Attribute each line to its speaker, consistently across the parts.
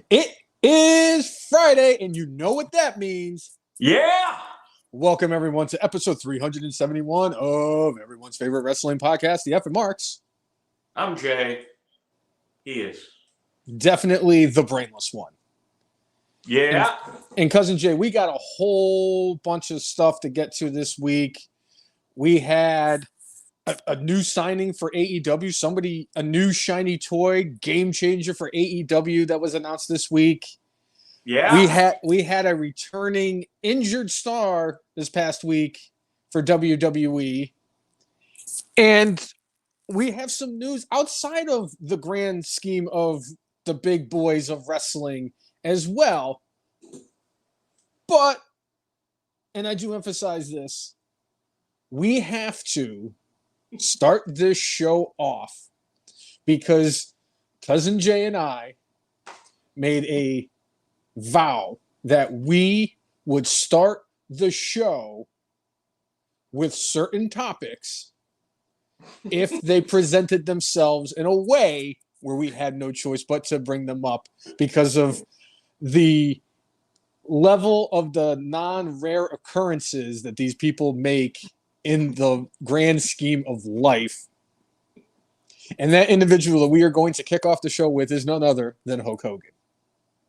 Speaker 1: It is Friday, and you know what that means.
Speaker 2: Yeah!
Speaker 1: Welcome, everyone, to episode 371 of everyone's favorite wrestling podcast, The F and Marks.
Speaker 2: I'm Jay. He is.
Speaker 1: Definitely the brainless one.
Speaker 2: Yeah.
Speaker 1: And Cousin Jay, we got a whole bunch of stuff to get to this week. We had a new signing for AEW, a new shiny toy, game changer for AEW that was announced this week.
Speaker 2: Yeah.
Speaker 1: We had a returning injured star this past week for WWE. And we have some news outside of the grand scheme of the big boys of wrestling as well. But, and I do emphasize this, we have to start this show off because Cousin Jay and I made a vow that we would start the show with certain topics if they presented themselves in a way where we had no choice but to bring them up because of the level of the non-rare occurrences that these people make in the grand scheme of life. And that individual that we are going to kick off the show with is none other than Hulk Hogan.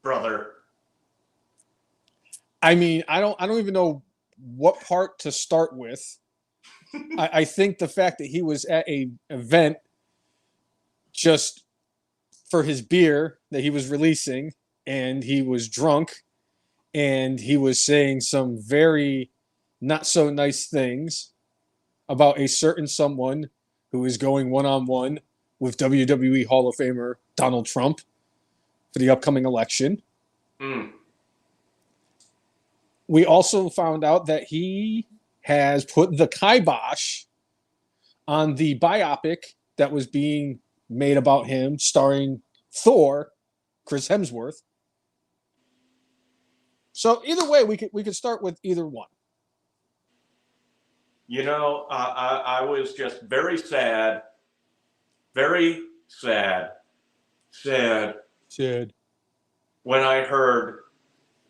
Speaker 2: Brother.
Speaker 1: I mean, I don't even know what part to start with. I think the fact that he was at a event just for his beer that he was releasing, and he was drunk, and he was saying some very not so nice things about a certain someone who is going one-on-one with WWE Hall of Famer Donald Trump for the upcoming election. We also found out that he has put the kibosh on the biopic that was being made about him, starring Thor, Chris Hemsworth. So either way, we could start with either one.
Speaker 2: You know, I was just very sad when I heard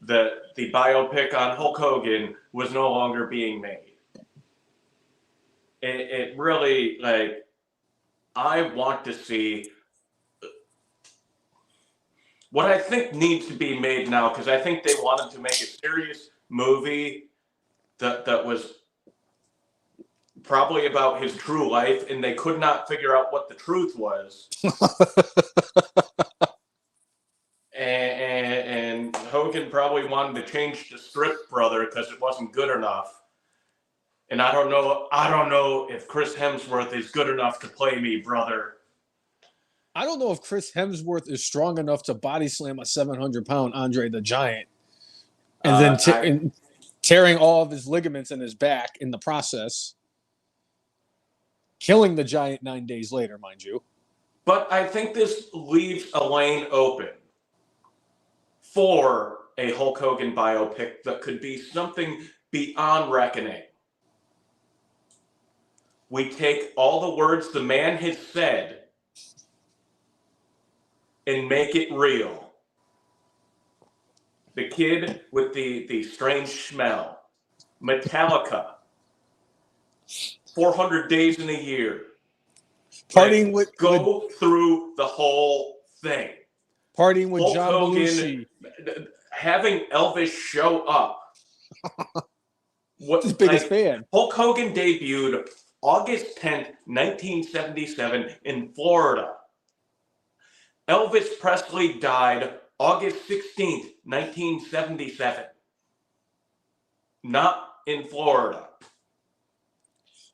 Speaker 2: that the biopic on Hulk Hogan was no longer being made. It really, like, I want to see what I think needs to be made now, because I think they wanted to make a serious movie that was probably about his true life, and they could not figure out what the truth was. and Hogan probably wanted to change the script, brother, because it wasn't good enough. And I don't know if Chris Hemsworth is good enough to play me, brother.
Speaker 1: I don't know if Chris Hemsworth is strong enough to body slam a 700-pound Andre the Giant and then tearing all of his ligaments in his back in the process, killing the Giant 9 days later, mind you.
Speaker 2: But I think this leaves a lane open for a Hulk Hogan biopic that could be something beyond reckoning. We take all the words the man has said and make it real. The kid with the strange smell. Metallica. 400 days in a year.
Speaker 1: Partying
Speaker 2: go through the whole thing.
Speaker 1: Partying with
Speaker 2: Hulk
Speaker 1: John
Speaker 2: Hogan,
Speaker 1: Belushi.
Speaker 2: Having Elvis show up.
Speaker 1: His biggest fan.
Speaker 2: Hulk Hogan debuted August 10th, 1977 in Florida. Elvis Presley died August 16th, 1977. Not in Florida.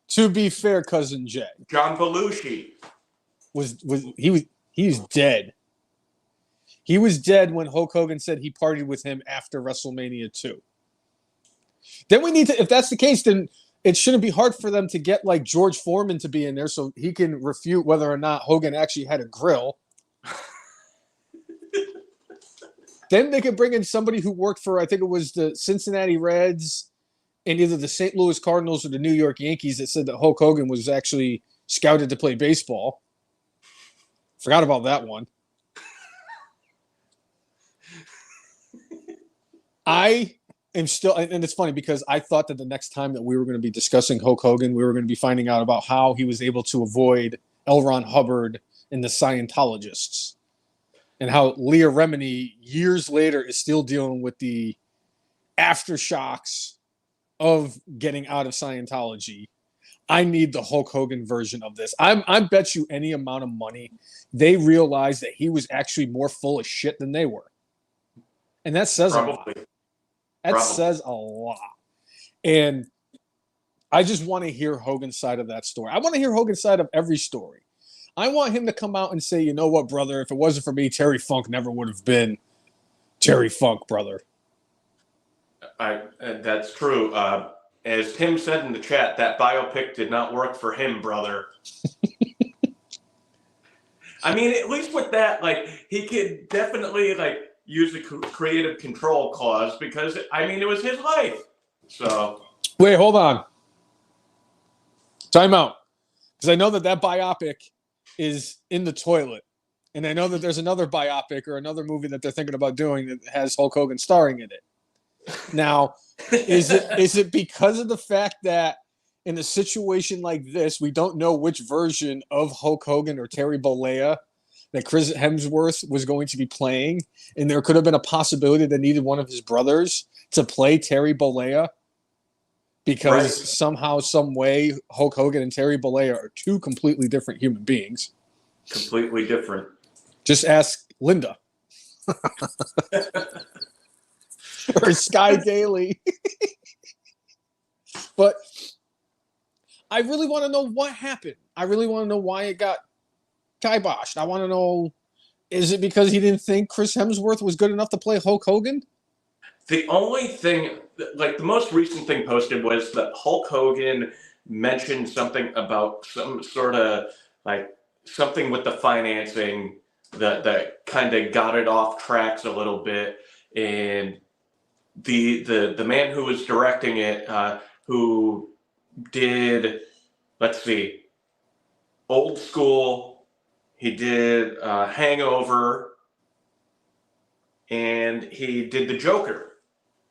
Speaker 1: To be fair, Cousin Jay.
Speaker 2: John Belushi
Speaker 1: he's dead. He was dead when Hulk Hogan said he partied with him after WrestleMania 2. Then we need to, if that's the case, then it shouldn't be hard for them to get like George Foreman to be in there so he can refute whether or not Hogan actually had a grill. Then they could bring in somebody who worked for, I think it was the Cincinnati Reds and either the St. Louis Cardinals or the New York Yankees that said that Hulk Hogan was actually scouted to play baseball. Forgot about that one. I am still, and it's funny because I thought that the next time that we were going to be discussing Hulk Hogan, we were going to be finding out about how he was able to avoid L. Ron Hubbard and the Scientologists, and how Leah Remini years later is still dealing with the aftershocks of getting out of Scientology. I need the Hulk Hogan version of this. I bet you any amount of money they realized that he was actually more full of shit than they were. And that says a lot. That says a lot. And I just want to hear Hogan's side of that story. I want to hear Hogan's side of every story. I want him to come out and say, you know what, brother, if it wasn't for me, Terry Funk never would have been Terry Funk, brother.
Speaker 2: That's true. As Tim said in the chat, that biopic did not work for him, brother. I mean, at least with that, like, he could definitely, like, use a creative control clause because, I mean, it was his life. So.
Speaker 1: Wait, hold on. Time out. Because I know that biopic is in the toilet. And I know that there's another biopic or another movie that they're thinking about doing that has Hulk Hogan starring in it. Now, is it because of the fact that in a situation like this, we don't know which version of Hulk Hogan or Terry Bollea that Chris Hemsworth was going to be playing, and there could have been a possibility that needed one of his brothers to play Terry Bollea because somehow, some way, Hulk Hogan and Terry Bollea are two completely different human beings.
Speaker 2: Completely different.
Speaker 1: Just ask Linda. Or Sky Daily. But I really want to know what happened. I really want to know why it got kiboshed. I want to know, is it because he didn't think Chris Hemsworth was good enough to play Hulk Hogan?
Speaker 2: The only thing, like the most recent thing posted was that Hulk Hogan mentioned something about some sort of like something with the financing that kind of got it off tracks a little bit. And the man who was directing it, who did, let's see, Old School, he did Hangover, and he did The Joker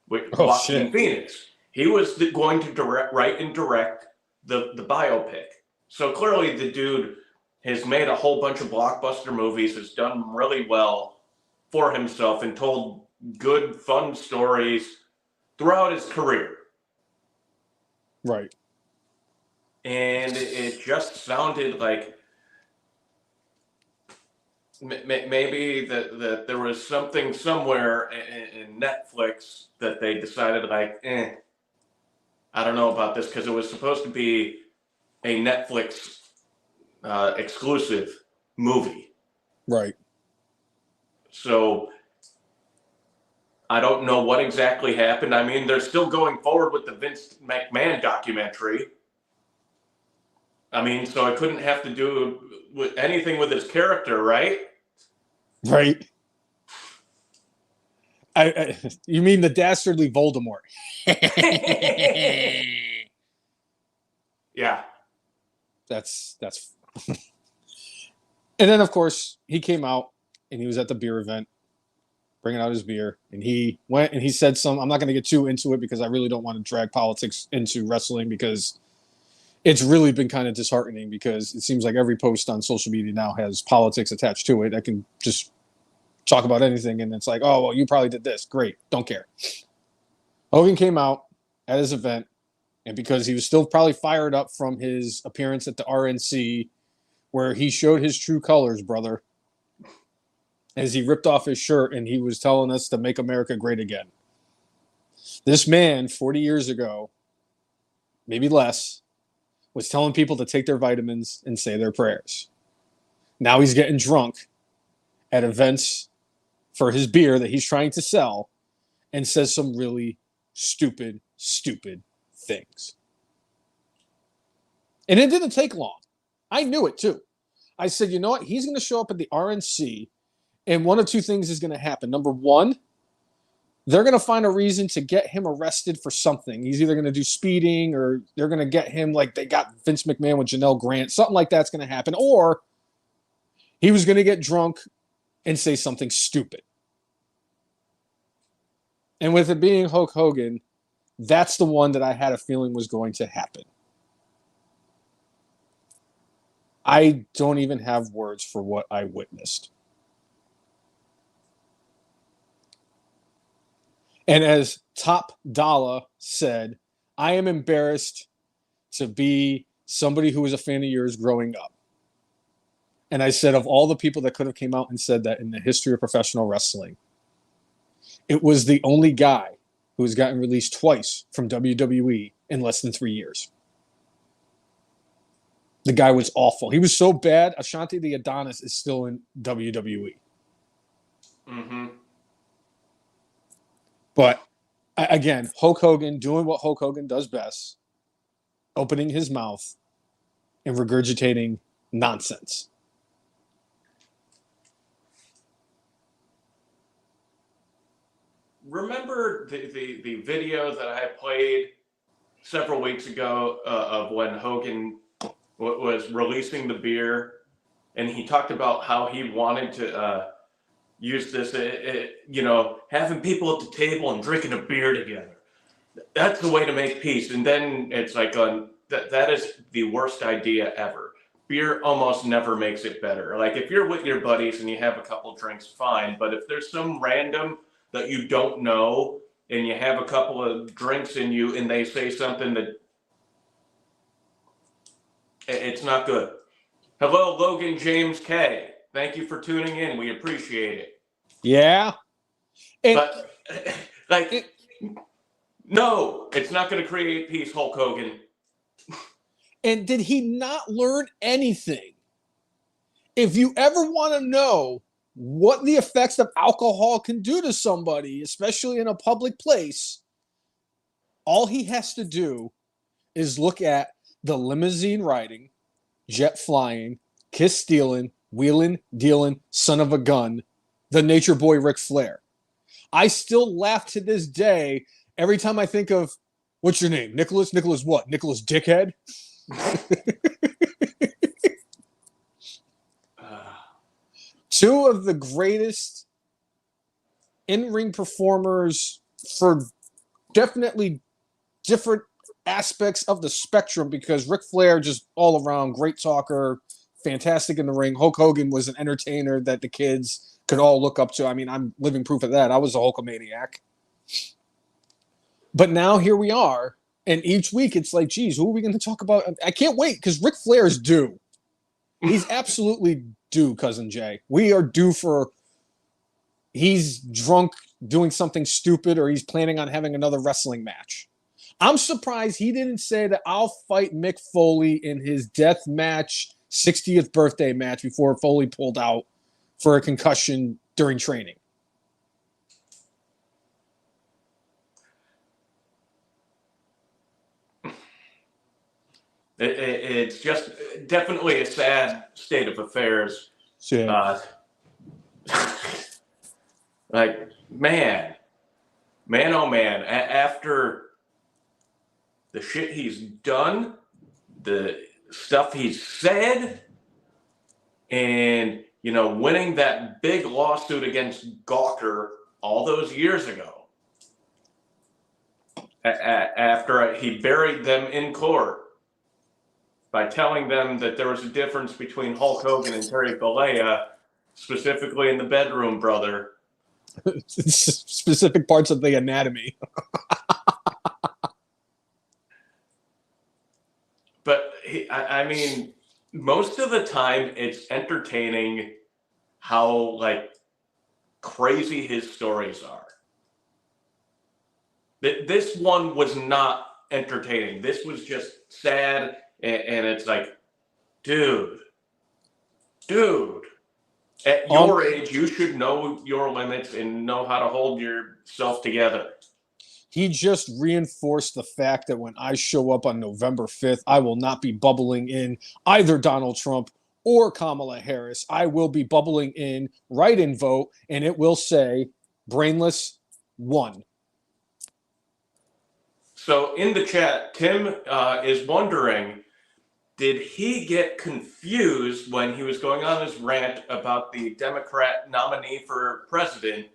Speaker 2: with Joaquin Phoenix. He was going to write and direct the biopic. So clearly the dude has made a whole bunch of blockbuster movies, has done really well for himself, and told good, fun stories throughout his career.
Speaker 1: Right.
Speaker 2: And it just sounded like maybe that there was something somewhere in Netflix that they decided like, I don't know about this, because it was supposed to be a Netflix exclusive movie.
Speaker 1: Right.
Speaker 2: So I don't know what exactly happened. I mean, they're still going forward with the Vince McMahon documentary. I mean, so it couldn't have to do with anything with his character, right?
Speaker 1: Right. You mean the dastardly Voldemort?
Speaker 2: Yeah.
Speaker 1: That's. And then, of course, he came out and he was at the beer event, bringing out his beer, and he went and he said some. I'm not going to get too into it because I really don't want to drag politics into wrestling, because it's really been kind of disheartening, because it seems like every post on social media now has politics attached to it. I can just talk about anything, and it's like, oh, well, you probably did this. Great. Don't care. Hogan came out at his event, and because he was still probably fired up from his appearance at the RNC, where he showed his true colors, brother, as he ripped off his shirt and he was telling us to make America great again. This man, 40 years ago, maybe less, was telling people to take their vitamins and say their prayers. Now he's getting drunk at events for his beer that he's trying to sell and says some really stupid things. And it didn't take long. I knew it too. I said, you know what? He's going to show up at the RNC, and one of two things is going to happen. Number one, they're going to find a reason to get him arrested for something. He's either going to do speeding, or they're going to get him like they got Vince McMahon with Janelle Grant. Something like that's going to happen. Or he was going to get drunk and say something stupid. And with it being Hulk Hogan, that's the one that I had a feeling was going to happen. I don't even have words for what I witnessed. And as Top Dollar said, I am embarrassed to be somebody who was a fan of yours growing up. And I said, of all the people that could have came out and said that in the history of professional wrestling, it was the only guy who has gotten released twice from WWE in less than 3 years. The guy was awful. He was so bad, Ashanti the Adonis is still in WWE.
Speaker 2: Mm-hmm.
Speaker 1: But again, Hulk Hogan doing what Hulk Hogan does best, opening his mouth and regurgitating nonsense.
Speaker 2: Remember the video that I played several weeks ago of when Hogan was releasing the beer, and he talked about how he wanted to use this, having people at the table and drinking a beer together. That's the way to make peace. And then it's like, that is the worst idea ever. Beer almost never makes it better. Like if you're with your buddies and you have a couple drinks, fine. But if there's some random that you don't know and you have a couple of drinks in you and they say something that it's not good. Hello, Logan James K. Thank you for tuning in. We appreciate it.
Speaker 1: Yeah.
Speaker 2: But no, it's not going to create peace, Hulk Hogan.
Speaker 1: And did he not learn anything? If you ever want to know what the effects of alcohol can do to somebody, especially in a public place, all he has to do is look at the limousine riding, jet flying, kiss stealing, wheeling, dealing, son of a gun, the nature boy Ric Flair. I still laugh to this day every time I think of, what's your name? Nicholas? Nicholas what? Nicholas Dickhead? Two of the greatest in-ring performers for definitely different aspects of the spectrum, because Ric Flair just all around great talker, fantastic in the ring. Hulk Hogan was an entertainer that the kids could all look up to. I mean, I'm living proof of that. I was a Hulkamaniac. But now here we are, and each week it's like, geez, who are we going to talk about? I can't wait, because Ric Flair is due. He's absolutely due, Cousin Jay. We are due for, he's drunk doing something stupid, or he's planning on having another wrestling match. I'm surprised he didn't say that I'll fight Mick Foley in his death match 60th birthday match before Foley pulled out for a concussion during training.
Speaker 2: It's just definitely a sad state of affairs.
Speaker 1: Yeah.
Speaker 2: Like, man, oh man, after the shit he's done, the stuff he's said, and, winning that big lawsuit against Gawker all those years ago, after he buried them in court by telling them that there was a difference between Hulk Hogan and Terry Bollea, specifically in the bedroom, brother.
Speaker 1: Specific parts of the anatomy.
Speaker 2: But I mean, most of the time it's entertaining how crazy his stories are. This one was not entertaining. This was just sad, and it's like, dude, at your age, you should know your limits and know how to hold yourself together.
Speaker 1: He just reinforced the fact that when I show up on November 5th, I will not be bubbling in either Donald Trump or Kamala Harris. I will be bubbling in write-in vote, and it will say brainless 1.
Speaker 2: So in the chat, Tim is wondering, did he get confused when he was going on his rant about the Democrat nominee for president,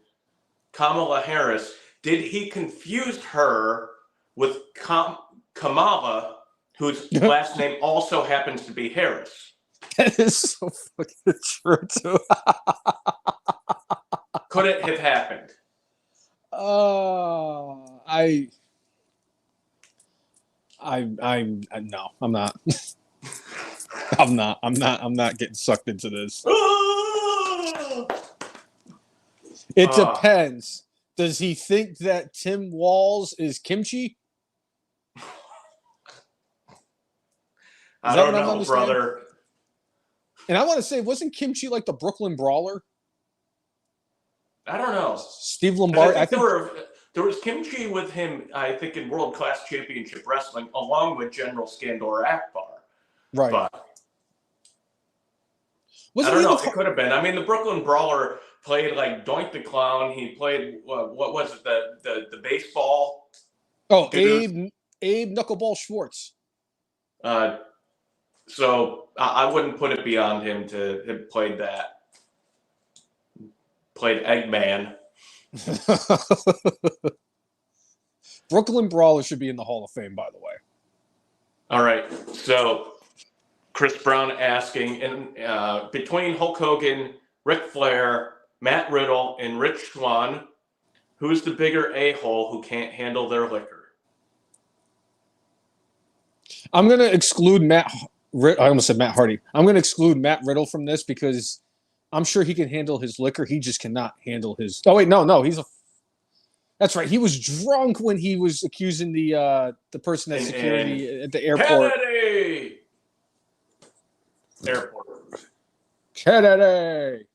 Speaker 2: Kamala Harris? did he confuse her with Kamala, whose last name also happens to be Harris?
Speaker 1: That is so fucking true too.
Speaker 2: Could it have happened?
Speaker 1: No, I'm not. I'm not getting sucked into this. It depends. Does he think that Tim Walz is kimchi?
Speaker 2: I don't know, brother.
Speaker 1: And I want to say, wasn't kimchi like the Brooklyn Brawler?
Speaker 2: I don't know.
Speaker 1: Steve Lombardi.
Speaker 2: I think there was kimchi with him, I think, in World Class Championship Wrestling, along with General Skandor Akbar.
Speaker 1: Right.
Speaker 2: But I don't know. It could have been. I mean, the Brooklyn Brawler played like Doink the Clown. He played, what was it, the baseball?
Speaker 1: Oh, Abe Knuckleball Schwartz.
Speaker 2: So I wouldn't put it beyond him to have played that. Played Eggman.
Speaker 1: Brooklyn Brawler should be in the Hall of Fame, by the way.
Speaker 2: All right. So Chris Brown asking, and between Hulk Hogan, Ric Flair, Matt Riddle, and Rich Swann, who's the bigger a-hole who can't handle their liquor?
Speaker 1: I'm going to exclude I almost said Matt Hardy. I'm going to exclude Matt Riddle from this because I'm sure he can handle his liquor. He just cannot handle his. Oh wait, no. That's right. He was drunk when he was accusing the person at security at the airport. Kennedy.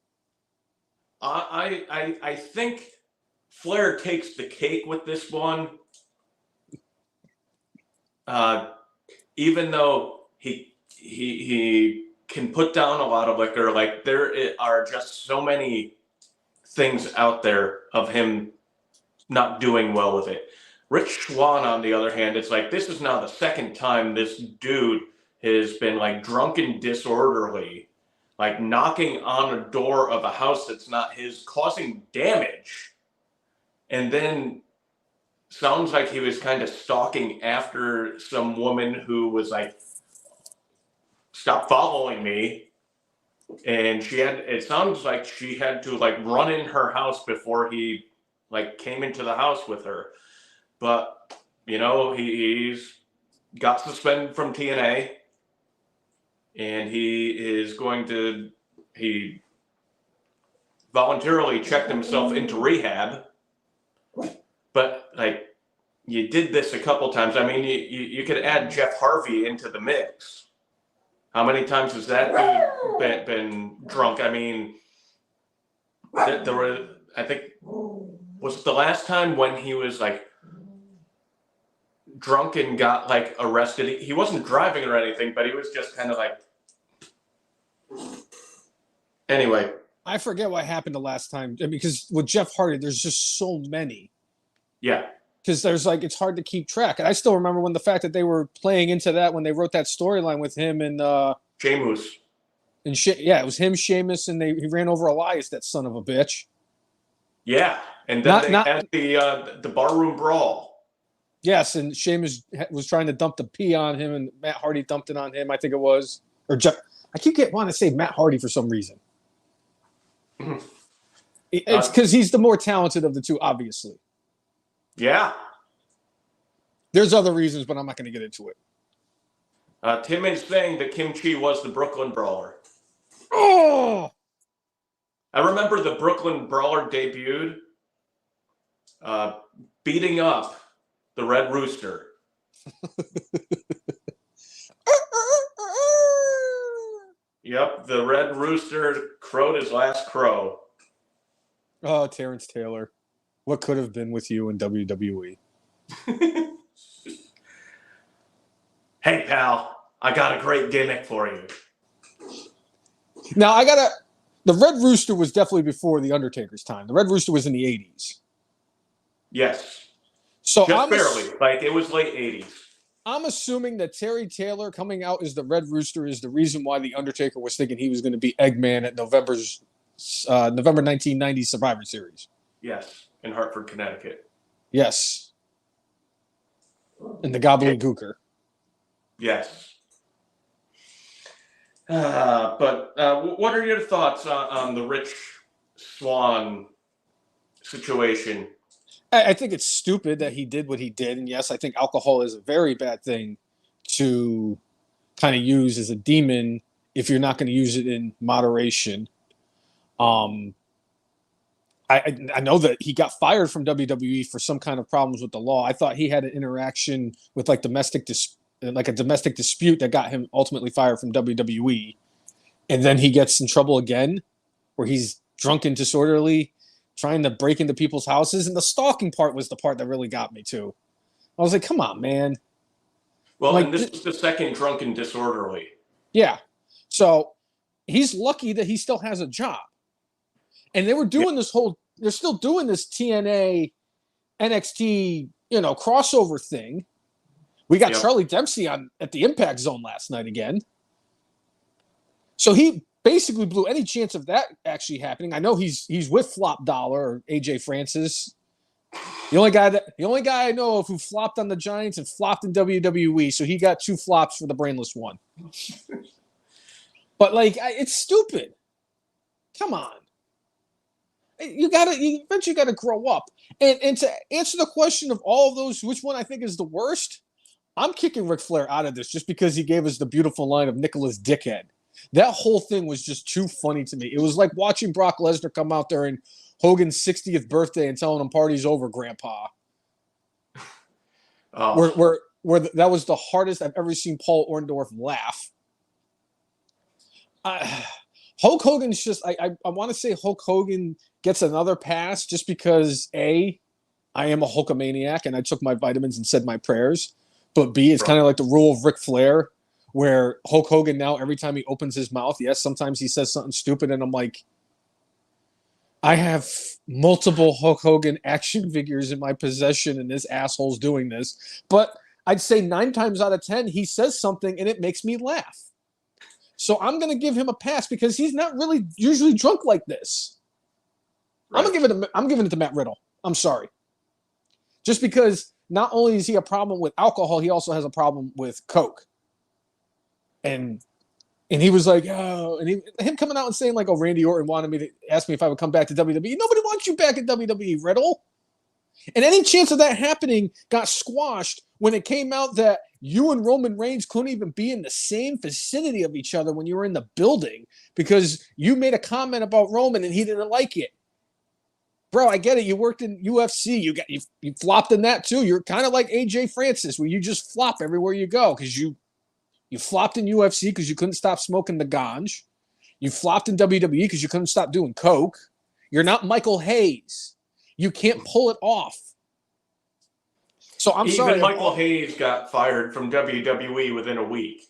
Speaker 2: I think Flair takes the cake with this one. Even though he can put down a lot of liquor, like there are just so many things out there of him not doing well with it. Rich Swann, on the other hand, it's like this is now the second time this dude has been like drunk and disorderly, like knocking on a door of a house that's not his, causing damage. And then sounds like he was kind of stalking after some woman who was like, stop following me. And it sounds like she had to like run in her house before he like came into the house with her. But, you know, he's got suspended from TNA and he voluntarily checked himself into rehab. But like, you did this a couple times. I mean, you could add Jeff Harvey into the mix. How many times has that dude been drunk? I mean, there were, I think, was it the last time when he was like drunk and got like arrested? He wasn't driving or anything, but he was just kind of like. Anyway.
Speaker 1: I forget what happened the last time. Because with Jeff Hardy, there's just so many.
Speaker 2: Yeah.
Speaker 1: Because there's like, it's hard to keep track. And I still remember when the fact that they were playing into that when they wrote that storyline with him and
Speaker 2: Sheamus.
Speaker 1: And it was him, Sheamus, and he ran over Elias, that son of a bitch.
Speaker 2: Yeah, and then they had the barroom brawl.
Speaker 1: Yes, and Sheamus was trying to dump the pee on him, and Matt Hardy dumped it on him. I think it was, or Jeff. I keep wanting to say Matt Hardy for some reason. It's because he's the more talented of the two, obviously.
Speaker 2: Yeah.
Speaker 1: There's other reasons, but I'm not going to get into it.
Speaker 2: Tim is saying that Kimchi was the Brooklyn Brawler.
Speaker 1: Oh!
Speaker 2: I remember the Brooklyn Brawler debuted beating up the Red Rooster. Yep, the Red Rooster crowed his last crow.
Speaker 1: Oh, Terrence Taylor. What could have been with you in WWE?
Speaker 2: Hey, pal, I got a great gimmick for you.
Speaker 1: Now, the Red Rooster was definitely before The Undertaker's time. The Red Rooster was in the 80s.
Speaker 2: Yes.
Speaker 1: So
Speaker 2: just barely. Like, it was late 80s.
Speaker 1: I'm assuming that Terry Taylor coming out as the Red Rooster is the reason why The Undertaker was thinking he was going to be Eggman at November 1990 Survivor Series.
Speaker 2: Yes, in Hartford, Connecticut.
Speaker 1: Yes. And the gobbledygooker.
Speaker 2: Yes. But what are your thoughts on the Rich Swann situation?
Speaker 1: I think it's stupid that he did what he did. And yes, I think alcohol is a very bad thing to kind of use as a demon if you're not going to use it in moderation. I know that he got fired from WWE for some kind of problems with the law. I thought he had an interaction with like a domestic dispute that got him ultimately fired from WWE. And then he gets in trouble again where he's drunk and disorderly, trying to break into people's houses. And the stalking part was the part that really got me too. I was like, come on, man.
Speaker 2: Well,
Speaker 1: like,
Speaker 2: and this is the second drunk and disorderly.
Speaker 1: Yeah. So he's lucky that he still has a job. And they were doing they're still doing this TNA NXT, crossover thing. We got Charlie Dempsey on at the Impact Zone last night again. So he basically blew any chance of that actually happening. I know he's with Flop Dollar or AJ Francis. The only guy I know of who flopped on the Giants and flopped in WWE. So he got 2 flops for the brainless one. But it's stupid. Come on. You eventually gotta grow up. And to answer the question of all of those, which one I think is the worst, I'm kicking Ric Flair out of this just because he gave us the beautiful line of Nicholas Dickhead. That whole thing was just too funny to me. It was like watching Brock Lesnar come out during Hogan's 60th birthday and telling him party's over, Grandpa. Oh. Where that was the hardest I've ever seen Paul Orndorff laugh. Hulk Hogan's just I want to say Hulk Hogan gets another pass just because A, I am a Hulkamaniac and I took my vitamins and said my prayers. But B, it's kind of like the rule of Ric Flair, where Hulk Hogan now, every time he opens his mouth, yes, sometimes he says something stupid, and I'm like, I have multiple Hulk Hogan action figures in my possession, and this asshole's doing this. But I'd say 9 times out of 10, he says something, and it makes me laugh. So I'm going to give him a pass because he's not really usually drunk like this. Right. I'm giving it to Matt Riddle. I'm sorry. Just because not only is he a problem with alcohol, he also has a problem with Coke. And he was like, oh, and him coming out and saying like, oh, Randy Orton wanted me to ask me if I would come back to WWE. Nobody wants you back at WWE, Riddle. And any chance of that happening got squashed when it came out that you and Roman Reigns couldn't even be in the same vicinity of each other when you were in the building because you made a comment about Roman and he didn't like it. Bro, I get it. You worked in UFC. You flopped in that too. You're kind of like AJ Francis, where you just flop everywhere you go because you flopped in UFC because you couldn't stop smoking the ganj. You flopped in WWE because you couldn't stop doing coke. You're not Michael Hayes. You can't pull it off. So I'm sorry.
Speaker 2: Even Michael Hayes got fired from WWE within a week.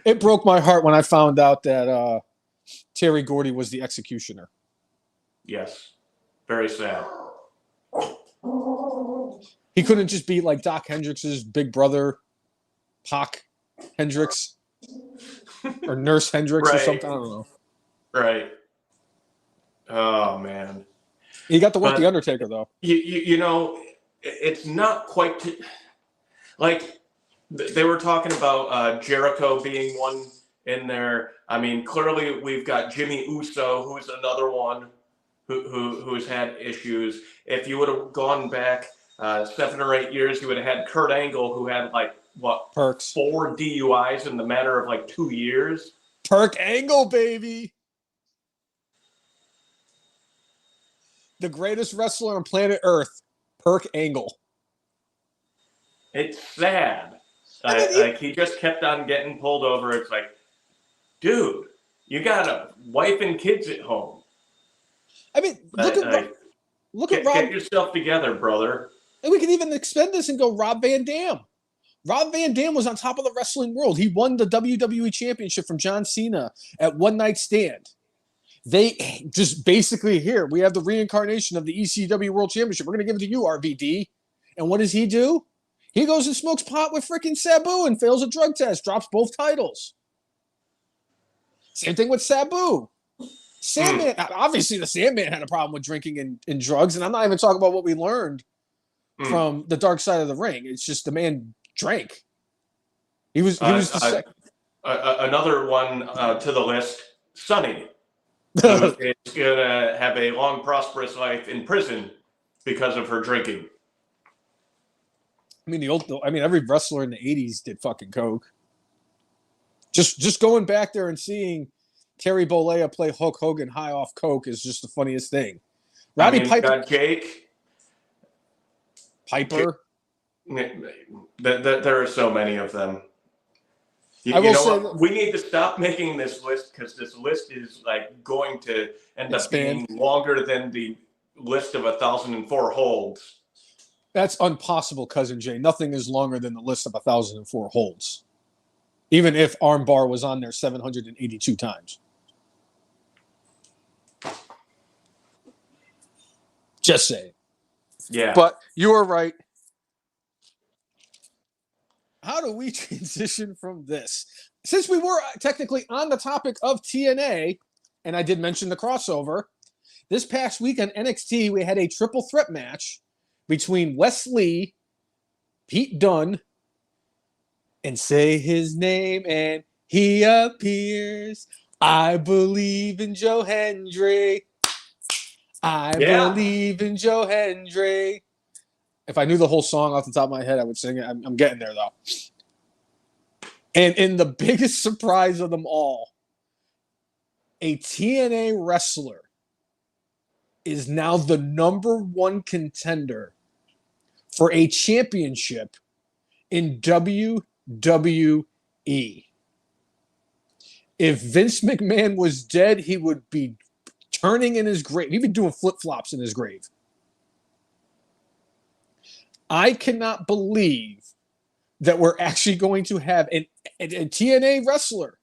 Speaker 1: It broke my heart when I found out that Terry Gordy was the executioner.
Speaker 2: Yes. Very sad.
Speaker 1: He couldn't just be like Doc Hendrix's big brother, Pac Hendrix, or Nurse Hendrix or something. I don't know.
Speaker 2: Right. Oh, man.
Speaker 1: He got to work The Undertaker, though.
Speaker 2: You know, it's not quite like they were talking about Jericho being one in there. I mean, clearly we've got Jimmy Uso, who's another one who's had issues. If you would have gone back 7 or 8 years, you would have had Kurt Angle, who had
Speaker 1: Perks.
Speaker 2: 4 DUIs in the matter of 2 years.
Speaker 1: Perk Angle, baby. The greatest wrestler on planet Earth, Perk Angle.
Speaker 2: It's sad. He just kept on getting pulled over. It's like, dude, you got a wife and kids at home.
Speaker 1: I mean, look at Rob.
Speaker 2: Get yourself together, brother.
Speaker 1: And we can even extend this and go Rob Van Dam. Rob Van Dam was on top of the wrestling world. He won the WWE Championship from John Cena at One Night Stand. They just basically, here, we have the reincarnation of the ECW World Championship. We're going to give it to you, RVD. And what does he do? He goes and smokes pot with freaking Sabu and fails a drug test, drops both titles. Same thing with Sabu. Sandman, obviously the Sandman had a problem with drinking and drugs, and I'm not even talking about what we learned from the dark side of the ring. It's just the man drank. He was
Speaker 2: another one to the list, Sonny, who is going to have a long, prosperous life in prison because of her drinking.
Speaker 1: I mean, every wrestler in the 80s did fucking coke. Just going back there and seeing Terry Bollea play Hulk Hogan high off coke is just the funniest thing. Roddy Piper.
Speaker 2: Jake.
Speaker 1: Piper.
Speaker 2: There are so many of them. You know what? We need to stop making this list because this list is like going to end up being longer than the list of 1,004 holds.
Speaker 1: That's impossible, Cousin Jay. Nothing is longer than the list of 1,004 holds. Even if armbar was on there 782 times. Just saying.
Speaker 2: Yeah.
Speaker 1: But you are right. How do we transition from this? Since we were technically on the topic of TNA, and I did mention the crossover, this past week on NXT, we had a triple threat match between Wes Lee, Pete Dunne, and say his name and he appears. I believe in Joe Hendry. I believe in Joe Hendry. If I knew the whole song off the top of my head, I would sing it. I'm getting there, though. And in the biggest surprise of them all, a TNA wrestler is now the number one contender for a championship in WWE. If Vince McMahon was dead, he would be turning in his grave. He'd be doing flip-flops in his grave. I cannot believe that we're actually going to have a TNA wrestler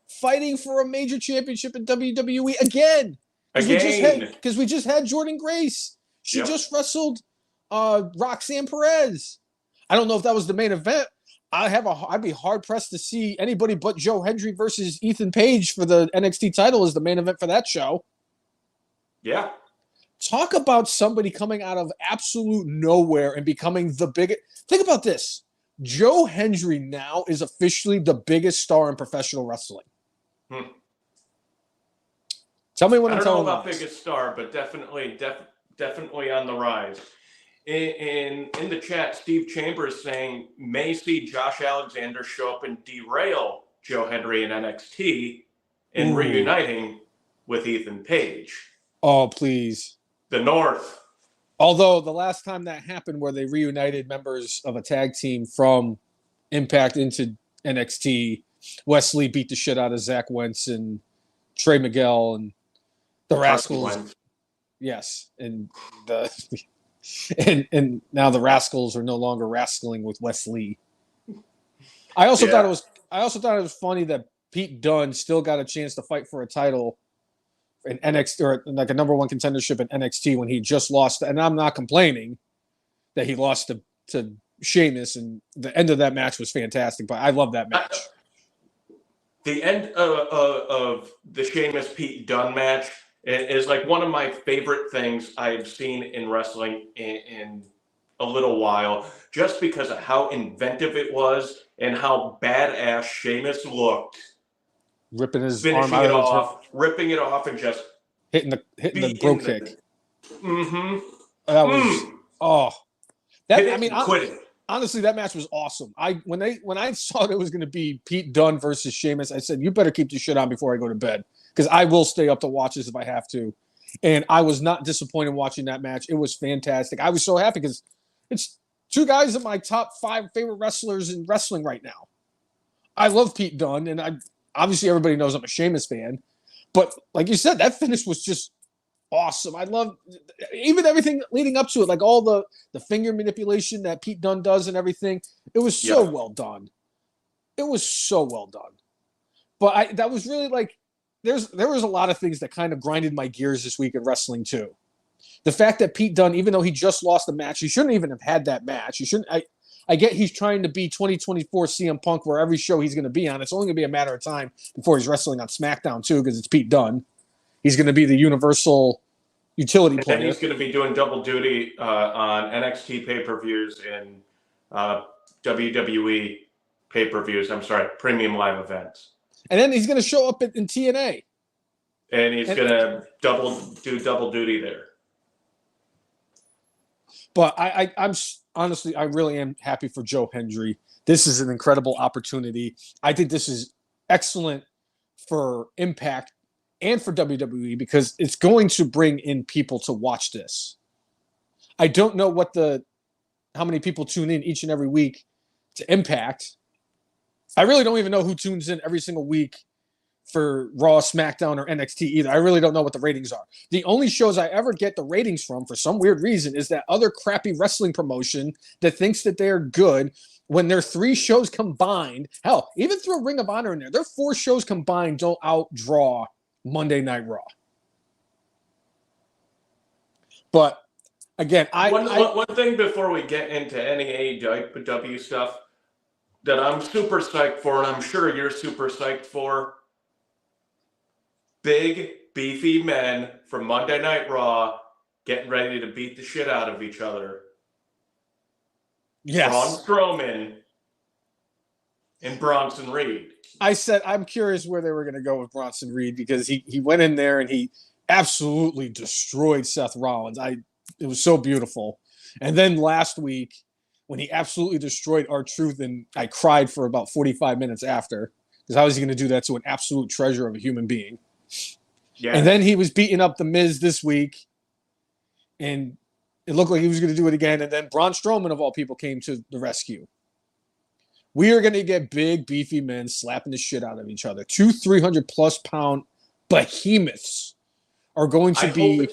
Speaker 1: fighting for a major championship in WWE again. Because we just had Jordynne Grace. She just wrestled Roxanne Perez. I don't know if that was the main event. I'd be hard pressed to see anybody but Joe Hendry versus Ethan Page for the NXT title as the main event for that show.
Speaker 2: Yeah.
Speaker 1: Talk about somebody coming out of absolute nowhere and becoming the biggest. Think about this. Joe Hendry now is officially the biggest star in professional wrestling. Tell me what I'm telling you. I don't know about
Speaker 2: biggest star, but definitely on the rise. In the chat, Steve Chambers saying may see Josh Alexander show up and derail Joe Hendry in NXT and reuniting with Ethan Page.
Speaker 1: Oh, please.
Speaker 2: The North.
Speaker 1: Although the last time that happened where they reunited members of a tag team from Impact into NXT, Wes Lee beat the shit out of Zach Wentz and Trey Miguel and the Rascals. Yes. And and now the Rascals are no longer wrestling with Wes Lee. I also thought it was funny that Pete Dunne still got a chance to fight for a title in NXT or like a number one contendership in NXT when he just lost. And I'm not complaining that he lost to Sheamus, and the end of that match was fantastic. But I love that match.
Speaker 2: The end of the Sheamus Pete Dunne match is like one of my favorite things I've seen in wrestling in a little while, just because of how inventive it was and how badass Sheamus looked.
Speaker 1: Ripping his arm out
Speaker 2: ripping it off, and just
Speaker 1: hitting the bro kick.
Speaker 2: That
Speaker 1: was honestly, that match was awesome. When I saw that it was going to be Pete Dunne versus Sheamus, I said, you better keep this shit on before I go to bed, because I will stay up to watch this if I have to. And I was not disappointed watching that match. It was fantastic. I was so happy because it's two guys of my top 5 favorite wrestlers in wrestling right now. I love Pete Dunne, and obviously everybody knows I'm a Sheamus fan. But like you said, that finish was just awesome. I love even everything leading up to it, like all the finger manipulation that Pete Dunne does and everything. It was so well done. It was so well done. But that was really like there was a lot of things that kind of grinded my gears this week in wrestling too. The fact that Pete Dunne, even though he just lost the match, he shouldn't even have had that match. He shouldn't. I get he's trying to be 2024 CM Punk where every show he's going to be on, it's only going to be a matter of time before he's wrestling on SmackDown too, because it's Pete Dunne. He's going to be the universal utility
Speaker 2: And
Speaker 1: player.
Speaker 2: then he's going to be doing double duty on NXT pay-per-views and WWE pay-per-views. I'm sorry, premium live events.
Speaker 1: And then he's going to show up in TNA.
Speaker 2: And he's going to do double duty there.
Speaker 1: But I'm honestly, I really am happy for Joe Hendry. This is an incredible opportunity. I think this is excellent for Impact and for WWE because it's going to bring in people to watch this. I don't know how many people tune in each and every week to Impact. I really don't even know who tunes in every single week for Raw, SmackDown, or NXT either. I really don't know what the ratings are. The only shows I ever get the ratings from, for some weird reason, is that other crappy wrestling promotion that thinks that they're good when their 3 shows combined. Hell, even throw Ring of Honor in there. Their 4 shows combined don't outdraw Monday Night Raw. But again,
Speaker 2: one thing before we get into any AEW stuff that I'm super psyched for, and I'm sure you're super psyched for. Big, beefy men from Monday Night Raw getting ready to beat the shit out of each other.
Speaker 1: Yes.
Speaker 2: Braun Strowman and Bronson Reed.
Speaker 1: I said I'm curious where they were going to go with Bronson Reed because he went in there and he absolutely destroyed Seth Rollins. It was so beautiful. And then last week when he absolutely destroyed R-Truth, and I cried for about 45 minutes after because how was he going to do that to an absolute treasure of a human being? Yeah. And then he was beating up The Miz this week, and it looked like he was going to do it again. And then Braun Strowman, of all people, came to the rescue. We are going to get big, beefy men slapping the shit out of each other. 2 300-plus pound behemoths are going to be.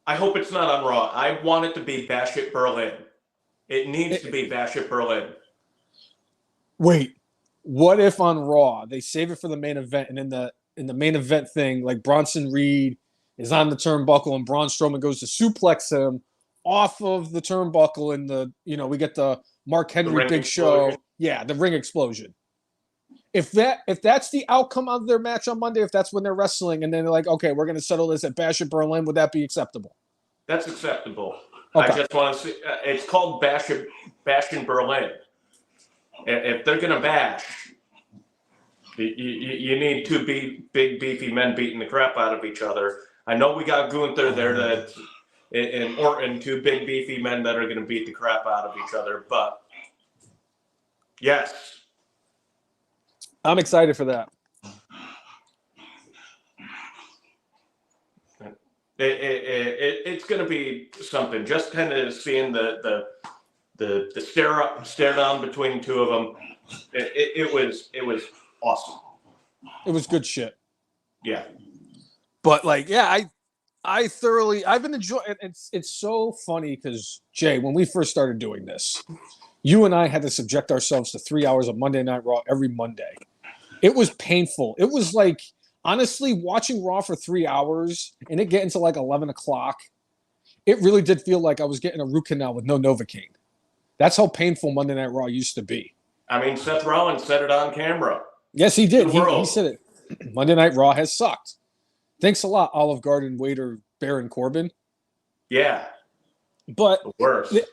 Speaker 2: I hope it's not on Raw. I want it to be Bash at Berlin. It needs to be Bash at Berlin.
Speaker 1: Wait, what if on Raw they save it for the main event, and in the main event thing, like Bronson Reed is on the turnbuckle and Braun Strowman goes to suplex him off of the turnbuckle, and we get the Mark Henry Big Show. Yeah, the ring explosion. If that's the outcome of their match on Monday, if that's when they're wrestling, and then they're like, okay, we're going to settle this at Bash at Berlin, would that be acceptable?
Speaker 2: That's acceptable.
Speaker 1: Okay.
Speaker 2: I just want to see. It's called Bash in Berlin. If they're going to bash, you need 2 big beefy men beating the crap out of each other. I know we got Gunther there and Orton, 2 big beefy men that are going to beat the crap out of each other. But yes,
Speaker 1: I'm excited for that.
Speaker 2: It's going to be something. Just kind of seeing the stare down between 2 of them. It was awesome.
Speaker 1: It was good shit.
Speaker 2: Yeah.
Speaker 1: But I've been enjoying it. It's so funny because Jay, when we first started doing this, you and I had to subject ourselves to 3 hours of Monday Night Raw every Monday. It was painful. It was like, honestly, watching Raw for 3 hours and it getting to like 11 o'clock, it really did feel like I was getting a root canal with no Novocaine. That's how painful Monday Night Raw used to be.
Speaker 2: I mean, Seth Rollins said it on camera.
Speaker 1: Yes, he did. He said it. Monday Night Raw has sucked. Thanks a lot, Olive Garden waiter Baron Corbin.
Speaker 2: Yeah.
Speaker 1: But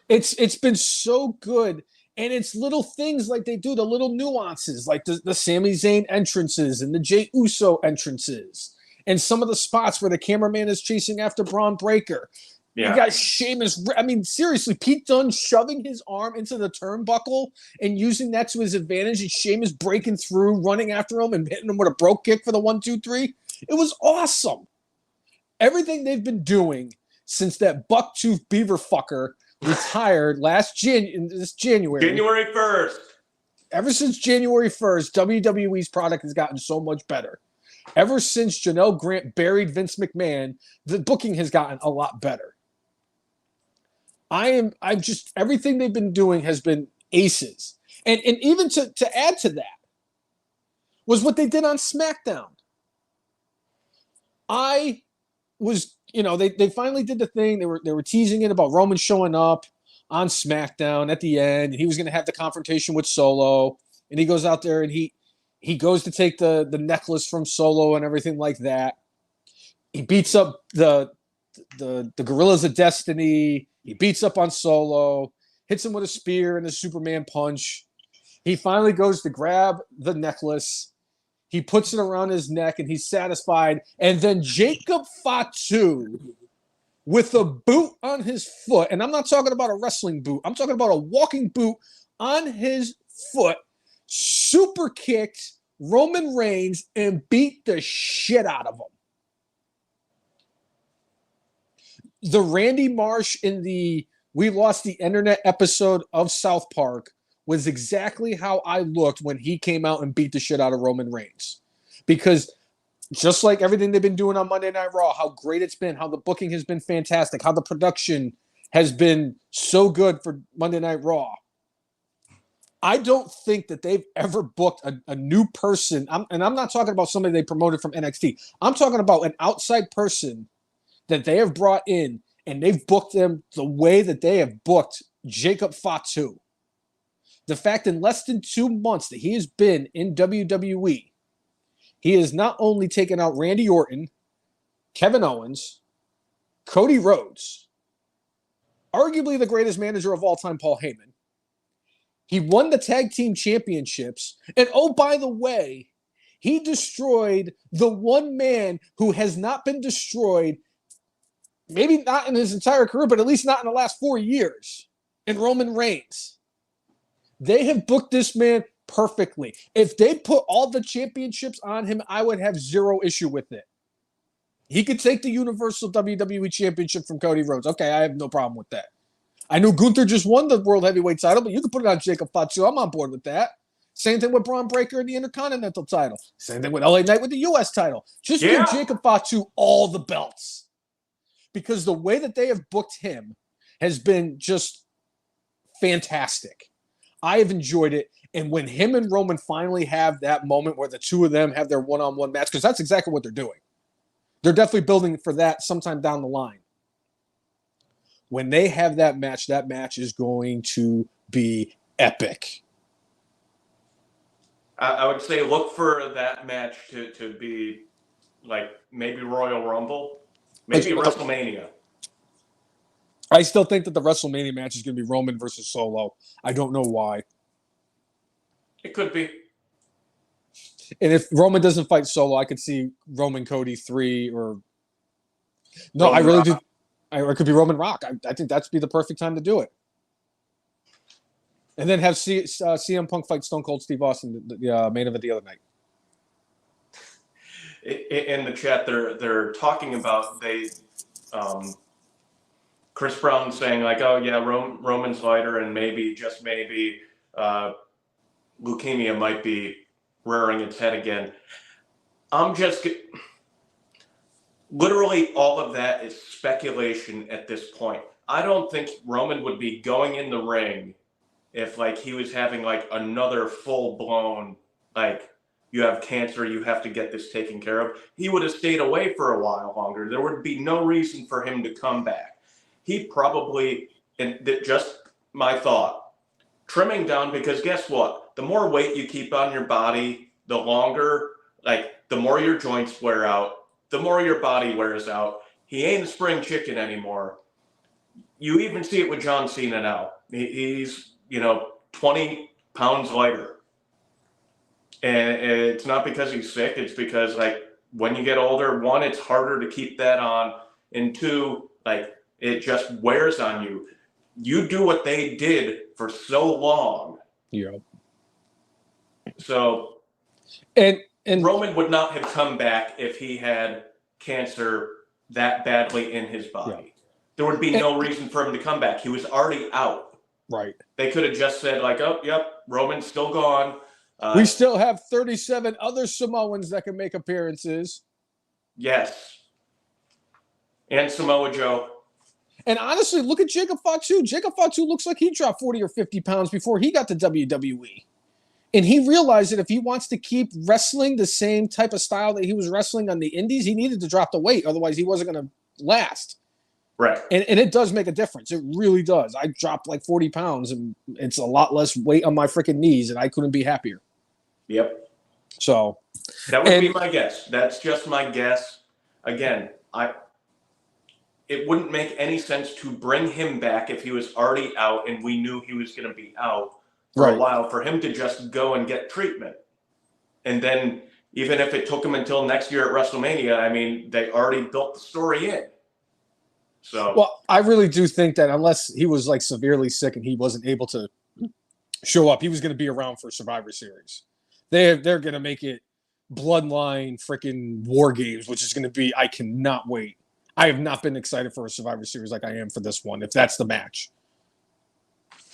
Speaker 1: it's been so good. And it's little things like they do, the little nuances, like the Sami Zayn entrances and the Jey Uso entrances. And some of the spots where the cameraman is chasing after Braun Breaker. Yeah. You got Sheamus. I mean, seriously, Pete Dunne shoving his arm into the turnbuckle and using that to his advantage, and Sheamus breaking through, running after him and hitting him with a broke kick for the 1, 2, 3. It was awesome. Everything they've been doing since that bucktooth beaver fucker retired this January.
Speaker 2: January 1st.
Speaker 1: Ever since January 1st, WWE's product has gotten so much better. Ever since Janelle Grant buried Vince McMahon, the booking has gotten a lot better. Everything they've been doing has been aces. And even to add to that was what they did on SmackDown. They finally did the thing. They were teasing it about Roman showing up on SmackDown at the end. And he was going to have the confrontation with Solo. And he goes out there and he goes to take the necklace from Solo and everything like that. He beats up the Gorillas of Destiny. He beats up on Solo, hits him with a spear and a Superman punch. He finally goes to grab the necklace. He puts it around his neck and he's satisfied. And then Jacob Fatu, with a boot on his foot, and I'm not talking about a wrestling boot, I'm talking about a walking boot on his foot, super kicked Roman Reigns and beat the shit out of him. The Randy Marsh in the We Lost the Internet episode of South Park was exactly how I looked when he came out and beat the shit out of Roman Reigns. Because just like everything they've been doing on Monday Night Raw, how great it's been, how the booking has been fantastic, how the production has been so good for Monday Night Raw. I don't think that they've ever booked a new person, and I'm not talking about somebody they promoted from NXT. I'm talking about an outside person that they have brought in, and they've booked them the way that they have booked Jacob Fatu. The fact in less than 2 months that he has been in WWE, he has not only taken out Randy Orton, Kevin Owens, Cody Rhodes, arguably the greatest manager of all time, Paul Heyman. He won the tag team championships. And oh, by the way, he destroyed the one man who has not been destroyed, maybe not in his entire career, but at least not in the last 4 years, in Roman Reigns. They have booked this man perfectly. If they put all the championships on him, I would have zero issue with it. He could take the Universal WWE Championship from Cody Rhodes. Okay, I have no problem with that. I know Gunther just won the World Heavyweight title, but you can put it on Jacob Fatu. I'm on board with that. Same thing with Braun Breaker and the Intercontinental title. Same thing with LA Knight with the US title. Just give Jacob Fatu all the belts. Because the way that they have booked him has been just fantastic. I have enjoyed it. And when him and Roman finally have that moment where the two of them have their one-on-one match, because that's exactly what they're doing. They're definitely building for that sometime down the line. When they have that match is going to be epic.
Speaker 2: I would say look for that match to be like maybe Royal Rumble, maybe WrestleMania.
Speaker 1: I still think that the WrestleMania match is going to be Roman versus Solo. I don't know why.
Speaker 2: It could be.
Speaker 1: And if Roman doesn't fight Solo, I could see Roman Cody 3 or... No, Roman I really Rock. Do. It could be Roman Rock. I think that'd be the perfect time to do it. And then have CM Punk fight Stone Cold Steve Austin, the main event the other night.
Speaker 2: In the chat, they're talking about Chris Brown saying like, oh yeah, Roman's lighter, and maybe just maybe leukemia might be rearing its head again. I'm just literally all of that is speculation at this point. I don't think Roman would be going in the ring if like he was having like another full blown like you have cancer, you have to get this taken care of. He would have stayed away for a while longer. There would be no reason for him to come back. He probably, and just my thought, trimming down, because guess what? The more weight you keep on your body, the longer, like the more your joints wear out, the more your body wears out. He ain't a spring chicken anymore. You even see it with John Cena now. He's, 20 pounds lighter. And it's not because he's sick. It's because, like, when you get older, one, it's harder to keep that on. And two, like, it just wears on you. You do what they did for so long.
Speaker 1: Yeah.
Speaker 2: So, and Roman would not have come back if he had cancer that badly in his body. Yeah. There would be no reason for him to come back. He was already out.
Speaker 1: Right.
Speaker 2: They could have just said, like, oh, yep, Roman's still gone.
Speaker 1: We still have 37 other Samoans that can make appearances.
Speaker 2: Yes. And Samoa Joe.
Speaker 1: And honestly, look at Jacob Fatu. Jacob Fatu looks like he dropped 40 or 50 pounds before he got to WWE. And he realized that if he wants to keep wrestling the same type of style that he was wrestling on the indies, he needed to drop the weight. Otherwise, he wasn't going to last.
Speaker 2: Right.
Speaker 1: And it does make a difference. It really does. I dropped like 40 pounds, and it's a lot less weight on my freaking knees, and I couldn't be happier.
Speaker 2: Yep.
Speaker 1: So.
Speaker 2: That would be my guess. That's just my guess. again, it wouldn't make any sense to bring him back if he was already out and we knew he was going to be out for a while, for him to just go and get treatment. And then even if it took him until next year at WrestleMania, I mean, they already built the story in. So,
Speaker 1: well, I really do think that unless he was like severely sick and he wasn't able to show up, he was going to be around for Survivor Series. They're going to make it Bloodline freaking War Games, which is going to be, I cannot wait. I have not been excited for a Survivor Series like I am for this one, if that's the match.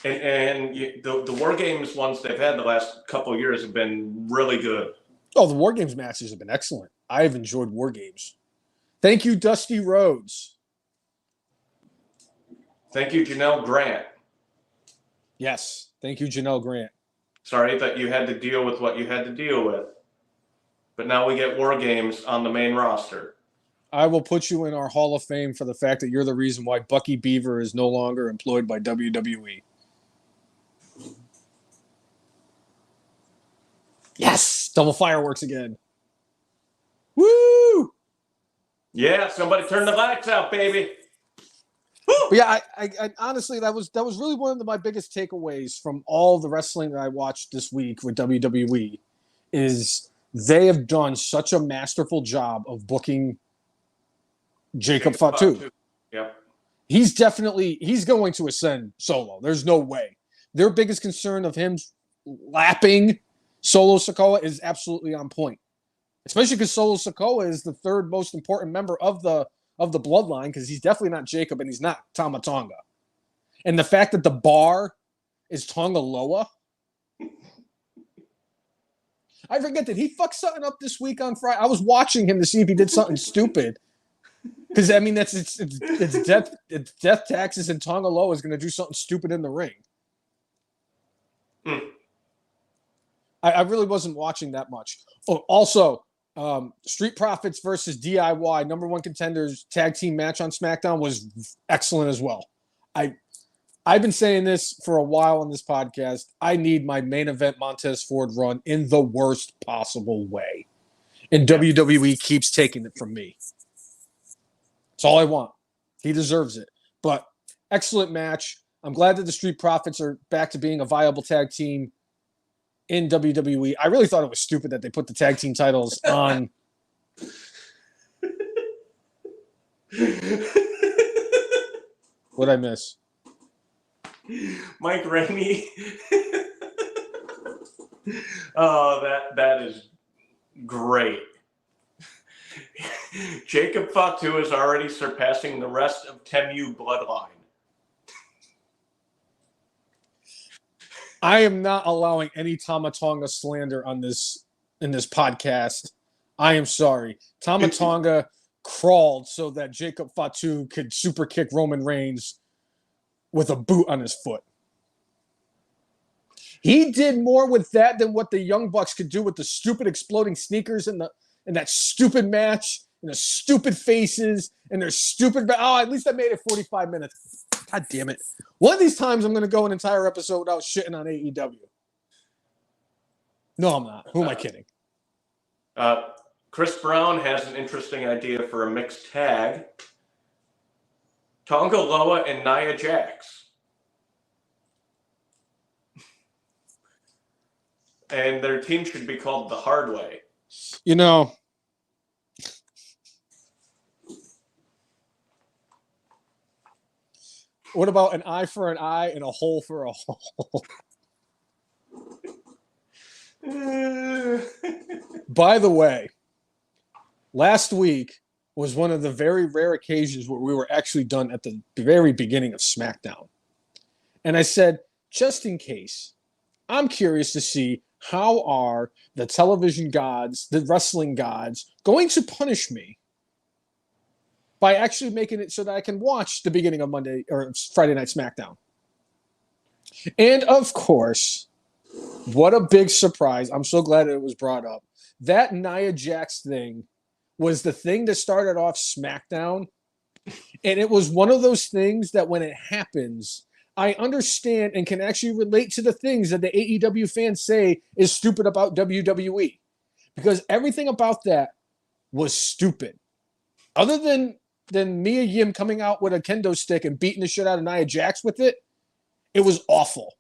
Speaker 2: And the War Games ones they've had the last couple of years have been really good.
Speaker 1: Oh, the War Games matches have been excellent. I have enjoyed War Games. Thank you, Dusty Rhodes.
Speaker 2: Thank you, Janelle Grant.
Speaker 1: Yes. Thank you, Janelle Grant.
Speaker 2: Sorry that you had to deal with what you had to deal with. But now we get War Games on the main roster.
Speaker 1: I will put you in our Hall of Fame for the fact that you're the reason why Bucky Beaver is no longer employed by WWE. Yes! Double fireworks again. Woo!
Speaker 2: Yeah, somebody turn the lights out, baby.
Speaker 1: But yeah, I honestly, that was really one of my biggest takeaways from all the wrestling that I watched this week with WWE is they have done such a masterful job of booking Jacob Fatu.
Speaker 2: Yeah.
Speaker 1: He's going to ascend solo. There's no way. Their biggest concern of him lapping Solo Sikoa is absolutely on point. Especially because Solo Sikoa is the third most important member of the bloodline, because he's definitely not Jacob and he's not Tama Tonga. And the fact that the bar is Tonga Loa. I forget, did he fuck something up this week on Friday? I was watching him to see if he did something stupid. Because I mean, it's death taxes, and Tonga Loa is going to do something stupid in the ring. I really wasn't watching that much. Oh, also, Street Profits versus DIY #1 contenders tag team match on SmackDown was excellent as well. I've been saying this for a while on this podcast. I need my main event Montez Ford run in the worst possible way, and WWE keeps taking it from me. That's all I want. He deserves it. But excellent match. I'm glad that the Street Profits are back to being a viable tag team in WWE. I really thought it was stupid that they put the tag team titles on. What'd I miss?
Speaker 2: Mike Rainey. Oh, that is great. Jacob Fatu is already surpassing the rest of Temu bloodline.
Speaker 1: I am not allowing any Tama Tonga slander on this in this podcast. I am sorry. Tama Tonga crawled so that Jacob Fatu could super kick Roman Reigns with a boot on his foot. He did more with that than what the Young Bucks could do with the stupid exploding sneakers in that stupid match, and the stupid faces, and their stupid. Oh, at least I made it 45 minutes. God damn it. One of these times I'm going to go an entire episode without shitting on AEW. No, I'm not. Who am I kidding?
Speaker 2: Chris Brown has an interesting idea for a mixed tag. Tonga Loa and Nia Jax. And their team should be called The Hard Way.
Speaker 1: You know, what about an eye for an eye and a hole for a hole? By the way, last week was one of the very rare occasions where we were actually done at the very beginning of SmackDown. And I said, just in case, I'm curious to see how are the television gods, the wrestling gods, going to punish me by actually making it so that I can watch the beginning of Monday or Friday Night SmackDown. And of course, what a big surprise. I'm so glad it was brought up. That Nia Jax thing was the thing that started off SmackDown. And it was one of those things that when it happens, I understand and can actually relate to the things that the AEW fans say is stupid about WWE. Because everything about that was stupid. other than Mia Yim coming out with a kendo stick and beating the shit out of Nia Jax with it, it was awful.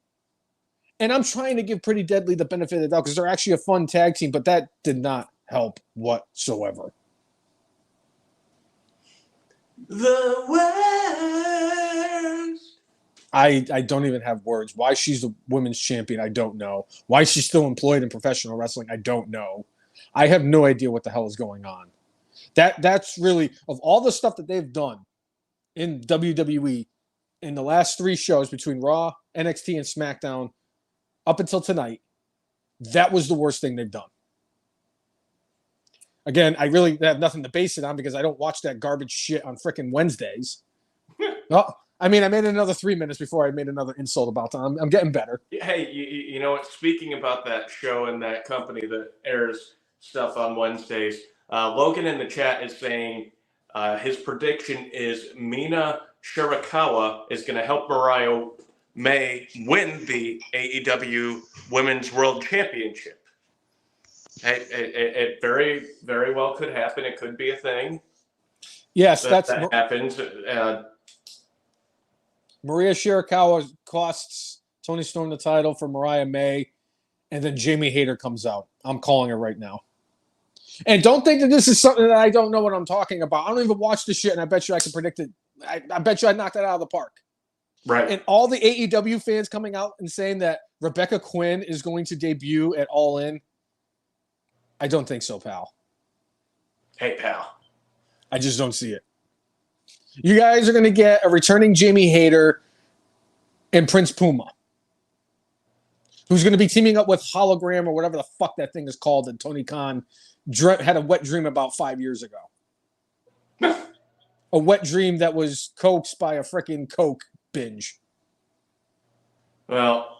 Speaker 1: And I'm trying to give Pretty Deadly the benefit of the doubt because they're actually a fun tag team, but that did not help whatsoever.
Speaker 2: The West.
Speaker 1: I don't even have words. Why she's the women's champion, I don't know. Why she's still employed in professional wrestling, I don't know. I have no idea what the hell is going on. That's really, of all the stuff that they've done in WWE in the last 3 shows between Raw, NXT, and SmackDown up until tonight, that was the worst thing they've done. Again, I really have nothing to base it on because I don't watch that garbage shit on frickin' Wednesdays. Well, I mean, I made another 3 minutes before I made another insult about them. I'm getting better.
Speaker 2: Hey, you know what? Speaking about that show and that company that airs stuff on Wednesdays, Logan in the chat is saying his prediction is Mina Shirakawa is going to help Mariah May win the AEW Women's World Championship. It very, very well could happen. It could be a thing.
Speaker 1: Yes,
Speaker 2: that
Speaker 1: that's
Speaker 2: happens.
Speaker 1: Maria Shirakawa costs Toni Storm the title for Mariah May, and then Jamie Hayter comes out. I'm calling her right now. And don't think that this is something that I don't know what I'm talking about. I don't even watch this shit, and I bet you I can predict it. I bet you I knocked that out of the park.
Speaker 2: Right.
Speaker 1: And all the AEW fans coming out and saying that Rebecca Quinn is going to debut at All In, I don't think so, pal.
Speaker 2: Hey, pal.
Speaker 1: I just don't see it. You guys are going to get a returning Jamie Hayter and Prince Puma, who's going to be teaming up with Hologram or whatever the fuck that thing is called that Tony Khan had a wet dream about 5 years ago. A wet dream that was coaxed by a freaking Coke binge.
Speaker 2: Well,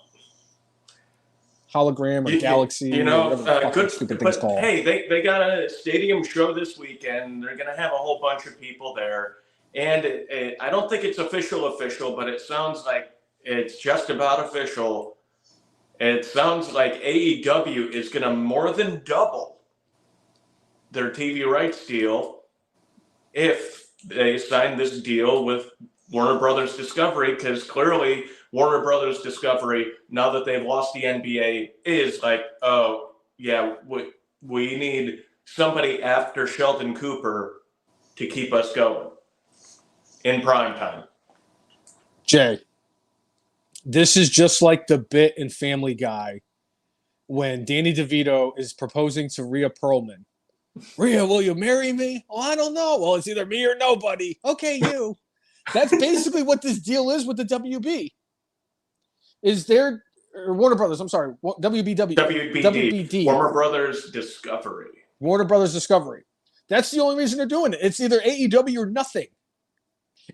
Speaker 1: Hologram or Galaxy,
Speaker 2: you know,
Speaker 1: whatever the fuck
Speaker 2: good,
Speaker 1: that stupid
Speaker 2: but
Speaker 1: thing's called.
Speaker 2: Hey, they got a stadium show this weekend. They're going to have a whole bunch of people there. And I don't think it's official, but it sounds like it's just about official. It sounds like AEW is going to more than double their TV rights deal if they sign this deal with Warner Brothers Discovery, because clearly Warner Brothers Discovery, now that they've lost the NBA, is like, oh, yeah, we need somebody after Sheldon Cooper to keep us going in prime time.
Speaker 1: Jay, this is just like the bit in Family Guy when Danny DeVito is proposing to Rhea Perlman. Rhea, will you marry me? Oh, I don't know. Well, it's either me or nobody. Okay, you. That's basically what this deal is with the WB. Is there Warner Brothers? I'm sorry, WBD.
Speaker 2: Warner Brothers Discovery.
Speaker 1: Warner Brothers Discovery. That's the only reason they're doing it. It's either AEW or nothing.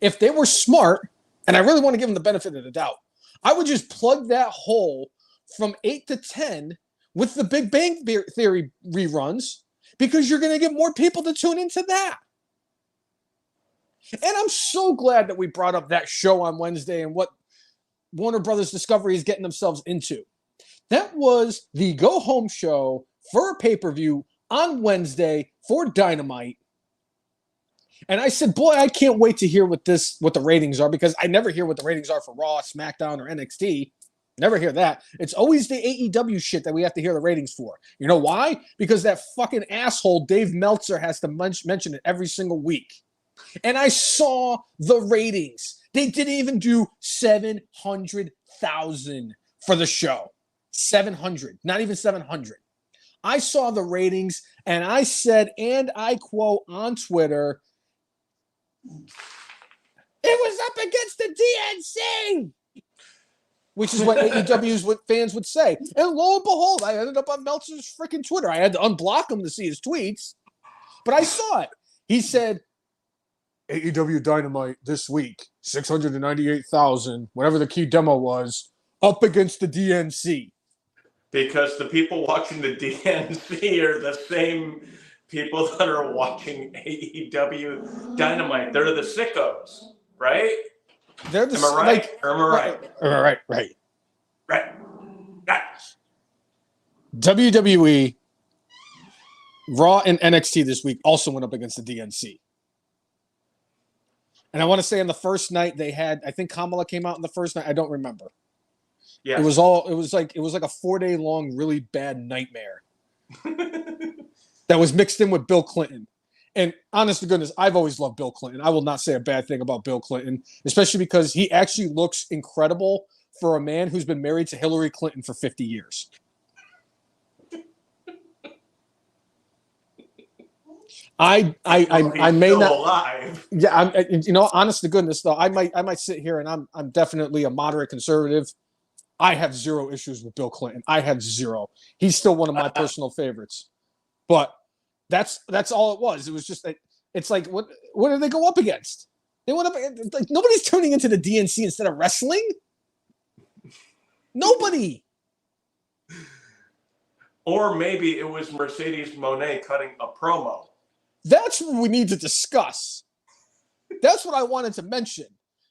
Speaker 1: If they were smart, and I really want to give them the benefit of the doubt, I would just plug that hole from 8 to 10 with the Big Bang Theory reruns, because you're going to get more people to tune into that. And I'm so glad that we brought up that show on Wednesday and what Warner Brothers Discovery is getting themselves into. That was the go-home show for a pay-per-view on Wednesday for Dynamite. And I said, boy, I can't wait to hear what the ratings are, because I never hear what the ratings are for Raw, SmackDown, or NXT. Never hear that. It's always the AEW shit that we have to hear the ratings for. You know why? Because that fucking asshole Dave Meltzer has to mention it every single week. And I saw the ratings. They didn't even do 700,000 for the show. 700, not even 700. I saw the ratings and I said, and I quote on Twitter, it was up against the DNC, which is what AEW's fans would say. And lo and behold, I ended up on Meltzer's freaking Twitter. I had to unblock him to see his tweets, but I saw it. He said, AEW Dynamite this week, 698,000, whatever the key demo was, up against the DNC.
Speaker 2: Because the people watching the DNC are the same people that are watching AEW Dynamite. They're the sickos, right?
Speaker 1: They're the,
Speaker 2: am I right? Am I right?
Speaker 1: Right.
Speaker 2: Right.
Speaker 1: WWE, Raw, and NXT this week also went up against the DNC. And I want to say on the first night they had, I think Kamala came out in the first night. I don't remember.
Speaker 2: Yeah.
Speaker 1: It was like a 4-day long, really bad nightmare that was mixed in with Bill Clinton. And honest to goodness, I've always loved Bill Clinton. I will not say a bad thing about Bill Clinton, especially because he actually looks incredible for a man who's been married to Hillary Clinton for 50 years. I may
Speaker 2: still
Speaker 1: not
Speaker 2: alive.
Speaker 1: Yeah, honest to goodness though, I might sit here and I'm definitely a moderate conservative. I have zero issues with Bill Clinton. I have zero. He's still one of my personal favorites. But that's all it was. It was just it's like what did they go up against? They went up like nobody's turning into the DNC instead of wrestling. Nobody.
Speaker 2: Or maybe it was Mercedes Moné cutting a promo.
Speaker 1: That's what we need to discuss. That's what I wanted to mention.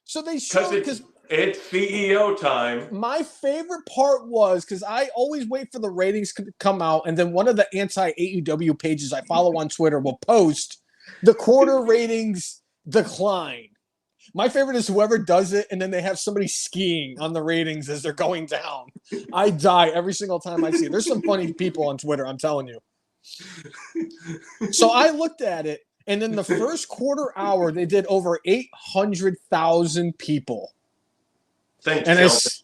Speaker 1: So they showed because
Speaker 2: it's CEO time.
Speaker 1: My favorite part was because I always wait for the ratings to come out, and then one of the anti-AEW pages I follow on Twitter will post the quarter ratings decline. My favorite is whoever does it, and then they have somebody skiing on the ratings as they're going down. I die every single time I see it. There's some funny people on Twitter, I'm telling you. So I looked at it, and in the first quarter hour, they did over 800,000 people.
Speaker 2: Thanks,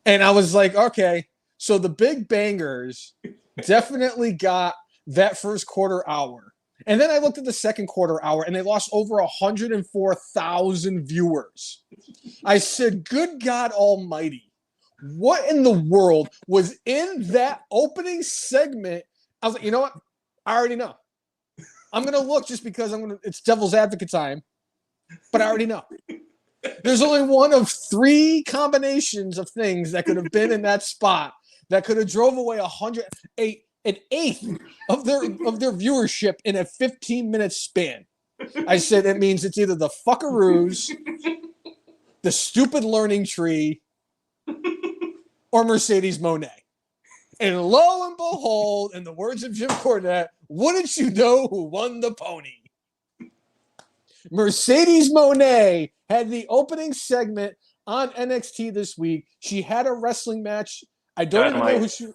Speaker 1: and I was like, okay, so the big bangers definitely got that first quarter hour. And then I looked at the second quarter hour, and they lost over 104,000 viewers. I said, good God almighty, what in the world was in that opening segment? I was like, you know what? I already know. I'm going to look just because it's devil's advocate time, but I already know. There's only one of 3 combinations of things that could have been in that spot that could have drove away an eighth of their viewership in a 15-minute span. I said it means it's either the fuckaroos, the stupid learning tree, or Mercedes Moné. And lo and behold, in the words of Jim Cornette, wouldn't you know who won the pony? Mercedes Moné had the opening segment on NXT this week. She had a wrestling match. I don't even know who she...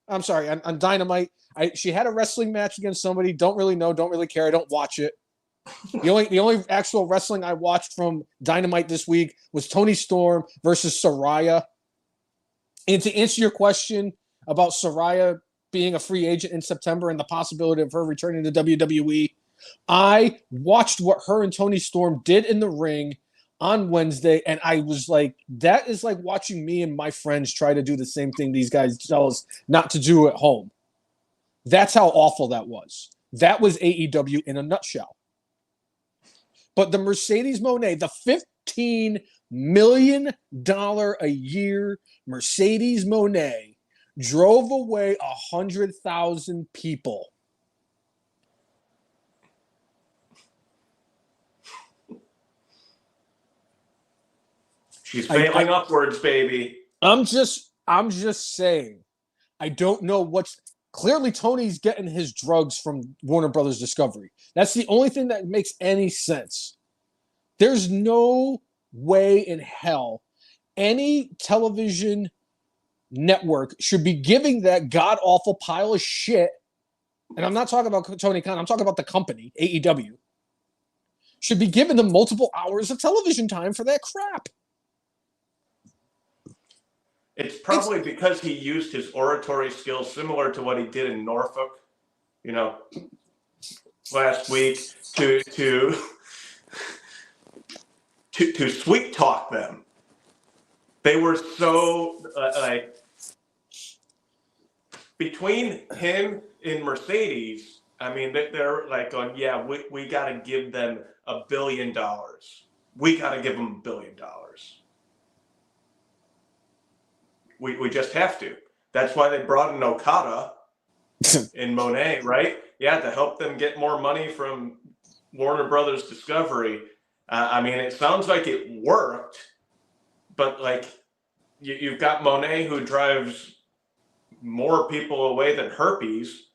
Speaker 1: I'm sorry, on Dynamite. She had a wrestling match against somebody. Don't really know, don't really care. I don't watch it. The only actual wrestling I watched from Dynamite this week was Toni Storm versus Saraya. And to answer your question about Saraya being a free agent in September and the possibility of her returning to WWE, I watched what her and Toni Storm did in the ring on Wednesday, and I was like, that is like watching me and my friends try to do the same thing these guys tell us not to do at home. That's how awful that was. That was AEW in a nutshell. But the Mercedes Moné, the $15 million a year Mercedes Moné, drove away 100,000 people.
Speaker 2: She's failing upwards, baby.
Speaker 1: I'm just saying. I don't know what's... Clearly, Tony's getting his drugs from Warner Brothers Discovery. That's the only thing that makes any sense. There's no way in hell any television network should be giving that god-awful pile of shit, and I'm not talking about Tony Khan, I'm talking about the company, AEW, should be giving them multiple hours of television time for that crap.
Speaker 2: It's probably because he used his oratory skills similar to what he did in Norfolk, last week to sweet talk them. They were so between him and Mercedes. I mean, they're like going, yeah, we got to give them $1 billion. We got to give them $1 billion. We just have to. That's why they brought in Okada and Monet, right? Yeah, to help them get more money from Warner Brothers Discovery. I mean, it sounds like it worked, but like you've got Monet who drives more people away than herpes.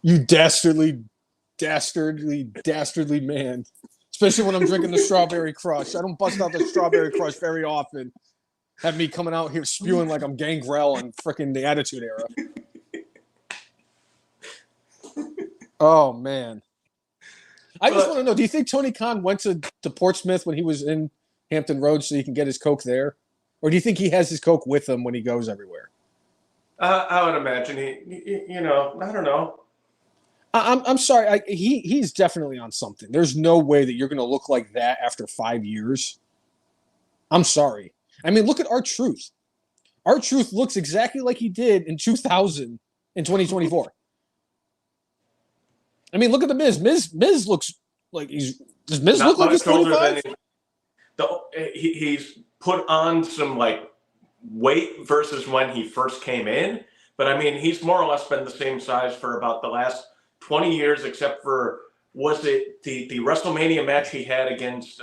Speaker 1: You dastardly man. Especially when I'm drinking the Strawberry Crush. I don't bust out the Strawberry Crush very often. Have me coming out here spewing like I'm Gangrel and freaking the Attitude Era. Oh, man. I just want to know, do you think Tony Khan went to Portsmouth when he was in Hampton Roads so he can get his Coke there? Or do you think he has his Coke with him when he goes everywhere?
Speaker 2: I would imagine I don't know.
Speaker 1: I'm sorry. He's definitely on something. There's no way that you're going to look like that after 5 years. I'm sorry. I mean, look at R-Truth. R-Truth looks exactly like he did in 2000 in 2024. I mean, look at the Miz. Miz looks like he's. Does Miz look like he's 25?
Speaker 2: He's put on some like weight versus when he first came in, but I mean, he's more or less been the same size for about the last 20 years, except for was it the WrestleMania match he had against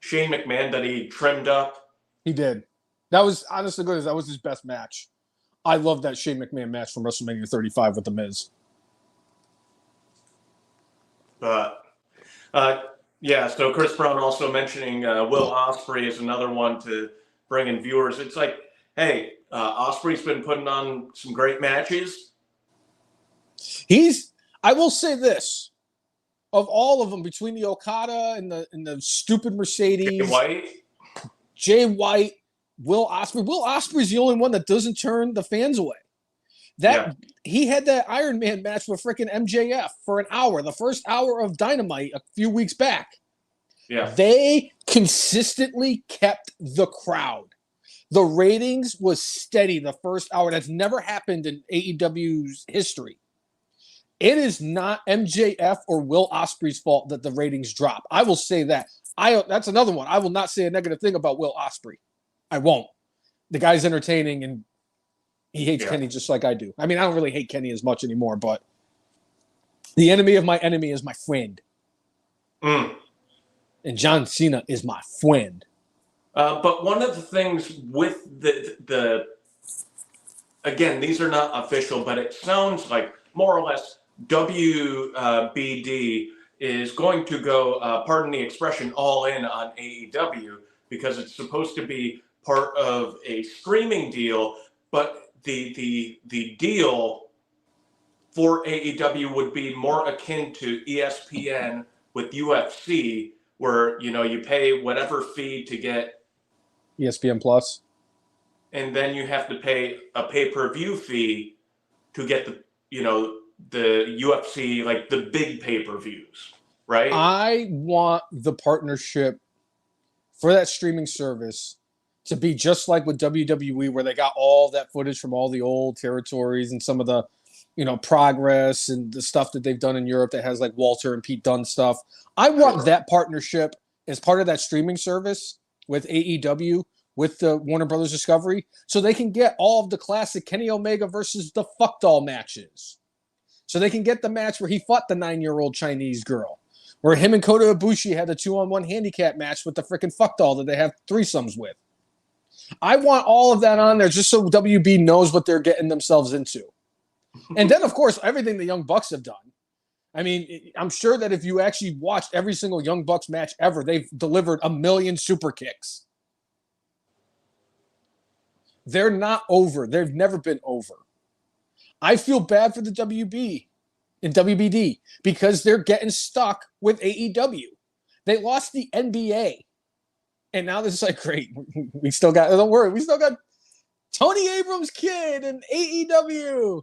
Speaker 2: Shane McMahon that he trimmed up?
Speaker 1: He did. That was honestly good. That was his best match. I love that Shane McMahon match from WrestleMania 35 with the Miz.
Speaker 2: But yeah, so Chris Brown also mentioning Will Ospreay is another one to bring in viewers. It's like, hey, Ospreay's been putting on some great matches.
Speaker 1: I will say this, of all of them, between the Okada and the stupid Mercedes, Jay White, Will Ospreay. Will Ospreay's the only one that doesn't turn the fans away. He had that Iron Man match with freaking MJF for an hour, the first hour of Dynamite a few weeks back.
Speaker 2: Yeah.
Speaker 1: They consistently kept the crowd. The ratings was steady the first hour. That's never happened in AEW's history. It is not MJF or Will Ospreay's fault that the ratings drop. I will say that. That's another one. I will not say a negative thing about Will Ospreay. I won't. The guy's entertaining and he hates Kenny just like I do. I mean, I don't really hate Kenny as much anymore, but the enemy of my enemy is my friend.
Speaker 2: Mm.
Speaker 1: And John Cena is my friend.
Speaker 2: But one of the things with the again, these are not official, but it sounds like more or less WBD is going to go, pardon the expression, all in on AEW because it's supposed to be part of a streaming deal, but the deal for AEW would be more akin to ESPN with UFC, where you pay whatever fee to get
Speaker 1: ESPN Plus,
Speaker 2: and then you have to pay a pay-per-view fee to get the UFC, like the big pay-per-views, right?
Speaker 1: I want the partnership for that streaming service to be just like with WWE, where they got all that footage from all the old territories and some of the, progress and the stuff that they've done in Europe that has like Walter and Pete Dunne stuff. I want that partnership as part of that streaming service with AEW, with the Warner Brothers Discovery, so they can get all of the classic Kenny Omega versus the fuck doll matches. So they can get the match where he fought the 9-year-old Chinese girl, where him and Kota Ibushi had the 2-on-1 handicap match with the freaking fuck doll that they have threesomes with. I want all of that on there just so WB knows what they're getting themselves into. And then, of course, everything the Young Bucks have done. I mean, I'm sure that if you actually watched every single Young Bucks match ever, they've delivered 1 million super kicks. They're not over. They've never been over. I feel bad for the WB and WBD because they're getting stuck with AEW. They lost the NBA. And now this is like, great. We still got, don't worry, we still got Tony Abrams' kid and AEW.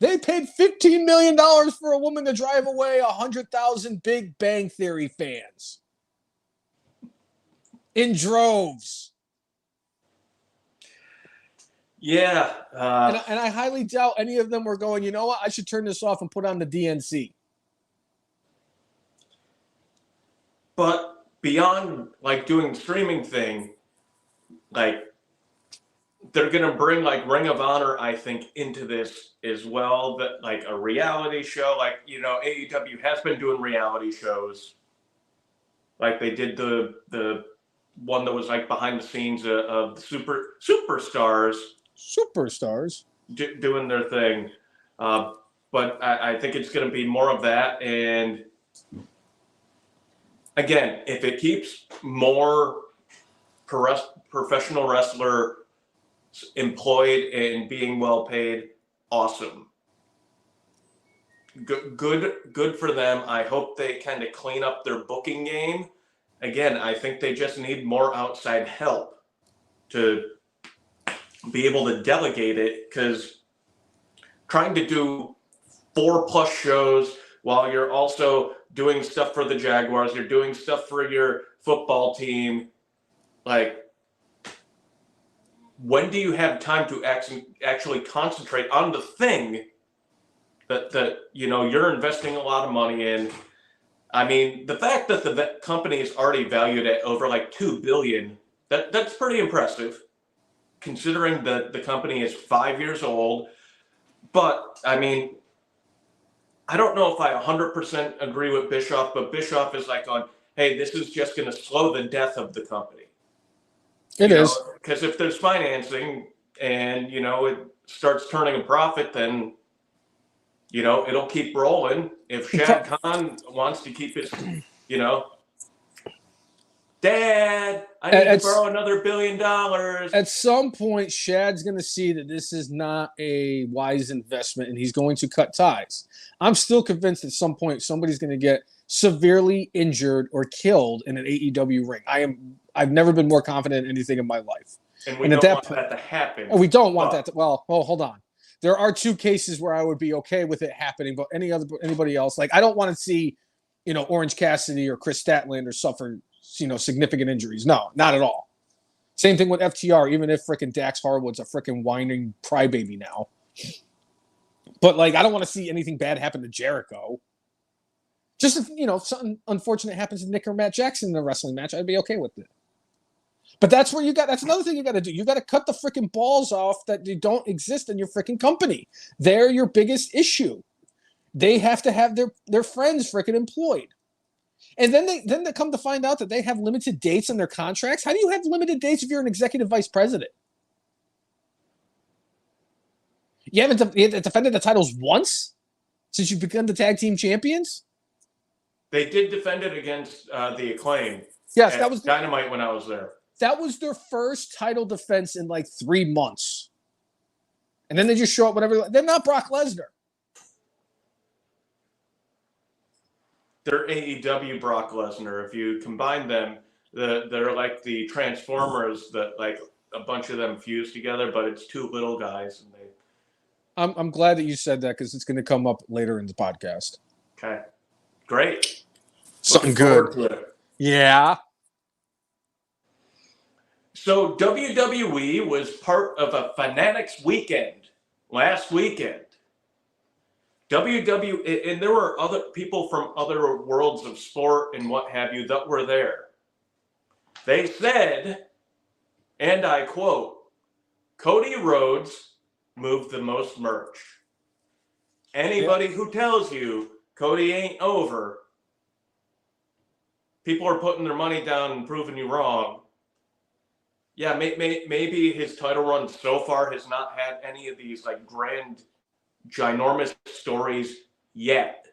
Speaker 1: They paid $15 million for a woman to drive away 100,000 Big Bang Theory fans in droves.
Speaker 2: Yeah.
Speaker 1: And I highly doubt any of them were going, you know what, I should turn this off and put on the DNC.
Speaker 2: But beyond like doing the streaming thing, like they're gonna bring like Ring of Honor, I think, into this as well. That like a reality show, like AEW has been doing reality shows. Like they did the one that was like behind the scenes of the superstars
Speaker 1: Superstars
Speaker 2: doing their thing. but I think it's going to be more of that. And again, if it keeps more professional wrestler employed and being well paid, awesome. Good for them. I hope they kind of clean up their booking game. Again, I think they just need more outside help to be able to delegate it, because trying to do 4+ shows while you're also doing stuff for the Jaguars, you're doing stuff for your football team, like, when do you have time to actually concentrate on the thing that you're investing a lot of money in? I mean, the fact that the company is already valued at over like $2 billion, that's pretty impressive, considering that the company is 5 years old. But I mean, I don't know if I 100% agree with Bischoff, but Bischoff is like hey, this is just going to slow the death of the company.
Speaker 1: It is.
Speaker 2: Because if there's financing and, it starts turning a profit, then, it'll keep rolling. If Shad Khan wants to keep his, Dad, I need to borrow another $1 billion.
Speaker 1: At some point, Shad's going to see that this is not a wise investment, and he's going to cut ties. I'm still convinced at some point somebody's going to get severely injured or killed in an AEW ring. I've never been more confident in anything in my life.
Speaker 2: And we don't want that to happen.
Speaker 1: We don't want that to, well, hold on. There are 2 cases where I would be okay with it happening, but anybody else, like, I don't want to see, Orange Cassidy or Chris Statlander suffer, significant injuries. No, not at all. Same thing with FTR, even if frickin' Dax Harwood's a frickin' whining crybaby now. But, like, I don't want to see anything bad happen to Jericho. Just if, something unfortunate happens to Nick or Matt Jackson in a wrestling match, I'd be okay with it. But that's another thing you got to do. You got to cut the freaking balls off that you don't exist in your freaking company. They're your biggest issue. They have to have their friends freaking employed. And then they come to find out that they have limited dates in their contracts. How do you have limited dates if you're an executive vice president? You haven't defended the titles once since you've become the tag team champions?
Speaker 2: They did defend it against the Acclaim.
Speaker 1: Yes, that was
Speaker 2: Dynamite when I was there.
Speaker 1: That was their first title defense in like 3 months. And then they just show up whenever. They're not Brock Lesnar.
Speaker 2: They're AEW Brock Lesnar. If you combine them, they're like the Transformers that like a bunch of them fuse together, but it's 2 little guys. And
Speaker 1: I'm glad that you said that, because it's going to come up later in the podcast.
Speaker 2: Okay. Great.
Speaker 1: Something good. Yeah.
Speaker 2: So WWE was part of a Fanatics weekend last weekend. WWE, and there were other people from other worlds of sport and what have you that were there. They said, and I quote, Cody Rhodes moved the most merch. Anybody who tells you Cody ain't over, people are putting their money down and proving you wrong. Yeah, maybe his title run so far has not had any of these like grand, ginormous stories yet.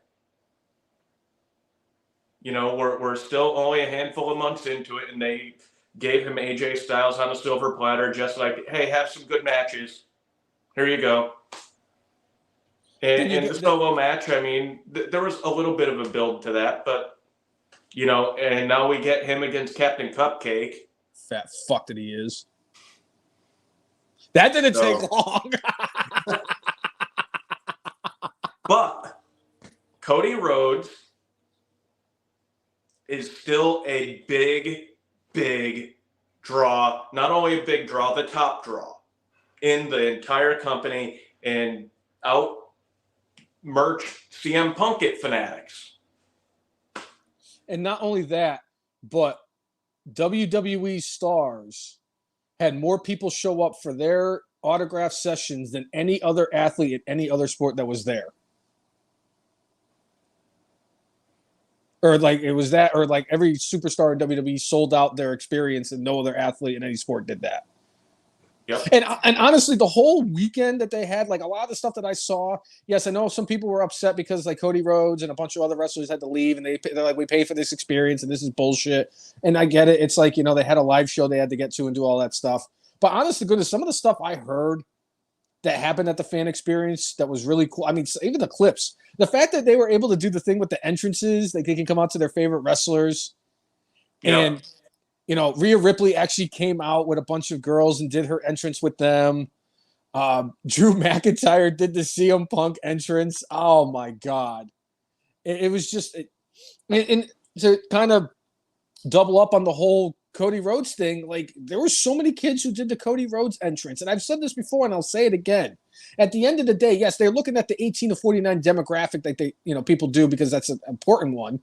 Speaker 2: We're still only a handful of months into it, and they gave him AJ Styles on a silver platter, just like, hey, have some good matches. Here you go. And the solo match, I mean, there was a little bit of a build to that, but, and now we get him against Captain Cupcake.
Speaker 1: Fat fuck that he is. That didn't take long.
Speaker 2: But Cody Rhodes is still a big, big draw. Not only a big draw, the top draw in the entire company, and out merch CM Punk at Fanatics.
Speaker 1: And not only that, but WWE stars had more people show up for their autograph sessions than any other athlete in any other sport that was there. Or like it was that, or like every superstar in WWE sold out their experience, and no other athlete in any sport did that.
Speaker 2: Yep.
Speaker 1: And honestly, the whole weekend that they had, like a lot of the stuff that I saw, yes, I know some people were upset because like Cody Rhodes and a bunch of other wrestlers had to leave, and they're like, we pay for this experience, and this is bullshit. And I get it. It's like, they had a live show they had to get to and do all that stuff. But honest to goodness, some of the stuff I heard that happened at the fan experience that was really cool. I mean, even the clips, the fact that they were able to do the thing with the entrances, like they can come out to their favorite wrestlers, and Rhea Ripley actually came out with a bunch of girls and did her entrance with them. Drew McIntyre did the CM Punk entrance. Oh my God. It was just, and to kind of double up on the whole Cody Rhodes thing, like there were so many kids who did the Cody Rhodes entrance. And I've said this before and I'll say it again. At the end of the day, yes, they're looking at the 18 to 49 demographic that they, people do because that's an important one.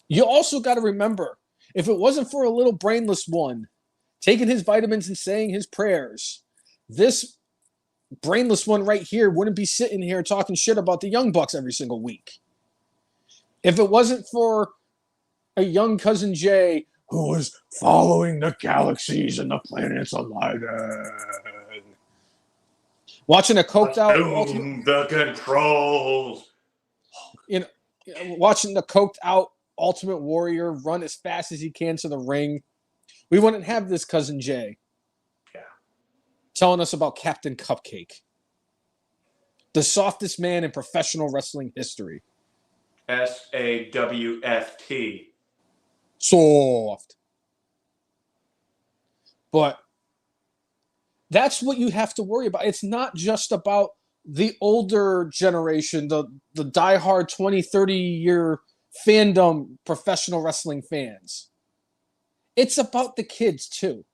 Speaker 1: You also got to remember, if it wasn't for a little brainless one taking his vitamins and saying his prayers, this brainless one right here wouldn't be sitting here talking shit about the Young Bucks every single week. If it wasn't for a young cousin Jay who was following the galaxies and the planets aligning, watching a coked out
Speaker 2: the controls,
Speaker 1: watching the coked out Ultimate Warrior run as fast as he can to the ring, we wouldn't have this cousin Jay telling us about Captain Cupcake, the softest man in professional wrestling history.
Speaker 2: SAWFT.
Speaker 1: Soft. But that's what you have to worry about. It's not just about the older generation, the diehard 20, 30-year fandom professional wrestling fans. It's about the kids too.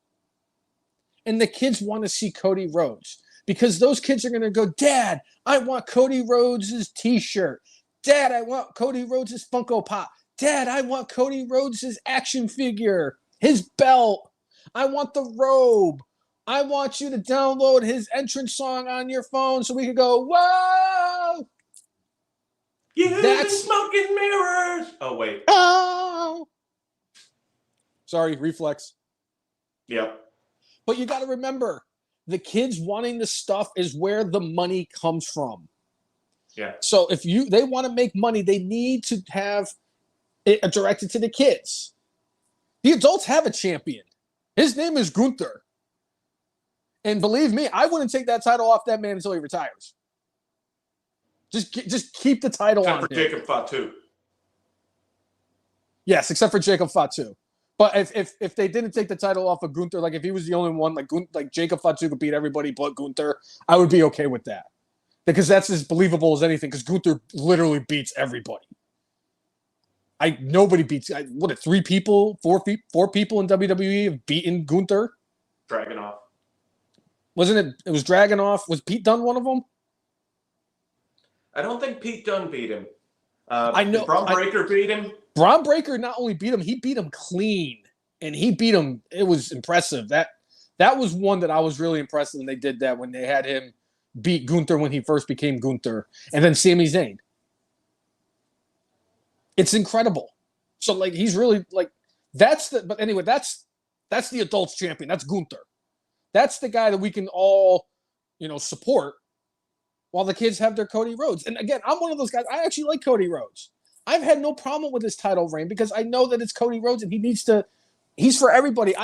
Speaker 1: And the kids want to see Cody Rhodes because those kids are going to go, Dad, I want Cody Rhodes' t-shirt. Dad, I want Cody Rhodes' Funko Pop. Dad, I want Cody Rhodes' action figure, his belt. I want the robe. I want you to download his entrance song on your phone so we could go, whoa!
Speaker 2: That's smoking mirrors. Oh, wait.
Speaker 1: Oh! Sorry, reflex.
Speaker 2: Yep.
Speaker 1: But you got to remember, the kids wanting the stuff is where the money comes from.
Speaker 2: Yeah.
Speaker 1: So if they want to make money, they need to have it directed to the kids. The adults have a champion. His name is Gunther. And believe me, I wouldn't take that title off that man until he retires. Just keep the title
Speaker 2: except
Speaker 1: on
Speaker 2: for
Speaker 1: him.
Speaker 2: Jacob Fatu.
Speaker 1: Yes, except for Jacob Fatu. But if they didn't take the title off of Gunther, like if he was the only one, like Jacob Fatu could beat everybody but Gunther, I would be okay with that. Because that's as believable as anything, because Gunther literally beats everybody. Nobody beats, four people in WWE have beaten Gunther?
Speaker 2: Dragunov.
Speaker 1: Wasn't it? It was Dragunov. Was Pete Dunne one of them?
Speaker 2: I don't think Pete Dunne beat him.
Speaker 1: I know.
Speaker 2: Did Braun Breaker beat him?
Speaker 1: Braun Breaker not only beat him, he beat him clean. And he beat him. It was impressive. That was one that I was really impressed when they did that, when they had him beat Gunther when he first became Gunther. And then Sami Zayn. It's incredible. So, like, he's really, like, but anyway, that's the adults champion. That's Gunther. That's the guy that we can all, support while the kids have their Cody Rhodes. And again, I'm one of those guys. I actually like Cody Rhodes. I've had no problem with his title reign because I know that it's Cody Rhodes and he's for everybody.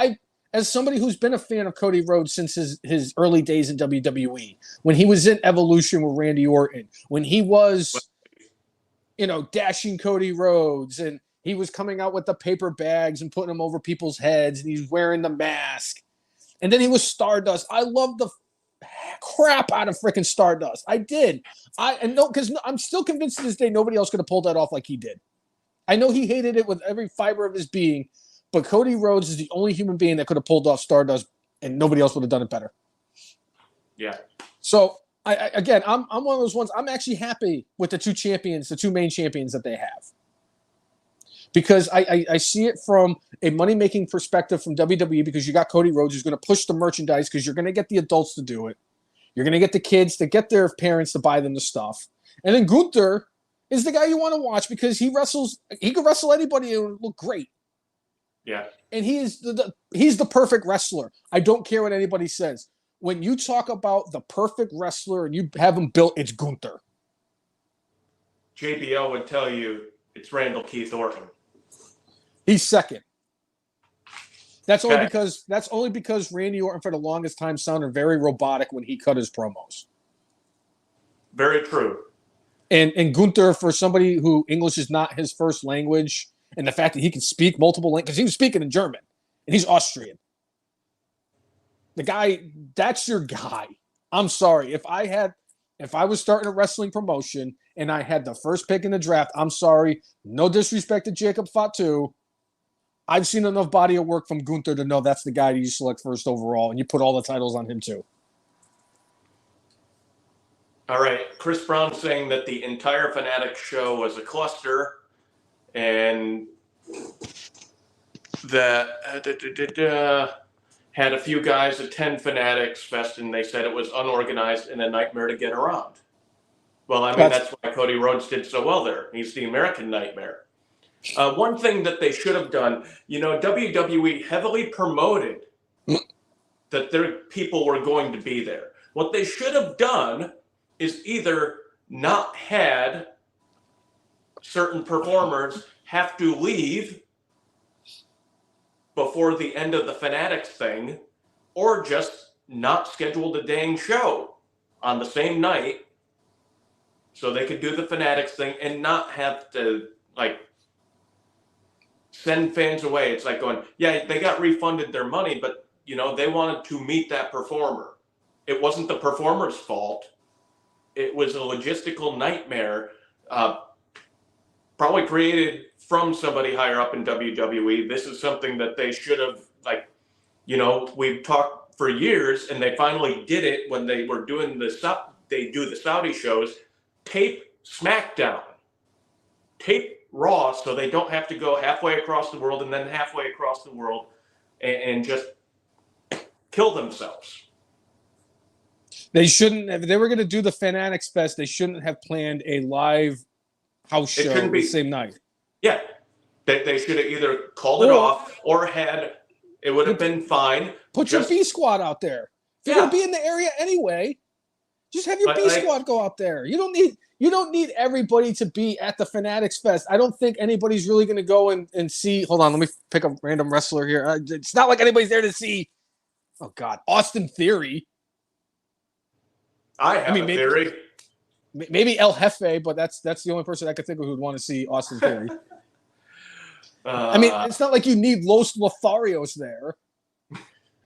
Speaker 1: As somebody who's been a fan of Cody Rhodes since his early days in WWE, when he was in Evolution with Randy Orton, when he was, dashing Cody Rhodes, and he was coming out with the paper bags and putting them over people's heads, and he's wearing the mask. And then he was Stardust. I love the crap out of freaking Stardust. I did. Because I'm still convinced to this day nobody else could have pulled that off like he did. I know he hated it with every fiber of his being, but Cody Rhodes is the only human being that could have pulled off Stardust, and nobody else would have done it better.
Speaker 2: Yeah.
Speaker 1: So I'm one of those ones. I'm actually happy with the two main champions that they have. Because I see it from a money-making perspective from WWE, because you got Cody Rhodes who's going to push the merchandise because you're going to get the adults to do it. You're going to get the kids to get their parents to buy them the stuff. And then Gunther is the guy you want to watch because he can wrestle anybody and look great.
Speaker 2: Yeah.
Speaker 1: And he's the perfect wrestler. I don't care what anybody says. When you talk about the perfect wrestler and you have him built, it's Gunther.
Speaker 2: JBL would tell you it's Randall Keith Orton.
Speaker 1: He's second. That's only
Speaker 2: Okay.
Speaker 1: because Randy Orton for the longest time sounded very robotic when he cut his promos.
Speaker 2: Very true.
Speaker 1: And Gunther, for somebody who English is not his first language, and the fact that he can speak multiple languages, because he was speaking in German, and he's Austrian. The guy, that's your guy. I'm sorry. If I was starting a wrestling promotion and I had the first pick in the draft, I'm sorry. No disrespect to Jacob Fatu. I've seen enough body of work from Gunther to know that's the guy that you select first overall, and you put all the titles on him too.
Speaker 2: All right. Chris Brown saying that the entire Fanatic show was a cluster, and that had a few guys attend Fanatics Fest, and they said it was unorganized and a nightmare to get around. Well, I mean, that's why Cody Rhodes did so well there. He's the American nightmare. One thing that they should have done, WWE heavily promoted that their people were going to be there. What they should have done is either not had certain performers have to leave before the end of the Fanatics thing, or just not scheduled a dang show on the same night so they could do the Fanatics thing and not have to, send fans away. It's like going, yeah, they got refunded their money, but, they wanted to meet that performer. It wasn't the performer's fault. It was a logistical nightmare, probably created from somebody higher up in WWE. This is something that they should have, we've talked for years, and they finally did it when they were doing they do the Saudi shows. Tape SmackDown, tape Raw, so they don't have to go halfway across the world and then halfway across the world and just kill themselves.
Speaker 1: They shouldn't. If they were going to do the Fanatics Fest, they shouldn't have planned a live house show the same night.
Speaker 2: Yeah. They should have either called it off or it would have been fine.
Speaker 1: Put your B squad out there. If you're going to be in the area anyway, just have your B squad go out there. You don't need everybody to be at the Fanatics Fest. I don't think anybody's really going to go and see. Hold on, let me pick a random wrestler here. It's not like anybody's there to see. Oh God, Austin Theory.
Speaker 2: I have a theory.
Speaker 1: Maybe El Jefe, but that's the only person I could think of who'd want to see Austin Theory. It's not like you need Los Lotharios there.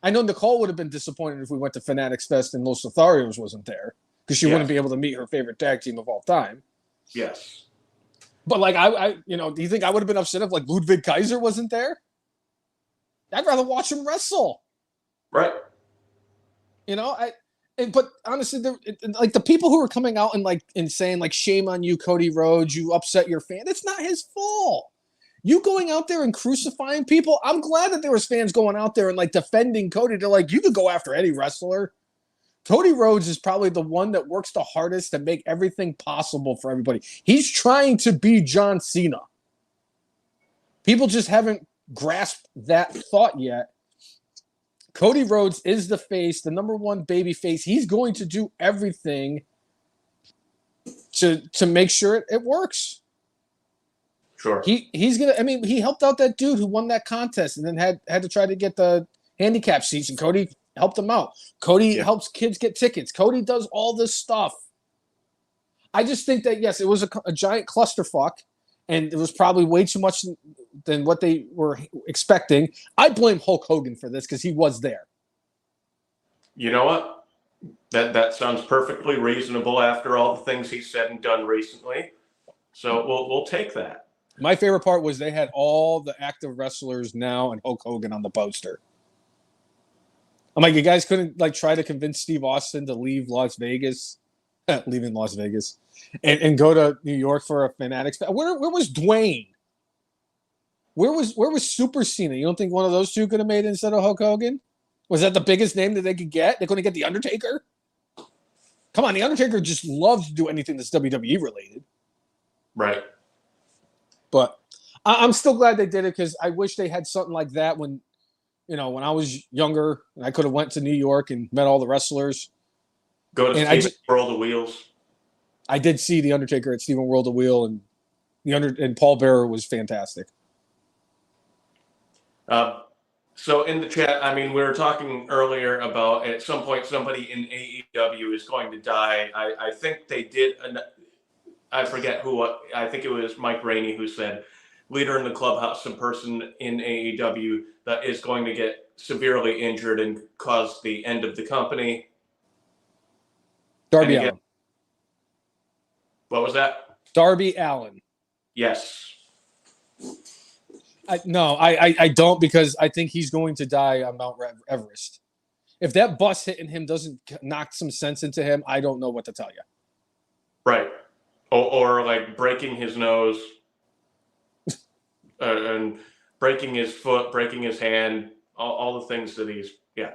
Speaker 1: I know Nicole would have been disappointed if we went to Fanatics Fest and Los Lotharios wasn't there, because she wouldn't be able to meet her favorite tag team of all time.
Speaker 2: Yes.
Speaker 1: But I do you think I would have been upset if Ludwig Kaiser wasn't there? I'd rather watch him wrestle.
Speaker 2: Right.
Speaker 1: But honestly, the people who are coming out and saying shame on you, Cody Rhodes, you upset your fan. It's not his fault. You going out there and crucifying people. I'm glad that there was fans going out there and defending Cody. They're you could go after any wrestler. Cody Rhodes is probably the one that works the hardest to make everything possible for everybody. He's trying to be John Cena. People just haven't grasped that thought yet. Cody Rhodes is the face, the number one baby face. He's going to do everything to make sure it works.
Speaker 2: Sure.
Speaker 1: He's gonna. He helped out that dude who won that contest and then had to try to get the handicap seats, and Cody helped him out. Cody helps kids get tickets. Cody does all this stuff. I just think that yes, it was a giant clusterfuck, and it was probably way too much than what they were expecting. I blame Hulk Hogan for this because he was there.
Speaker 2: You know what? That sounds perfectly reasonable after all the things he's said and done recently. So we'll take that.
Speaker 1: My favorite part was they had all the active wrestlers now and Hulk Hogan on the poster. I'm you guys couldn't try to convince Steve Austin to leave Las Vegas, leaving Las Vegas, and go to New York for a Fanatics. Where was Dwayne? Where was Super Cena? You don't think one of those two could have made it instead of Hulk Hogan? Was that the biggest name that they could get? They couldn't get The Undertaker? Come on, The Undertaker just loves to do anything that's WWE related.
Speaker 2: Right.
Speaker 1: But I'm still glad they did it because I wish they had something like that when I was younger and I could have went to New York and met all the wrestlers.
Speaker 2: Go to
Speaker 1: And
Speaker 2: Steven World of Wheels.
Speaker 1: I did see the Undertaker at Steven World of Wheel, and and Paul Bearer was fantastic.
Speaker 2: So in the chat, I mean, we were talking earlier about at some point somebody in AEW is going to die. I think they did. I forget who. I think it was Mike Rainey who said, "Leader in the clubhouse, some person in AEW that is going to get severely injured and cause the end of the company."
Speaker 1: Darby Allin.
Speaker 2: What was that?
Speaker 1: Darby Allin.
Speaker 2: Yes.
Speaker 1: I don't, because I think he's going to die on Mount Everest. If that bus hitting him doesn't knock some sense into him, I don't know what to tell you.
Speaker 2: Right. Or like breaking his nose and breaking his foot, breaking his hand, all the things that he's, yeah.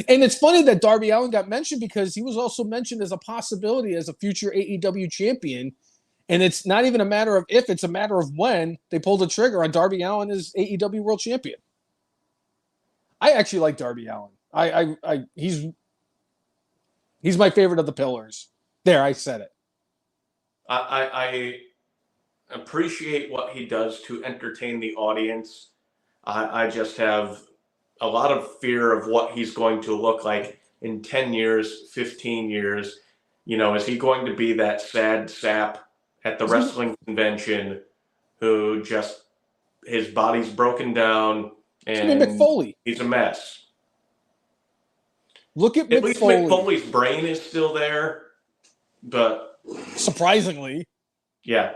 Speaker 1: And it's funny that Darby Allin got mentioned because he was also mentioned as a possibility as a future AEW champion. And it's not even a matter of if, it's a matter of when they pulled the trigger on Darby Allin as AEW World Champion. I actually like Darby Allin. He's my favorite of the pillars. There, I said it.
Speaker 2: I appreciate what he does to entertain the audience. I just have a lot of fear of what he's going to look like in 10 years, 15 years. Is he going to be that sad sap at the wrestling convention who just, his body's broken down and
Speaker 1: Mick Foley.
Speaker 2: He's a mess?
Speaker 1: Look at Mick
Speaker 2: least
Speaker 1: Foley.
Speaker 2: Mick Foley's brain is still there, but
Speaker 1: surprisingly,
Speaker 2: yeah.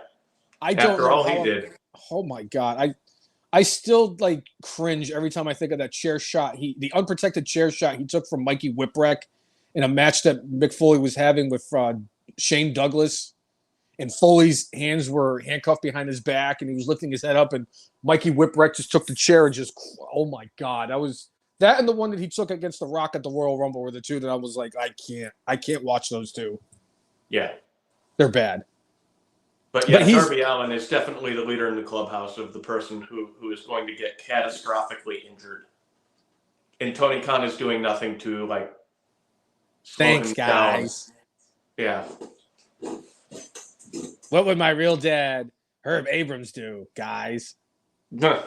Speaker 1: I don't
Speaker 2: After
Speaker 1: know
Speaker 2: all
Speaker 1: how
Speaker 2: he did.
Speaker 1: Oh my god, I still like cringe every time I think of that chair shot. The unprotected chair shot he took from Mikey Whipwreck in a match that Mick Foley was having with Shane Douglas, and Foley's hands were handcuffed behind his back, and he was lifting his head up, and Mikey Whipwreck just took the chair and just, oh my god, that and the one that he took against The Rock at the Royal Rumble were the two that I was like, I can't watch those two.
Speaker 2: Yeah,
Speaker 1: they're bad.
Speaker 2: But yeah, Darby Allin is definitely the leader in the clubhouse of the person who is going to get catastrophically injured. And Tony Khan is doing nothing to slow
Speaker 1: Thanks,
Speaker 2: him
Speaker 1: guys.
Speaker 2: Down. Yeah.
Speaker 1: What would my real dad, Herb Abrams, do, guys?
Speaker 2: Do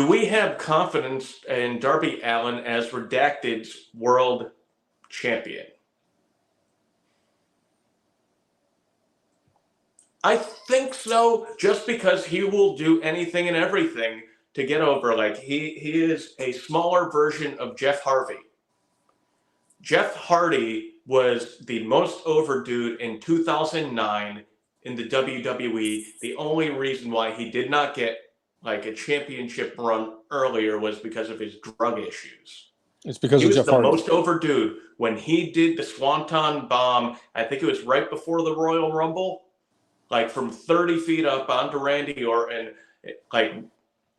Speaker 2: we have confidence in Darby Allin as Redacted's world champion? I think so, just because he will do anything and everything to get over. He is a smaller version of Jeff Hardy. Jeff Hardy was the most over dude in 2009 in the WWE. The only reason why he did not get a championship run earlier was because of his drug issues.
Speaker 1: It's because of Jeff Hardy.
Speaker 2: He was the most over dude. When he did the Swanton Bomb, I think it was right before the Royal Rumble, from 30 feet up onto Randy Orton,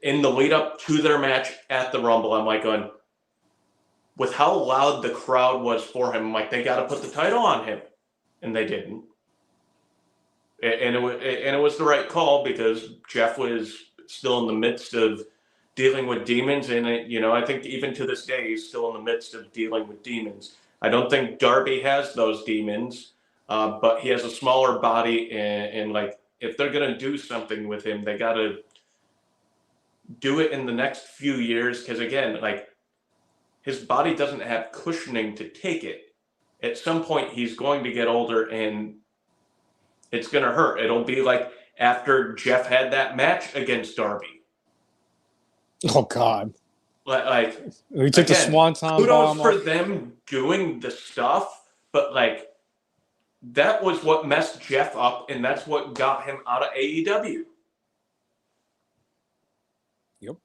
Speaker 2: in the lead up to their match at the Rumble, I'm going, with how loud the crowd was for him, they got to put the title on him, and they didn't. And it was the right call because Jeff was still in the midst of dealing with demons, and I think even to this day he's still in the midst of dealing with demons. I don't think Darby has those demons, but he has a smaller body, and if they're gonna do something with him, they got to do it in the next few years, because again, his body doesn't have cushioning to take it. At some point, he's going to get older, and it's going to hurt. It'll be like after Jeff had that match against Darby.
Speaker 1: Oh, God.
Speaker 2: We
Speaker 1: took the Swanton
Speaker 2: Bomb. Kudos for
Speaker 1: off.
Speaker 2: them doing the stuff, but that was what messed Jeff up, and that's what got him out of AEW.
Speaker 1: Yep.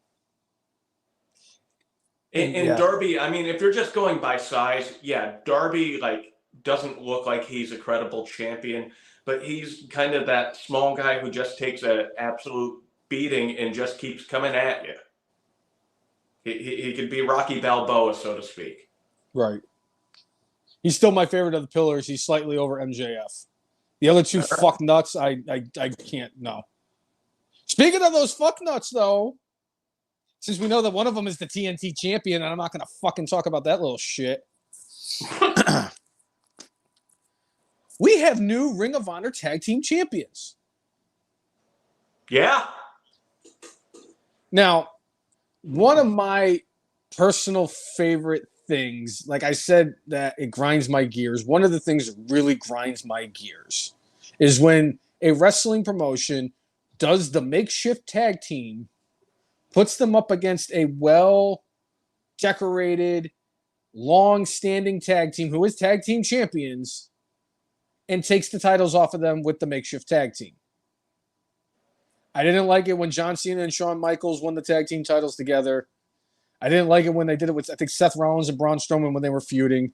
Speaker 2: And Darby, I mean, if you're just going by size, yeah, Darby doesn't look like he's a credible champion, but he's kind of that small guy who just takes an absolute beating and just keeps coming at you. He could be Rocky Balboa, so to speak.
Speaker 1: Right. He's still my favorite of the pillars. He's slightly over MJF. The other two fuck nuts, I can't. No. Speaking of those fuck nuts, though, since we know that one of them is the TNT champion, and I'm not going to fucking talk about that little shit. We have new Ring of Honor Tag Team Champions.
Speaker 2: Yeah.
Speaker 1: Now, one of my personal favorite things, like I said, that it grinds my gears. One of the things that really grinds my gears is when a wrestling promotion does the makeshift tag team, puts them up against a well-decorated, long-standing tag team who is tag team champions, and takes the titles off of them with the makeshift tag team. I didn't like it when John Cena and Shawn Michaels won the tag team titles together. I didn't like it when they did it with, I think, Seth Rollins and Braun Strowman when they were feuding.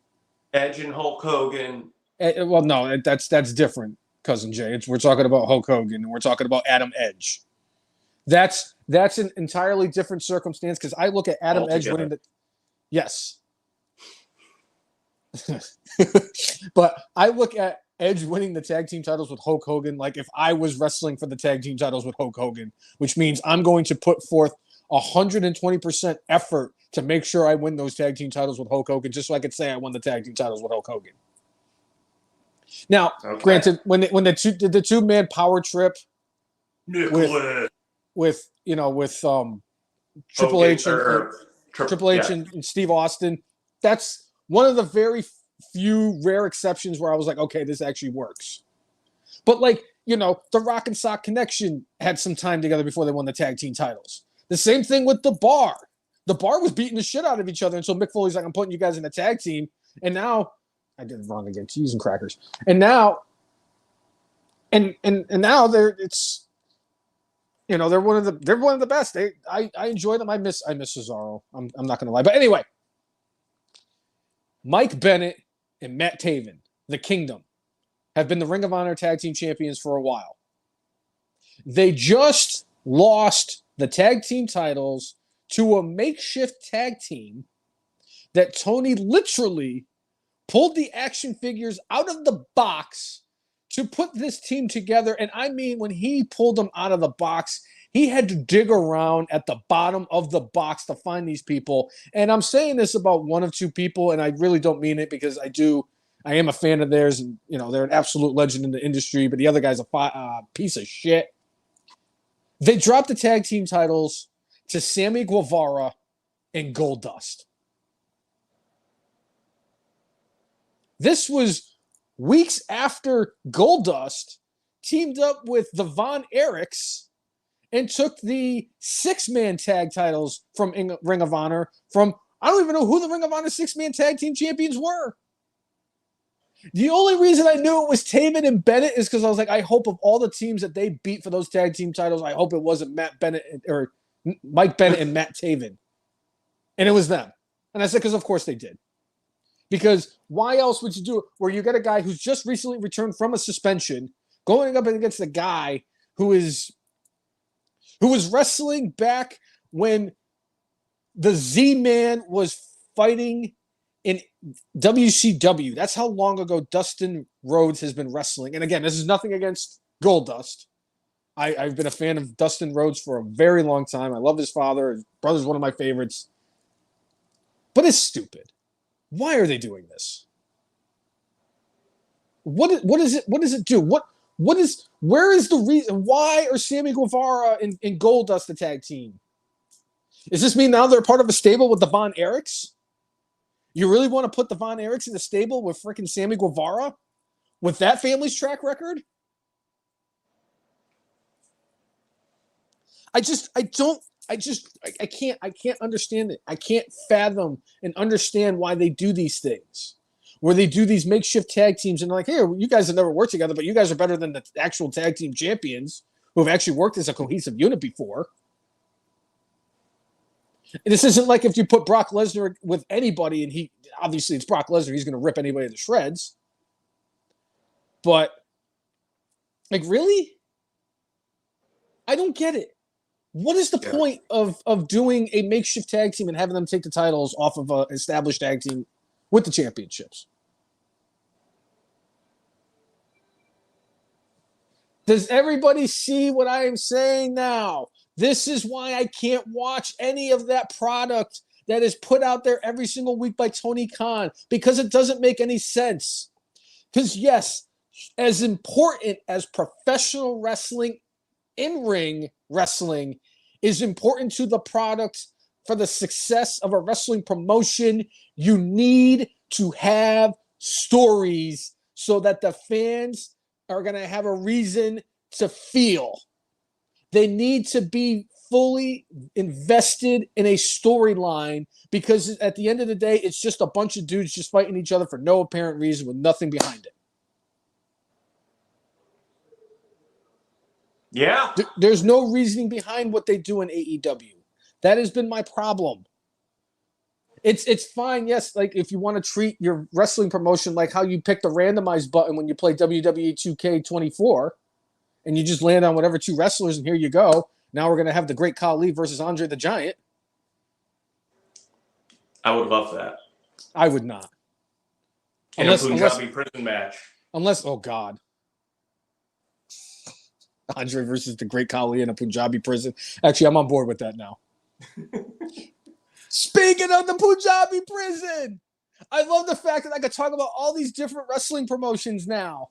Speaker 2: Edge and Hulk Hogan.
Speaker 1: Well, no, that's different, Cousin Jay. We're talking about Hulk Hogan, and we're talking about Adam Edge. That's an entirely different circumstance because I look at Adam Edge winning the... Yes. But I look at Edge winning the tag team titles with Hulk Hogan like if I was wrestling for the tag team titles with Hulk Hogan, which means I'm going to put forth 120% effort to make sure I win those tag team titles with Hulk Hogan, just so I could say I won the tag team titles with Hulk Hogan. Now, granted, when they did the two-man power trip with Triple H and Steve Austin, that's one of the very few rare exceptions where I was like, okay, this actually works. But the Rock and Sock Connection had some time together before they won the tag team titles. The same thing with the Bar. The Bar was beating the shit out of each other until Mick Foley's like, I'm putting you guys in a tag team. And now, I did it wrong again, cheese and crackers. And now, and now they're one of the best. I enjoy them. I miss Cesaro. I'm not gonna lie. But anyway, Mike Bennett and Matt Taven, the Kingdom, have been the Ring of Honor Tag Team Champions for a while. They just lost the tag team titles to a makeshift tag team that Tony literally pulled the action figures out of the box to put this team together. And I mean, when he pulled them out of the box, he had to dig around at the bottom of the box to find these people. And I'm saying this about one of two people, and I really don't mean it because I am a fan of theirs, and they're an absolute legend in the industry, but the other guy's a piece of shit. They dropped the tag team titles to Sammy Guevara and Goldust. This was weeks after Goldust teamed up with the Von Erichs and took the 6-man tag titles from Ring of Honor from, I don't even know who the Ring of Honor 6-man tag team champions were. The only reason I knew it was Taven and Bennett is because I was like, I hope of all the teams that they beat for those tag team titles, I hope it wasn't Matt Bennett or Mike Bennett and Matt Taven. And it was them. And I said, because of course they did. Because why else would you do it where you get a guy who's just recently returned from a suspension going up against a guy who was wrestling back when the Z-Man was fighting in WCW. That's how long ago Dustin Rhodes has been wrestling. And again, this is nothing against Goldust. I've been a fan of Dustin Rhodes for a very long time. I love his father. His brother's one of my favorites. But it's stupid. Why are they doing this? What is it? What does it do? Where is the reason? Why are Sammy Guevara and Goldust the tag team? Does this mean now they're part of a stable with the Von Erichs? You really want to put the Von Erichs in the stable with freaking Sammy Guevara? With that family's track record? I can't understand it. I can't fathom and understand why they do these things. Where they do these makeshift tag teams and they're like, hey, you guys have never worked together, but you guys are better than the actual tag team champions who have actually worked as a cohesive unit before. And this isn't like if you put Brock Lesnar with anybody and obviously it's Brock Lesnar, he's going to rip anybody to shreds. But, really? I don't get it. What is the point of doing a makeshift tag team and having them take the titles off of an established tag team with the championships? Does everybody see what I am saying now? This is why I can't watch any of that product that is put out there every single week by Tony Khan, because it doesn't make any sense. Because, yes, as important as professional wrestling, in-ring wrestling is important to the product for the success of a wrestling promotion, you need to have stories so that the fans are going to have a reason to feel. They need to be fully invested in a storyline, because at the end of the day, it's just a bunch of dudes just fighting each other for no apparent reason with nothing behind it.
Speaker 2: Yeah.
Speaker 1: There's no reasoning behind what they do in AEW. That has been my problem. It's fine, yes, like if you want to treat your wrestling promotion like how you pick the randomized button when you play WWE 2K24, and you just land on whatever two wrestlers, and here you go. Now we're going to have the Great Khali versus Andre the Giant.
Speaker 2: I would love that.
Speaker 1: I would not.
Speaker 2: In a Punjabi prison match.
Speaker 1: Unless, oh God. Andre versus the Great Khali in a Punjabi prison. Actually, I'm on board with that now. Speaking of the Punjabi prison, I love the fact that I could talk about all these different wrestling promotions now.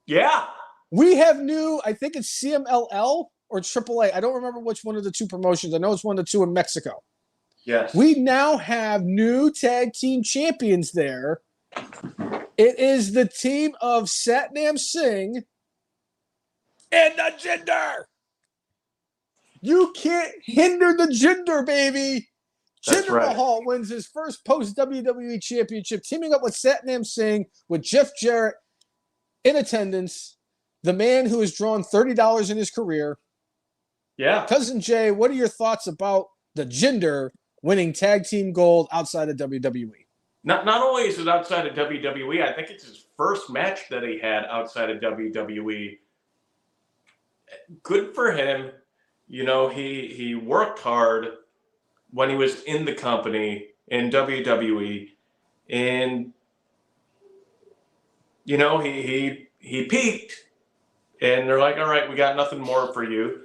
Speaker 2: Yeah.
Speaker 1: We have new, I think it's CMLL or AAA. I don't remember which one of the two promotions. I know it's one of the two in Mexico.
Speaker 2: Yes.
Speaker 1: We now have new tag team champions there. It is the team of Satnam Singh and the Jinder. You can't hinder the Jinder, baby.
Speaker 2: That's
Speaker 1: Jinder
Speaker 2: right.
Speaker 1: Mahal wins his first post-WWE championship, teaming up with Satnam Singh with Jeff Jarrett in attendance, the man who has drawn $30 in his career.
Speaker 2: Yeah.
Speaker 1: Cousin Jay, what are your thoughts about the Jinder winning tag team gold outside of WWE?
Speaker 2: Not only is it outside of WWE, I think it's his first match that he had outside of WWE. Good for him. You know, he worked hard when he was in the company in WWE, and you know, he peaked, and they're like, all right, we got nothing more for you.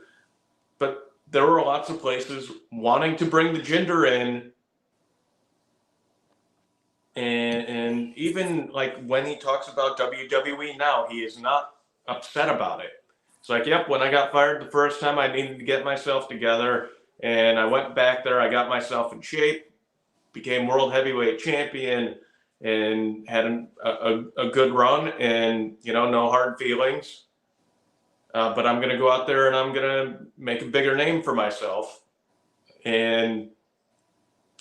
Speaker 2: But there were lots of places wanting to bring the Jinder in, and even like when he talks about WWE now, he is not upset about it. It's like, yep, when I got fired the first time, I needed to get myself together, and I went back there, I got myself in shape, became world heavyweight champion, and had a good run, and, you know, no hard feelings. But I'm going to go out there and I'm going to make a bigger name for myself. And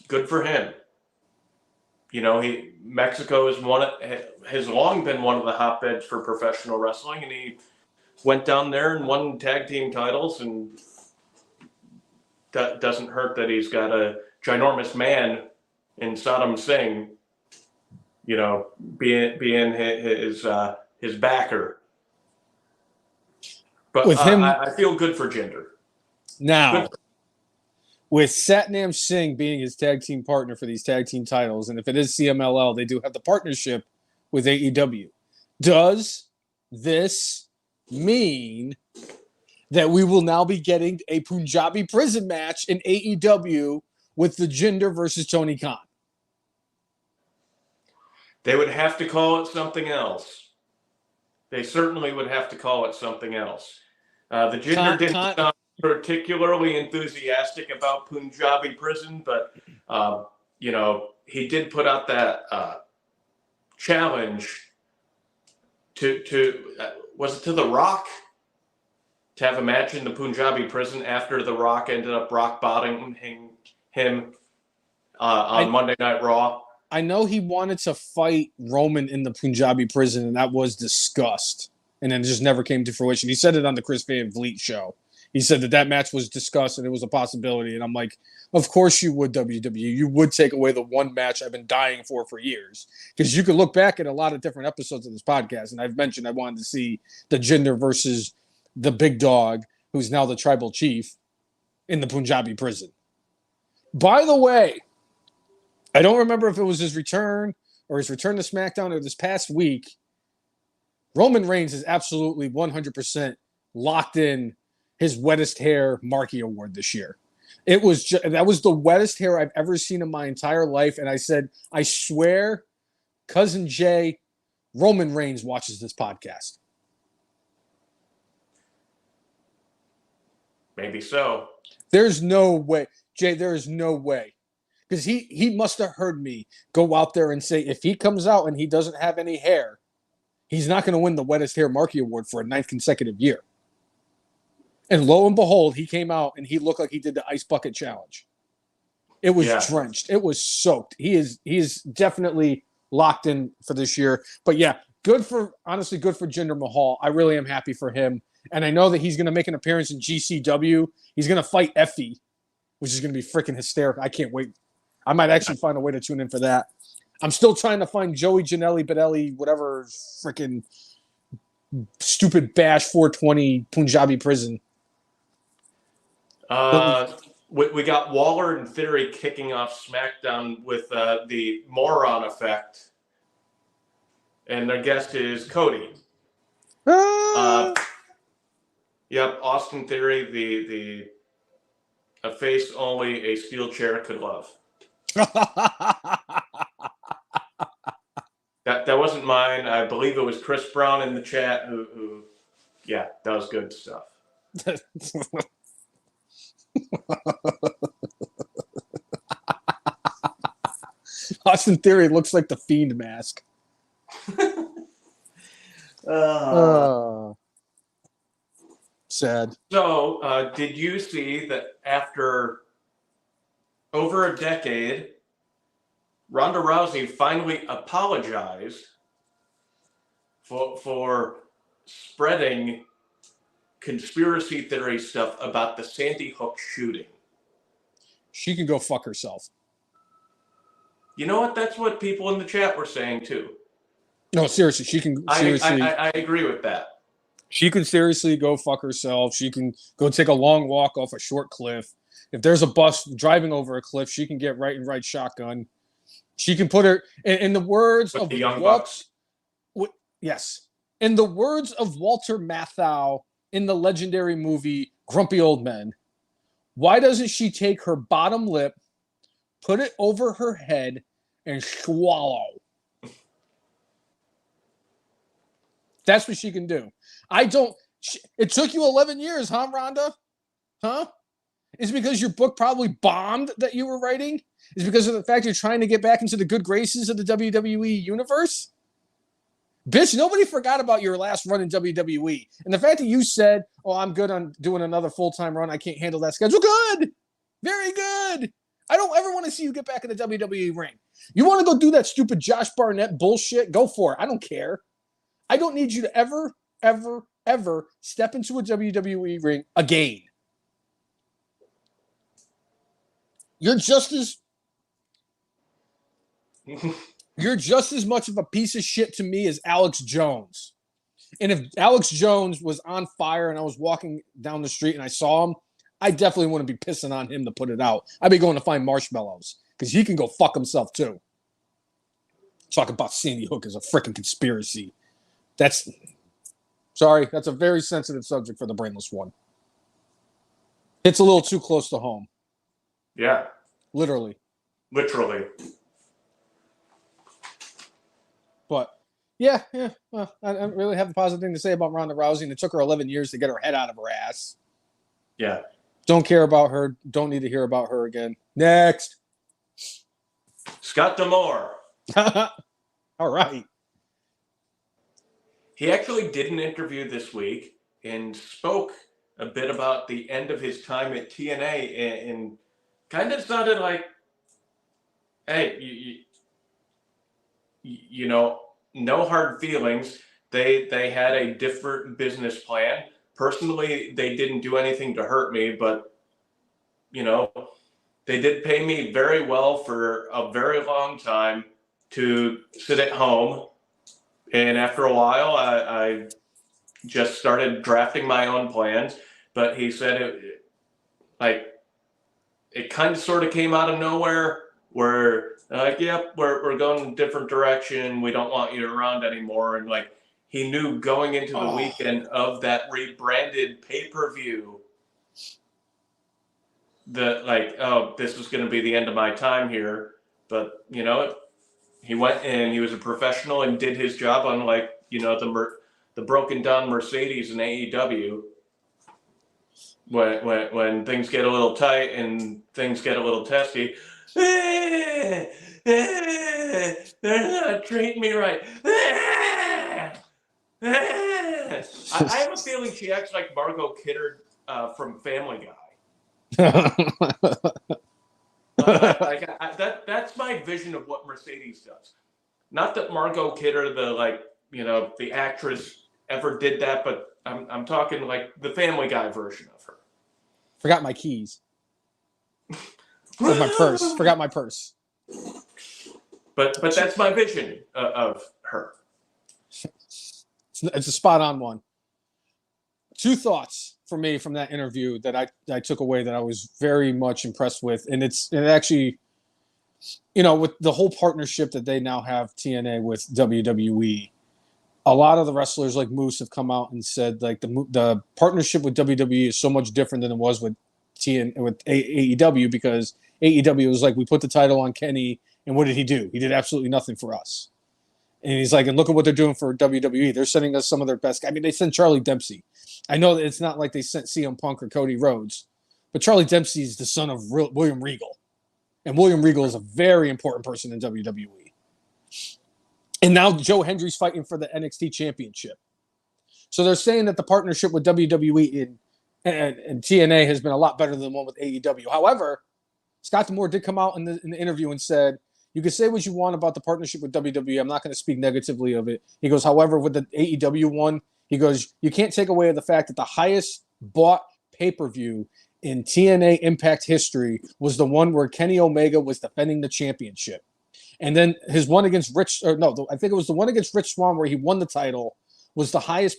Speaker 2: good for him. You know, Mexico has long been one of the hotbeds for professional wrestling, and he went down there and won tag team titles, and that doesn't hurt that he's got a ginormous man in Saddam Singh, you know, being his backer. But
Speaker 1: With him,
Speaker 2: I feel good for Jinder.
Speaker 1: Now, with Satnam Singh being his tag team partner for these tag team titles, and if it is CMLL, they do have the partnership with AEW. Does this mean that we will now be getting a Punjabi prison match in AEW with the Jinder versus Tony Khan?
Speaker 2: They would have to call it something else. They certainly would have to call it something else. The Jinder didn't sound particularly enthusiastic about Punjabi prison, but, you know, he did put out that challenge to was it to The Rock? To have a match in the Punjabi prison after The Rock ended up rock bottoming him on Monday Night Raw.
Speaker 1: I know he wanted to fight Roman in the Punjabi prison, and that was discussed. And then it just never came to fruition. He said it on the Chris Van Vliet show. He said that match was discussed and it was a possibility. And I'm like, of course you would, WWE. You would take away the one match I've been dying for years. Because you could look back at a lot of different episodes of this podcast, and I've mentioned I wanted to see the Jinder versus the big dog, who's now the tribal chief, in the Punjabi prison. By the way, I don't remember if it was his return to SmackDown or this past week. Roman Reigns is absolutely 100% locked in his wettest hair Marky Award this year. That was the wettest hair I've ever seen in my entire life. And I said, I swear, Cousin Jay, Roman Reigns watches this podcast.
Speaker 2: Maybe so.
Speaker 1: There's no way. Jay, there is no way. Because he must have heard me go out there and say, if he comes out and he doesn't have any hair, he's not going to win the wettest hair Marky Award for a 9th consecutive year. And lo and behold, he came out and he looked like he did the ice bucket challenge. It was drenched. It was soaked. He is definitely locked in for this year. But yeah, good for Jinder Mahal. I really am happy for him. And I know that he's going to make an appearance in GCW. He's going to fight Effie, which is going to be freaking hysterical. I can't wait. I might actually find a way to tune in for that. I'm still trying to find Joey Janelli, Badelli, whatever freaking stupid Bash 420 Punjabi prison.
Speaker 2: We got Waller and Theory kicking off SmackDown with the Moron Effect. And their guest is Cody. Yep, Austin Theory, a face only a steel chair could love. That wasn't mine. I believe it was Chris Brown in the chat who yeah, that was good stuff.
Speaker 1: Austin Theory looks like the Fiend mask. Sad.
Speaker 2: So, did you see that after over a decade, Ronda Rousey finally apologized for spreading conspiracy theory stuff about the Sandy Hook shooting?
Speaker 1: She can go fuck herself.
Speaker 2: You know what? That's what people in the chat were saying too.
Speaker 1: No, seriously, she can. Seriously,
Speaker 2: I agree with that.
Speaker 1: She can seriously go fuck herself. She can go take a long walk off a short cliff. If there's a bus driving over a cliff, she can get right and right shotgun. She can put her in the words
Speaker 2: with
Speaker 1: of
Speaker 2: the Young Bucks.
Speaker 1: Yes, in the words of Walter Matthau in the legendary movie Grumpy Old Men. Why doesn't she take her bottom lip, put it over her head, and swallow? That's what she can do. It took you 11 years, huh, Rhonda? Huh? Is it because your book probably bombed that you were writing? Is it because of the fact you're trying to get back into the good graces of the WWE universe? Bitch, nobody forgot about your last run in WWE. And the fact that you said, oh, I'm good on doing another full-time run. I can't handle that schedule. Good. Very good. I don't ever want to see you get back in the WWE ring. You want to go do that stupid Josh Barnett bullshit? Go for it. I don't care. I don't need you to ever step into a WWE ring again. You're just as much of a piece of shit to me as Alex Jones. And if Alex Jones was on fire and I was walking down the street and I saw him, I definitely wouldn't be pissing on him to put it out. I'd be going to find marshmallows because he can go fuck himself too. Talk about Sandy Hook as a freaking conspiracy. That's a very sensitive subject for the brainless one. It's a little too close to home.
Speaker 2: Yeah.
Speaker 1: Literally. But yeah. Well, I don't really have a positive thing to say about Ronda Rousey, and it took her 11 years to get her head out of her ass.
Speaker 2: Yeah.
Speaker 1: Don't care about her. Don't need to hear about her again. Next.
Speaker 2: Scott D'Amore.
Speaker 1: All right.
Speaker 2: He actually did an interview this week and spoke a bit about the end of his time at TNA and kind of sounded like, hey, you know, no hard feelings. They had a different business plan. Personally, they didn't do anything to hurt me, but, you know, they did pay me very well for a very long time to sit at home. And after a while, I just started drafting my own plans. But he said it kind of sort of came out of nowhere where like, yep, we're going in a different direction. We don't want you around anymore. And like he knew going into the weekend of that rebranded pay-per-view that, like, oh, this was going to be the end of my time here. But, you know, he went and he was a professional and did his job, unlike, you know, the broken down Mercedes in AEW. When things get a little tight and things get a little testy, they're not treating me right. I have a feeling she acts like Margot Kidder from Family Guy. That's my vision of what Mercedes does. Not that Margot Kidder, the actress, ever did that, but I'm talking like the Family Guy version of her.
Speaker 1: Forgot my keys. Or my purse. Forgot my purse.
Speaker 2: But that's my vision of her.
Speaker 1: It's a spot on one. 2 thoughts for me from that interview that I took away that I was very much impressed with, and it actually, you know, with the whole partnership that they now have TNA with WWE. A lot of the wrestlers like Moose have come out and said like the partnership with WWE is so much different than it was with AEW, because AEW was like, we put the title on Kenny, and what did he do? He did absolutely nothing for us. And he's like, and look at what they're doing for WWE. They're sending us some of their best. I mean, they sent Charlie Dempsey. I know that it's not like they sent CM Punk or Cody Rhodes, but Charlie Dempsey is the son of William Regal, and William Regal is a very important person in WWE. And now Joe Hendry's fighting for the NXT championship. So they're saying that the partnership with WWE and TNA has been a lot better than the one with AEW. However, Scott D'Amore did come out in the interview and said, you can say what you want about the partnership with WWE. I'm not going to speak negatively of it. He goes, however, with the AEW one, he goes, you can't take away the fact that the highest bought pay-per-view in TNA Impact history was the one where Kenny Omega was defending the championship. And then his one against I think it was the one against Rich Swann where he won the title, was the highest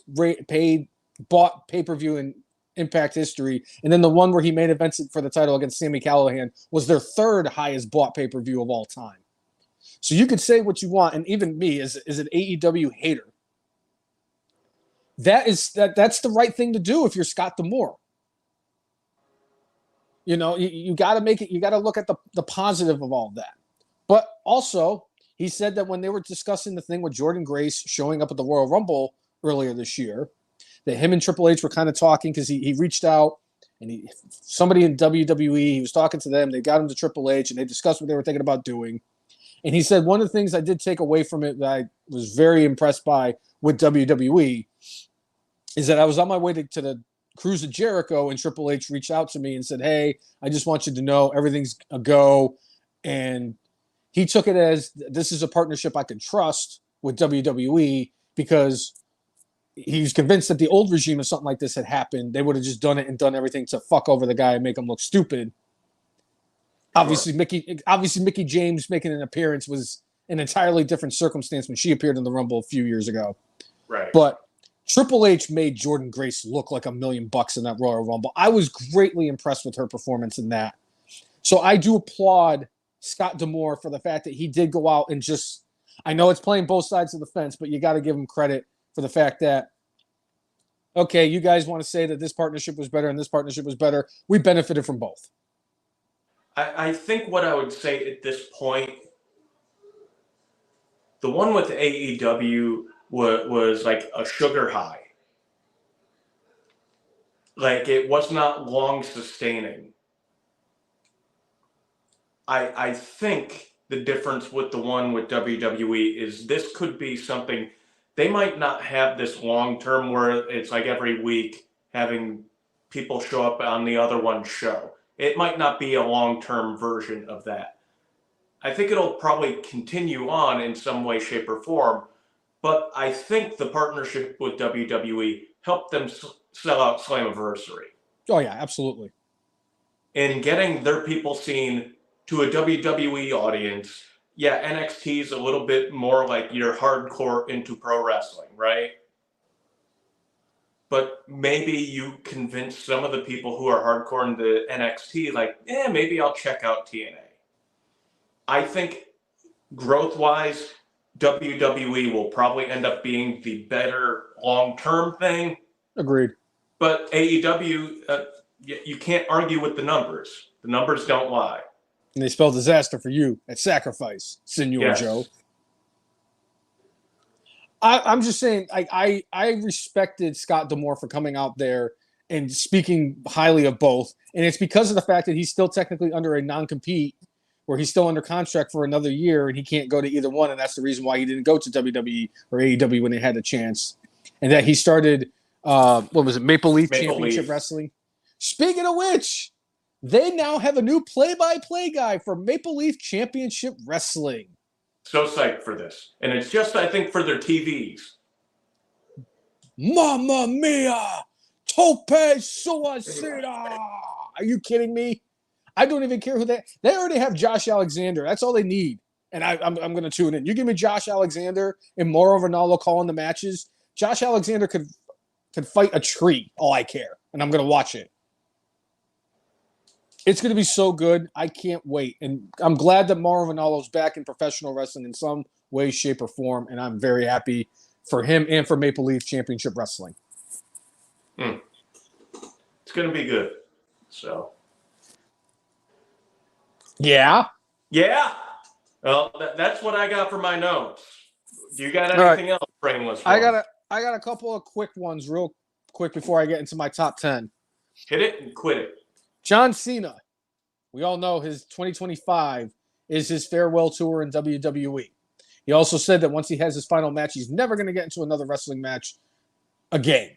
Speaker 1: paid bought pay-per-view in Impact history. And then the one where he main evented for the title against Sami Callihan was their 3rd highest bought pay-per-view of all time. So you could say what you want, and even me as an AEW hater, that's the right thing to do if you're Scott D'Amore. You know, you got to make it. You got to look at the positive of all of that. But also, he said that when they were discussing the thing with Jordan Grace showing up at the Royal Rumble earlier this year, that him and Triple H were kind of talking, because he reached out and somebody in WWE, he was talking to them. They got him to Triple H and they discussed what they were thinking about doing. And he said, one of the things I did take away from it that I was very impressed by with WWE is that I was on my way to the Cruise of Jericho, and Triple H reached out to me and said, hey, I just want you to know everything's a go. And he took it as, this is a partnership I can trust with WWE, because he was convinced that the old regime, if something like this had happened, they would have just done it and done everything to fuck over the guy and make him look stupid. Obviously, Mickie James making an appearance was an entirely different circumstance when she appeared in the Rumble a few years ago.
Speaker 2: Right.
Speaker 1: But Triple H made Jordan Grace look like $1 million in that Royal Rumble. I was greatly impressed with her performance in that. So I do applaud Scott D'Amore for the fact that he did go out and just, I know it's playing both sides of the fence, but you got to give him credit for the fact that, okay, you guys want to say that this partnership was better and this partnership was better. We benefited from both.
Speaker 2: I think what I would say at this point, the one with AEW was like a sugar high. Like, it was not long sustaining. I think the difference with the one with WWE is this could be something, they might not have this long term where it's like every week having people show up on the other one's show. It might not be a long-term version of that. I think it'll probably continue on in some way, shape, or form, but I think the partnership with WWE helped them sell out Slammiversary.
Speaker 1: Oh, yeah, absolutely.
Speaker 2: And getting their people seen to a WWE audience, yeah, NXT is a little bit more like you're hardcore into pro wrestling, right? But maybe you convince some of the people who are hardcore into NXT, like, maybe I'll check out TNA. I think growth-wise, WWE will probably end up being the better long-term thing.
Speaker 1: Agreed.
Speaker 2: But AEW, you can't argue with the numbers. The numbers don't lie.
Speaker 1: And they spell disaster for you at Sacrifice, Senor
Speaker 2: Yes.
Speaker 1: Joe. I'm just saying, I respected Scott D'Amore for coming out there and speaking highly of both. And it's because of the fact that he's still technically under a non-compete where he's still under contract for another year and he can't go to either one. And that's the reason why he didn't go to WWE or AEW when they had a chance. And that he started, Maple Leaf Championship Wrestling. Speaking of which, they now have a new play-by-play guy for Maple Leaf Championship Wrestling.
Speaker 2: So psyched for this. And it's just, I think, for their TVs.
Speaker 1: Mamma mia! Tope suicida! Are you kidding me? I don't even care who they already have Josh Alexander. That's all they need. And I'm going to tune in. You give me Josh Alexander and Mauro Ranallo calling the matches. Josh Alexander could fight a tree. All I care. And I'm going to watch it. It's going to be so good. I can't wait. And I'm glad that Mauro Ranallo's back in professional wrestling in some way, shape, or form. And I'm very happy for him and for Maple Leaf Championship Wrestling.
Speaker 2: It's going to be good. So.
Speaker 1: Yeah.
Speaker 2: Well, that's what I got for my notes. Do you got anything else, brainless?
Speaker 1: I got a couple of quick ones real quick before I get into my top 10.
Speaker 2: Hit it and quit it.
Speaker 1: John Cena. We all know his 2025 is his farewell tour in WWE. He also said that once he has his final match, he's never going to get into another wrestling match again.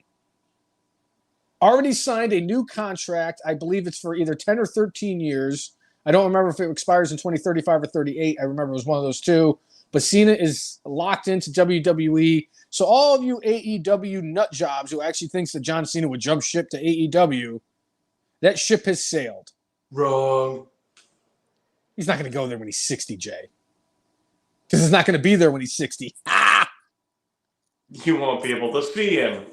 Speaker 1: Already signed a new contract. I believe it's for either 10 or 13 years. I don't remember if it expires in 2035 or 38. I remember it was one of those two. But Cena is locked into WWE. So all of you AEW nut jobs who actually thinks that John Cena would jump ship to AEW, that ship has sailed.
Speaker 2: Wrong.
Speaker 1: He's not going to go there when he's 60, Jay. Because he's not going to be there when he's 60. Ah!
Speaker 2: You won't be able to see him.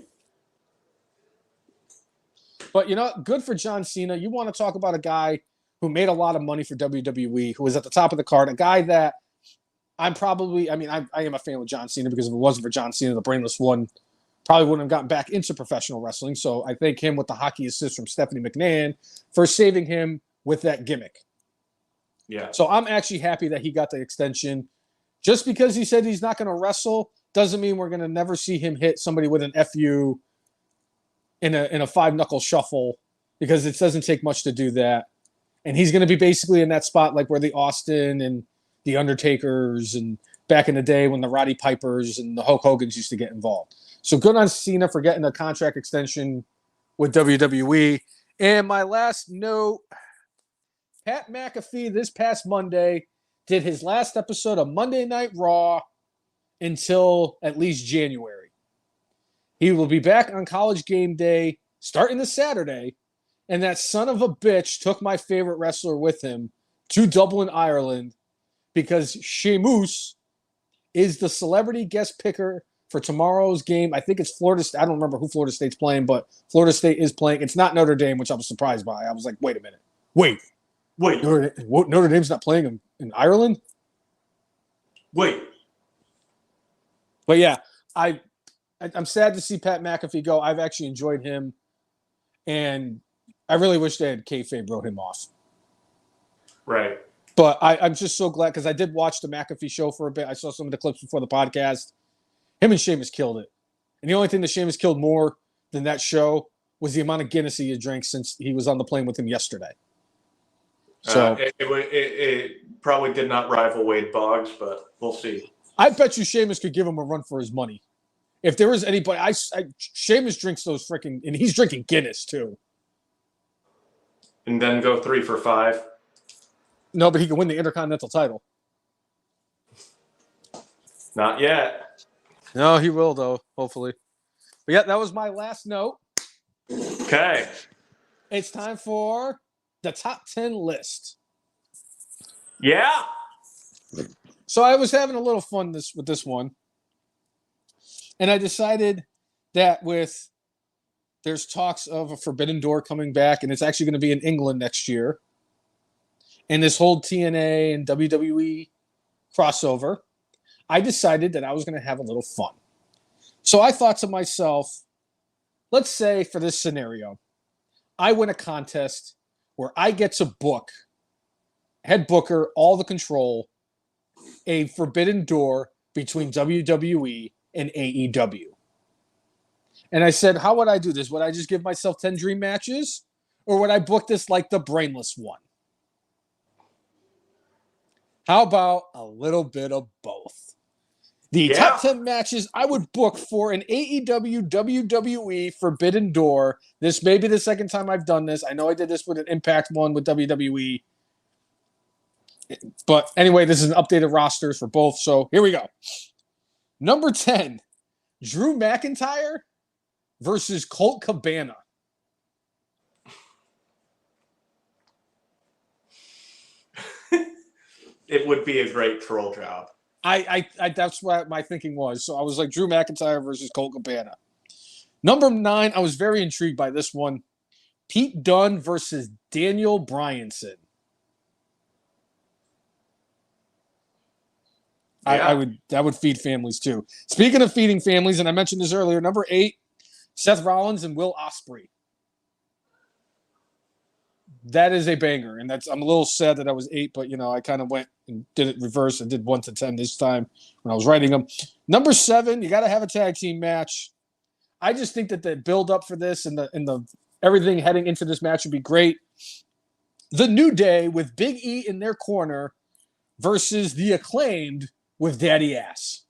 Speaker 1: But, good for John Cena. You want to talk about a guy who made a lot of money for WWE, who was at the top of the card, a guy that I am a fan with John Cena because if it wasn't for John Cena, the brainless one probably wouldn't have gotten back into professional wrestling. So I thank him with the hockey assist from Stephanie McMahon for saving him with that gimmick.
Speaker 2: Yeah.
Speaker 1: So I'm actually happy that he got the extension. Just because he said he's not going to wrestle doesn't mean we're going to never see him hit somebody with an FU in a five-knuckle shuffle because it doesn't take much to do that. And he's going to be basically in that spot like where the Austin and the Undertakers and back in the day when the Roddy Pipers and the Hulk Hogans used to get involved. So good on Cena for getting a contract extension with WWE. And my last note, Pat McAfee this past Monday did his last episode of Monday Night Raw until at least January. He will be back on College Game Day starting this Saturday. And that son of a bitch took my favorite wrestler with him to Dublin, Ireland, because Sheamus is the celebrity guest picker for tomorrow's game. I think it's Florida State. I don't remember who Florida State's playing, but Florida State is playing. It's not Notre Dame, which I was surprised by. I was like, wait a minute. Wait. Notre Dame's not playing in Ireland?
Speaker 2: Wait.
Speaker 1: But yeah, I'm sad to see Pat McAfee go. I've actually enjoyed him. And I really wish they had kayfabe wrote him off.
Speaker 2: Right.
Speaker 1: But I'm just so glad because I did watch the McAfee show for a bit. I saw some of the clips before the podcast. Him and Sheamus killed it. And the only thing that Sheamus killed more than that show was the amount of Guinness he had drank since he was on the plane with him yesterday. So
Speaker 2: it probably did not rival Wade Boggs, but we'll see.
Speaker 1: I bet you Sheamus could give him a run for his money. If there was anybody, Sheamus drinks those freaking, and he's drinking Guinness too.
Speaker 2: And then go 3 for 5.
Speaker 1: No, but he can win the Intercontinental title.
Speaker 2: Not yet.
Speaker 1: No, he will though, hopefully. But yeah, that was my last note.
Speaker 2: Okay.
Speaker 1: It's time for the top 10 list.
Speaker 2: Yeah.
Speaker 1: So I was having a little fun with this one. And I decided that there's talks of a Forbidden Door coming back, and it's actually going to be in England next year. And this whole TNA and WWE crossover, I decided that I was going to have a little fun. So I thought to myself, let's say for this scenario, I win a contest where I get to book, head booker, all the control, a forbidden door between WWE and AEW. And I said, how would I do this? Would I just give myself 10 dream matches? Or would I book this like the brainless one? How about a little bit of both? The top 10 matches I would book for an AEW WWE Forbidden Door. This may be the second time I've done this. I know I did this with an Impact one with WWE. But anyway, this is an updated rosters for both. So here we go. Number 10, Drew McIntyre versus Colt Cabana.
Speaker 2: It would be a great troll job.
Speaker 1: I that's what my thinking was. So I was like Drew McIntyre versus Colt Cabana. Number 9, I was very intrigued by this one. Pete Dunne versus Daniel Bryanson. Yeah. That would feed families too. Speaking of feeding families, and I mentioned this earlier, number 8, Seth Rollins and Will Ospreay. That is a banger, and I'm a little sad that I was 8, but I kind of went and did it reverse and did 1 to 10 this time when I was writing them. Number 7, you got to have a tag team match. I just think that the build up for this and the everything heading into this match would be great. The New Day with Big E in their corner versus the Acclaimed with Daddy Ass.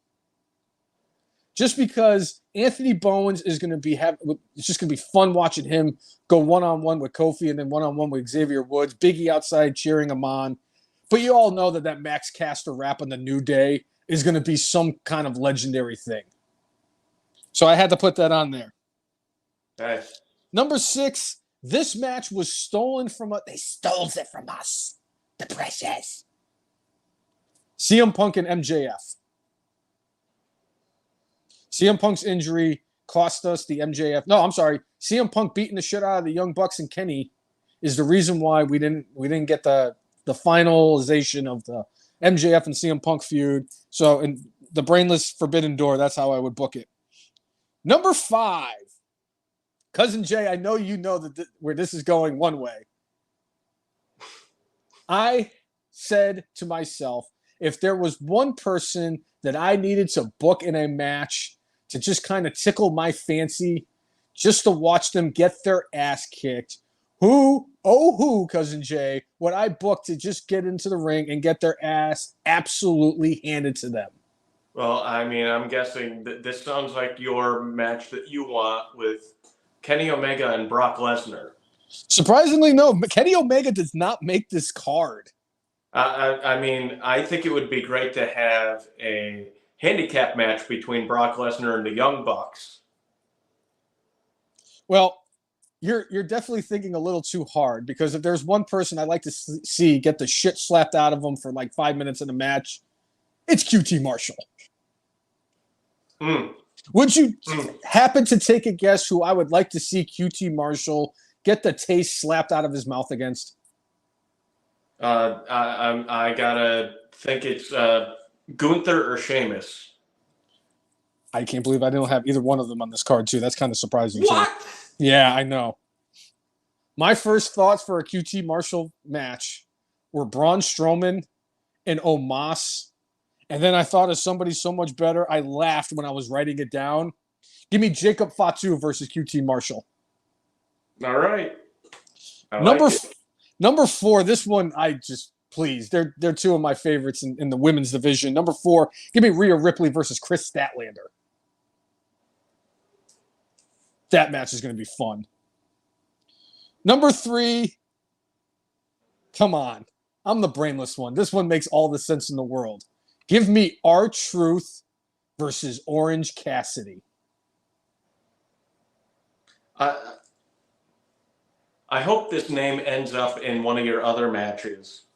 Speaker 1: Just because Anthony Bowens is going to be it's just going to be fun watching him go one-on-one with Kofi and then one-on-one with Xavier Woods. Big E outside cheering him on. But you all know that Max Caster rap on the New Day is going to be some kind of legendary thing. So I had to put that on there.
Speaker 2: Nice.
Speaker 1: Number 6, this match was stolen from us. They stole it from us. The precious. CM Punk and MJF. CM Punk's injury cost us the MJF. No, I'm sorry. CM Punk beating the shit out of the Young Bucks and Kenny is the reason why we didn't get the finalization of the MJF and CM Punk feud. So in the brainless Forbidden Door, that's how I would book it. Number 5, Cousin Jay, I know you know that where this is going one way. I said to myself, if there was one person that I needed to book in a match to just kind of tickle my fancy, just to watch them get their ass kicked, who, Cousin Jay, would I book to just get into the ring and get their ass absolutely handed to them?
Speaker 2: Well, I mean, I'm guessing that this sounds like your match that you want with Kenny Omega and Brock Lesnar.
Speaker 1: Surprisingly, no. Kenny Omega does not make this card.
Speaker 2: I mean, I think it would be great to have a handicap match between Brock Lesnar and the Young Bucks.
Speaker 1: Well, you're definitely thinking a little too hard, because if there's one person I'd like to see get the shit slapped out of them for like 5 minutes in a match, it's QT Marshall. Would you happen to take a guess who I would like to see QT Marshall get the taste slapped out of his mouth against?
Speaker 2: I gotta think it's Gunther or Sheamus.
Speaker 1: I can't believe I didn't have either one of them on this card too. That's kind of surprising.
Speaker 2: What?
Speaker 1: Too. Yeah, I know. My first thoughts for a QT Marshall match were Braun Strowman and Omos. And then I thought of somebody so much better. I laughed when I was writing it down. Give me Jacob Fatu versus QT Marshall.
Speaker 2: All right.
Speaker 1: Number 4, this one please. They're two of my favorites in the women's division. Number 4, give me Rhea Ripley versus Chris Statlander. That match is going to be fun. Number 3, come on. I'm the brainless one. This one makes all the sense in the world. Give me R-Truth versus Orange Cassidy.
Speaker 2: I hope this name ends up in one of your other matches.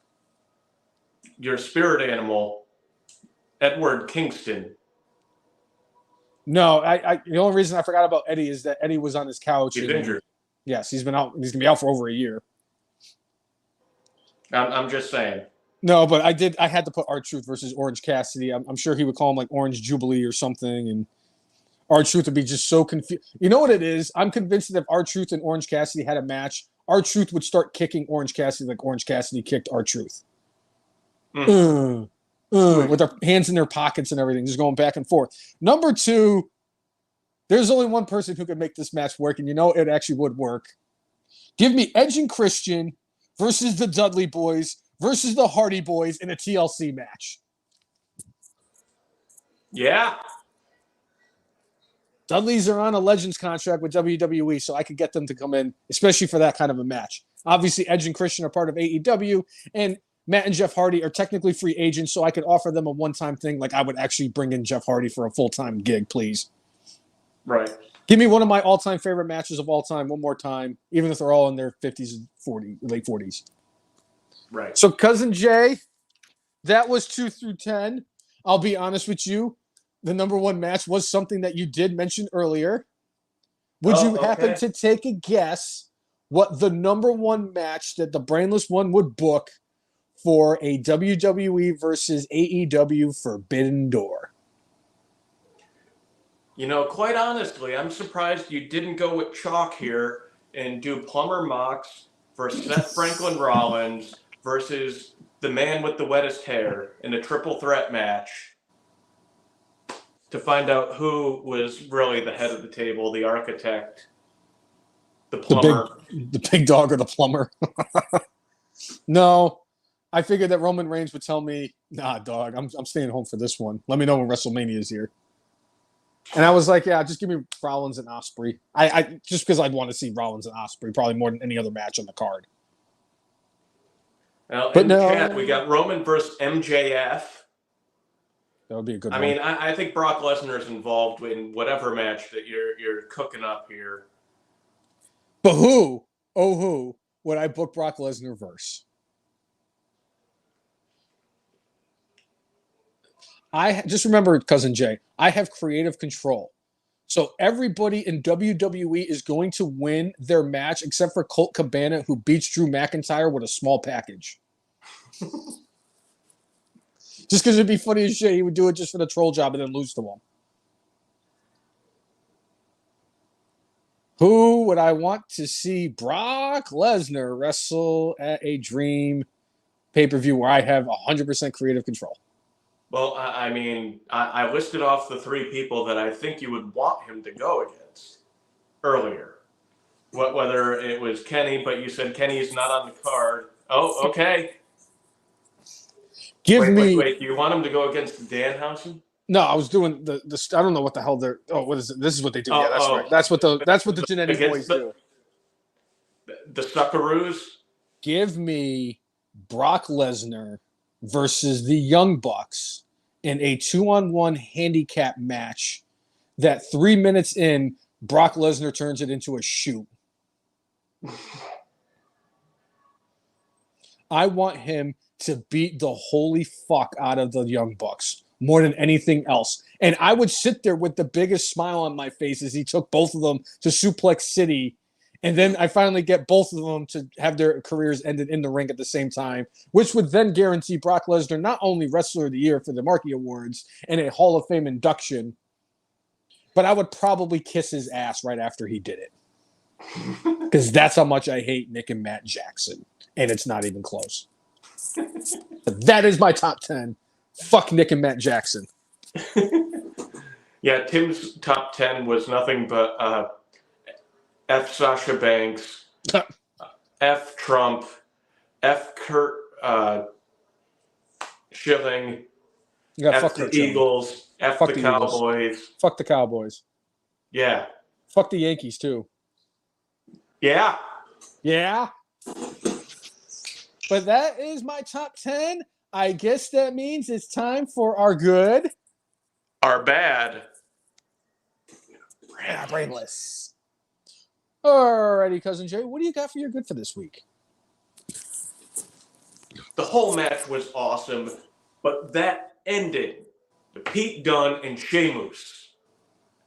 Speaker 2: Your spirit animal, Edward Kingston.
Speaker 1: No, the only reason I forgot about Eddie is that Eddie was on his couch.
Speaker 2: He's injured.
Speaker 1: Yes, he's been out. He's gonna be out for over a year.
Speaker 2: I'm just saying.
Speaker 1: No, but I had to put R-Truth versus Orange Cassidy. I'm sure he would call him like Orange Jubilee or something, and R-Truth would be just so confused. You know what it is? I'm convinced that if R-Truth and Orange Cassidy had a match, R-Truth would start kicking Orange Cassidy like Orange Cassidy kicked R-Truth. With their hands in their pockets and everything, just going back and forth. Number 2, there's only one person who could make this match work, and you know it actually would work. Give me Edge and Christian versus the Dudley Boys versus the Hardy Boys in a TLC match.
Speaker 2: Yeah.
Speaker 1: Dudleys are on a Legends contract with WWE, so I could get them to come in, especially for that kind of a match. Obviously, Edge and Christian are part of AEW, and Matt and Jeff Hardy are technically free agents, so I could offer them a one-time thing. Like, I would actually bring in Jeff Hardy for a full-time gig, please.
Speaker 2: Right.
Speaker 1: Give me one of my all-time favorite matches of all time one more time, even if they're all in their 50s and late 40s.
Speaker 2: Right.
Speaker 1: So, Cousin Jay, that was 2 through 10. I'll be honest with you. The number 1 match was something that you did mention earlier. Would you happen to take a guess what the number 1 match that the Brainless One would book for a WWE versus AEW Forbidden Door?
Speaker 2: You know, quite honestly, I'm surprised you didn't go with chalk here and do Plumber Mox versus Seth Franklin Rollins versus the man with the wettest hair in a triple threat match to find out who was really the head of the table, the architect, the plumber.
Speaker 1: The big dog or the plumber. No, I figured that Roman Reigns would tell me, nah, dog, I'm staying home for this one. Let me know when WrestleMania is here. And I was like, yeah, just give me Rollins and Ospreay. I just because I'd want to see Rollins and Ospreay probably more than any other match on the card.
Speaker 2: Well, but in the chat, we got Roman versus MJF.
Speaker 1: That would be a good one.
Speaker 2: I mean, I think Brock Lesnar is involved in whatever match that you're cooking up here.
Speaker 1: But who would I book Brock Lesnar versus? I just remember, Cousin Jay, I have creative control. So everybody in WWE is going to win their match except for Colt Cabana, who beats Drew McIntyre with a small package. Just because it'd be funny as shit, he would do it just for the troll job and then lose to him. Who would I want to see Brock Lesnar wrestle at a Dream pay-per-view where I have 100% creative control?
Speaker 2: Well, I mean, I listed off the 3 people that I think you would want him to go against earlier. Whether it was Kenny, but you said Kenny's not on the card. Oh, okay. Wait. Do you want him to go against Danhausen?
Speaker 1: No, I was doing the I don't know what the hell they're. Oh, what is it? This is what they do. Yeah, that's right. That's what the genetic boys do.
Speaker 2: The Suckaroos.
Speaker 1: Give me Brock Lesnar versus the Young Bucks in a 2-on-1 handicap match that 3 minutes in, Brock Lesnar turns it into a shoot. I want him to beat the holy fuck out of the Young Bucks more than anything else. And I would sit there with the biggest smile on my face as he took both of them to Suplex City. And then I finally get both of them to have their careers ended in the ring at the same time, which would then guarantee Brock Lesnar not only Wrestler of the Year for the Marquee Awards and a Hall of Fame induction, but I would probably kiss his ass right after he did it. Because that's how much I hate Nick and Matt Jackson. And it's not even close. But that is my top 10. Fuck Nick and Matt Jackson.
Speaker 2: Yeah, Tim's top 10 was nothing but F. Sasha Banks, F. Trump, F. Kurt Schilling, F. the Eagles, F. the Cowboys.
Speaker 1: Fuck the Cowboys.
Speaker 2: Yeah.
Speaker 1: Fuck the Yankees, too.
Speaker 2: Yeah.
Speaker 1: Yeah. But that is my top 10. I guess that means it's time for our good.
Speaker 2: Our bad.
Speaker 1: Brainless. Alrighty, Cousin Jay. What do you got for your good for this week?
Speaker 2: The whole match was awesome, but that ending, the Pete Dunne and Sheamus,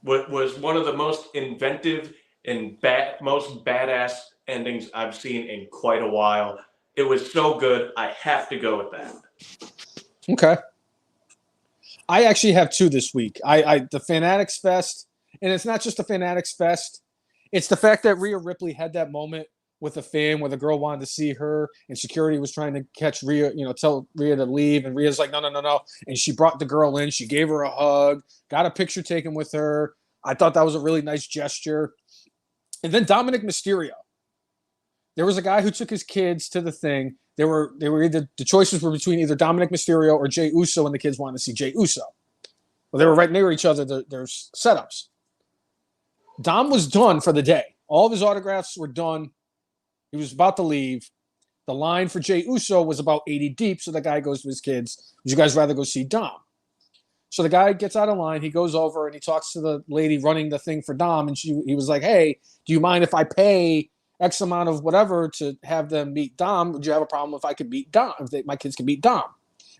Speaker 2: was one of the most inventive and most badass endings I've seen in quite a while. It was so good. I have to go with that.
Speaker 1: Okay. I actually have two this week. The Fanatics Fest, and it's not just the Fanatics Fest. It's the fact that Rhea Ripley had that moment with a fan where the girl wanted to see her, and security was trying to catch Rhea, tell Rhea to leave, and Rhea's like, no, no, no, no. And she brought the girl in. She gave her a hug, got a picture taken with her. I thought that was a really nice gesture. And then Dominic Mysterio. There was a guy who took his kids to the thing. They were either the choices were between either Dominic Mysterio or Jey Uso, and the kids wanted to see Jey Uso. Well, they were right near each other. There's setups. Dom was done for the day. All of his autographs were done. He was about to leave. The line for Jey Uso was about 80 deep, so the guy goes to his kids, would you guys rather go see Dom? So the guy gets out of line. He goes over and he talks to the lady running the thing for Dom, and he was like, hey, do you mind if I pay X amount of whatever to have them meet Dom? Would you have a problem if I could meet Dom, if my kids could meet Dom?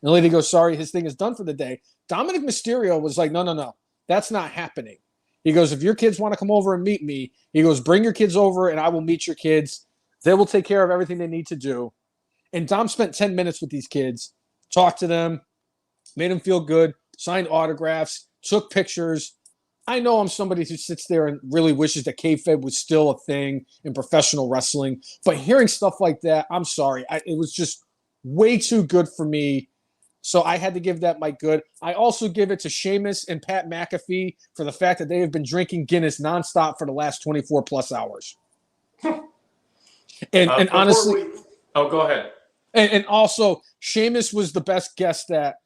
Speaker 1: And the lady goes, sorry, his thing is done for the day. Dominic Mysterio was like, no, no, no, that's not happening. He goes, if your kids want to come over and meet me, he goes, bring your kids over and I will meet your kids. They will take care of everything they need to do. And Dom spent 10 minutes with these kids, talked to them, made them feel good, signed autographs, took pictures. I know I'm somebody who sits there and really wishes that kayfabe was still a thing in professional wrestling. But hearing stuff like that, I'm sorry. It was just way too good for me. So I had to give that my good. I also give it to Sheamus and Pat McAfee for the fact that they have been drinking Guinness nonstop for the last 24 plus hours. And honestly,
Speaker 2: go ahead.
Speaker 1: And also, Sheamus was the best guest that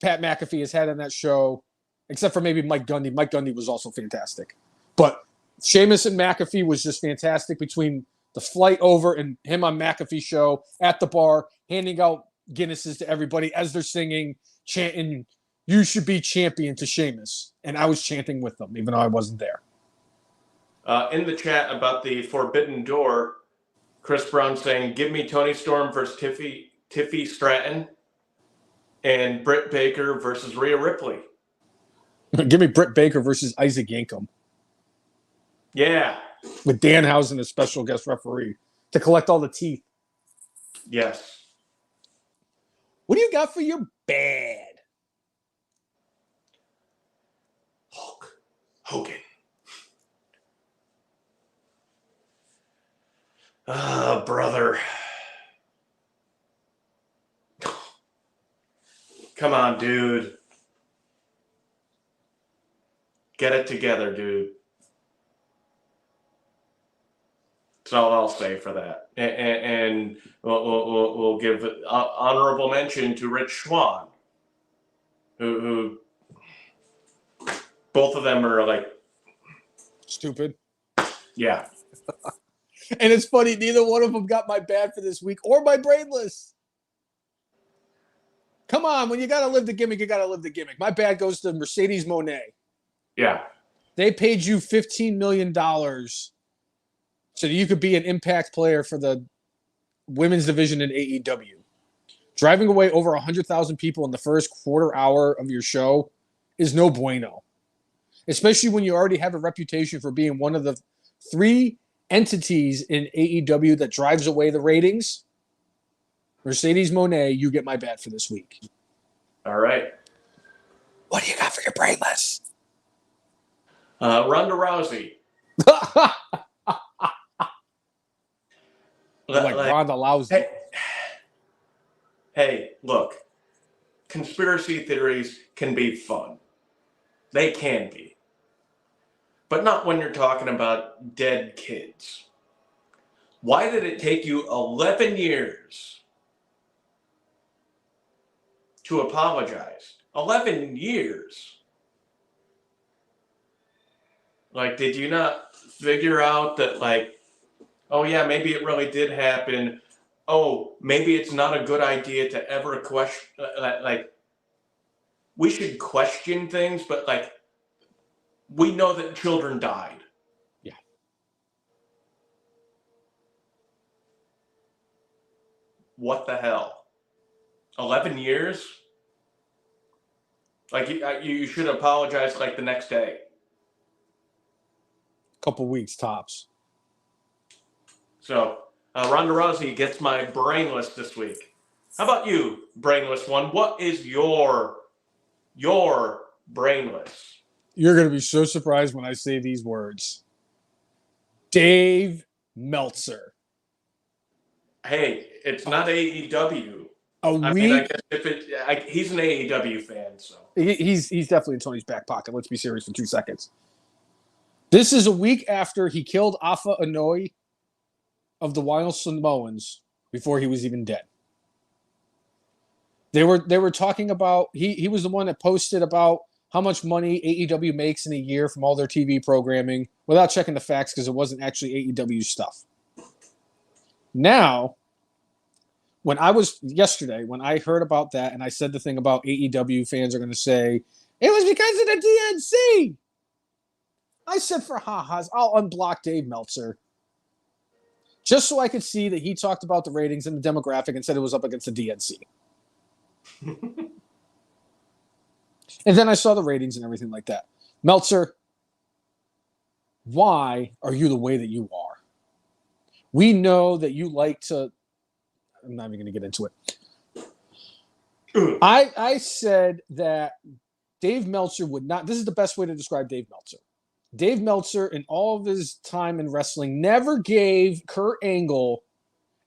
Speaker 1: Pat McAfee has had on that show, except for maybe Mike Gundy. Mike Gundy was also fantastic. But Sheamus and McAfee was just fantastic between the flight over and him on McAfee's show at the bar, handing out Guinnesses to everybody as they're singing, chanting, you should be champion to Sheamus. And I was chanting with them, even though I wasn't there.
Speaker 2: In the chat about the Forbidden Door, Chris Brown saying, give me Tony Storm versus Tiffy Stratton and Britt Baker versus Rhea Ripley.
Speaker 1: Give me Britt Baker versus Isaac Yankem.
Speaker 2: Yeah.
Speaker 1: With Danhausen as special guest referee to collect all the teeth.
Speaker 2: Yes.
Speaker 1: What do you got for your bad?
Speaker 2: Hogan. Ah, brother. Come on, dude. Get it together, dude. That's all I'll say for that. And we'll give honorable mention to Rich Swann, who both of them are like
Speaker 1: stupid.
Speaker 2: Yeah.
Speaker 1: And it's funny, neither one of them got my bad for this week or my brainless. Come on, when you got to live the gimmick, you got to live the gimmick. My bad goes to Mercedes Moné.
Speaker 2: Yeah.
Speaker 1: They paid you $15 million so that you could be an impact player for the women's division in AEW. Driving away over 100,000 people in the first quarter hour of your show is no bueno. Especially when you already have a reputation for being one of the 3 entities in AEW that drives away the ratings. Mercedes Moné, you get my bad for this week.
Speaker 2: All right.
Speaker 1: What do you got for your brainless?
Speaker 2: Ronda Rousey.
Speaker 1: like Ronda Rousey.
Speaker 2: Hey, look. Conspiracy theories can be fun. They can be. But not when you're talking about dead kids. Why did it take you 11 years to apologize? 11 years. Like, did you not figure out that, like, oh yeah, maybe it really did happen. Oh, maybe it's not a good idea to ever question, like, we should question things, but like, we know that children died.
Speaker 1: Yeah.
Speaker 2: What the hell? 11 years? Like, you should apologize like the next day.
Speaker 1: Couple weeks tops.
Speaker 2: So, Ronda Rousey gets my brainless this week. How about you, brainless one? What is your brainless?
Speaker 1: You're going to be so surprised when I say these words. Dave Meltzer.
Speaker 2: Hey, it's not AEW.
Speaker 1: A
Speaker 2: I
Speaker 1: week.
Speaker 2: mean, I guess he's an AEW fan, so
Speaker 1: He's definitely in Tony's back pocket. Let's be serious for 2 seconds. This is a week after he killed Afa Inouye of the Wild Samoans before he was even dead. They were talking about he was the one that posted about how much money AEW makes in a year from all their TV programming without checking the facts because it wasn't actually AEW stuff. Now, when I heard about that and I said the thing about AEW fans are going to say, it was because of the DNC. I said for ha-has, I'll unblock Dave Meltzer. Just so I could see that he talked about the ratings and the demographic and said it was up against the DNC. And then I saw the ratings and everything like that. Meltzer, why are you the way that you are? We know that you like to... I'm not even going to get into it. I said that Dave Meltzer would not... This is the best way to describe Dave Meltzer. Dave Meltzer, in all of his time in wrestling, never gave Kurt Angle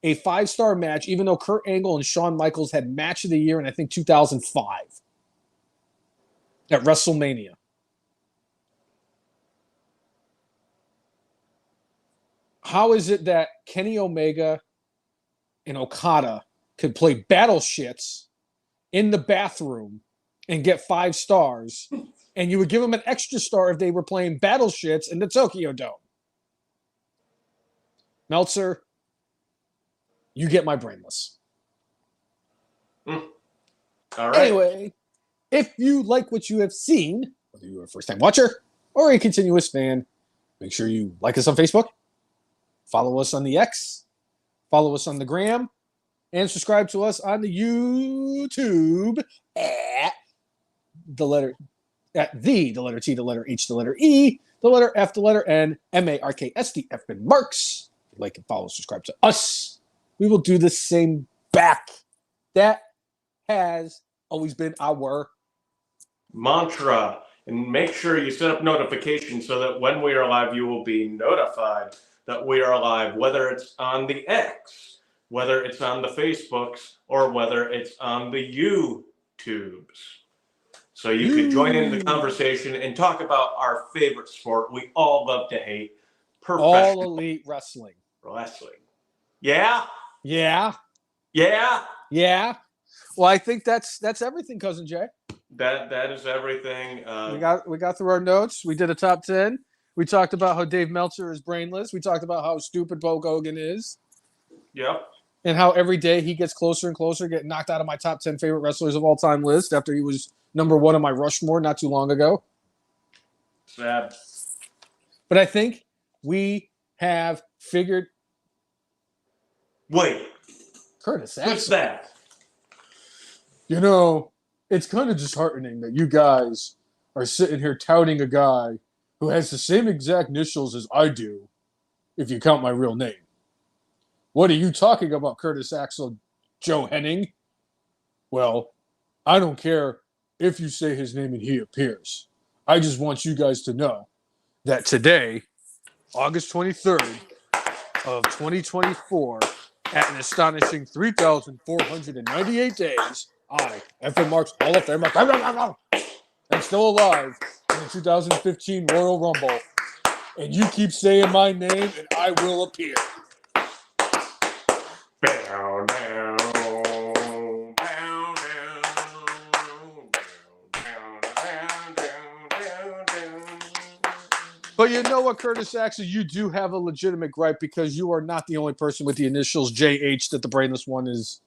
Speaker 1: a 5-star match, even though Kurt Angle and Shawn Michaels had match of the year in, I think, 2005 at WrestleMania. How is it that Kenny Omega and Okada could play battle shits in the bathroom and get 5 stars, and you would give them an extra star if they were playing battle shits in the Tokyo Dome? Meltzer, you get my brainless.
Speaker 2: All right.
Speaker 1: Anyway, if you like what you have seen, whether you're a first-time watcher or a continuous fan, make sure you like us on Facebook, follow us on the X, follow us on the Gram, and subscribe to us on the YouTube at the letter T, the letter H, the letter E, the letter F, the letter N, MARKSD, F and Marks. Like and follow, subscribe to us. We will do the same back. That has always been our
Speaker 2: mantra. And make sure you set up notifications so that when we are live, you will be notified that we are live, whether it's on the X, whether it's on the Facebooks, or whether it's on the YouTubes. So you could join in the conversation and talk about our favorite sport we all love to hate,
Speaker 1: All Elite Wrestling.
Speaker 2: Yeah?
Speaker 1: Yeah.
Speaker 2: Yeah?
Speaker 1: Yeah. Well, I think that's everything, Cousin Jay.
Speaker 2: That is everything.
Speaker 1: We got through our notes. We did a top 10. We talked about how Dave Meltzer is brainless. We talked about how stupid Hulk Hogan is.
Speaker 2: Yep.
Speaker 1: And how every day he gets closer and closer, getting knocked out of my top 10 favorite wrestlers of all time list after he was number 1 on my Rushmore not too long ago.
Speaker 2: Sad.
Speaker 1: But I think we have figured...
Speaker 2: Wait.
Speaker 1: Curtis
Speaker 2: Axel. What's that?
Speaker 1: You know, it's kind of disheartening that you guys are sitting here touting a guy who has the same exact initials as I do, if you count my real name. What are you talking about, Curtis Axel, Joe Henning? Well, I don't care if you say his name and he appears. I just want you guys to know that today, August 23rd of 2024, at an astonishing 3,498 days, I, FM Marks Hall of Famer, am still alive in the 2015 Royal Rumble. And you keep saying my name and I will appear. But you know what, Curtis Axel, you do have a legitimate gripe because you are not the only person with the initials JH that the Brainless One is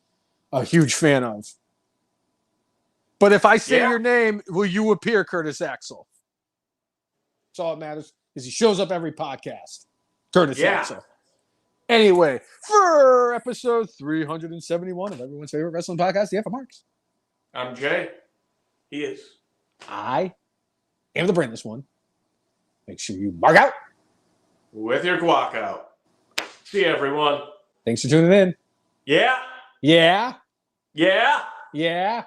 Speaker 1: a huge fan of. But if I say your name, will you appear, Curtis Axel? That's all that matters, because he shows up every podcast. Curtis Axel. Anyway, for episode 371 of everyone's favorite wrestling podcast, the FM Marks.
Speaker 2: I'm Jay. He is.
Speaker 1: I am the Brainless One. Make sure you mark out
Speaker 2: with your guac out. See you, everyone.
Speaker 1: Thanks for tuning in.
Speaker 2: Yeah.
Speaker 1: Yeah.
Speaker 2: Yeah.
Speaker 1: Yeah.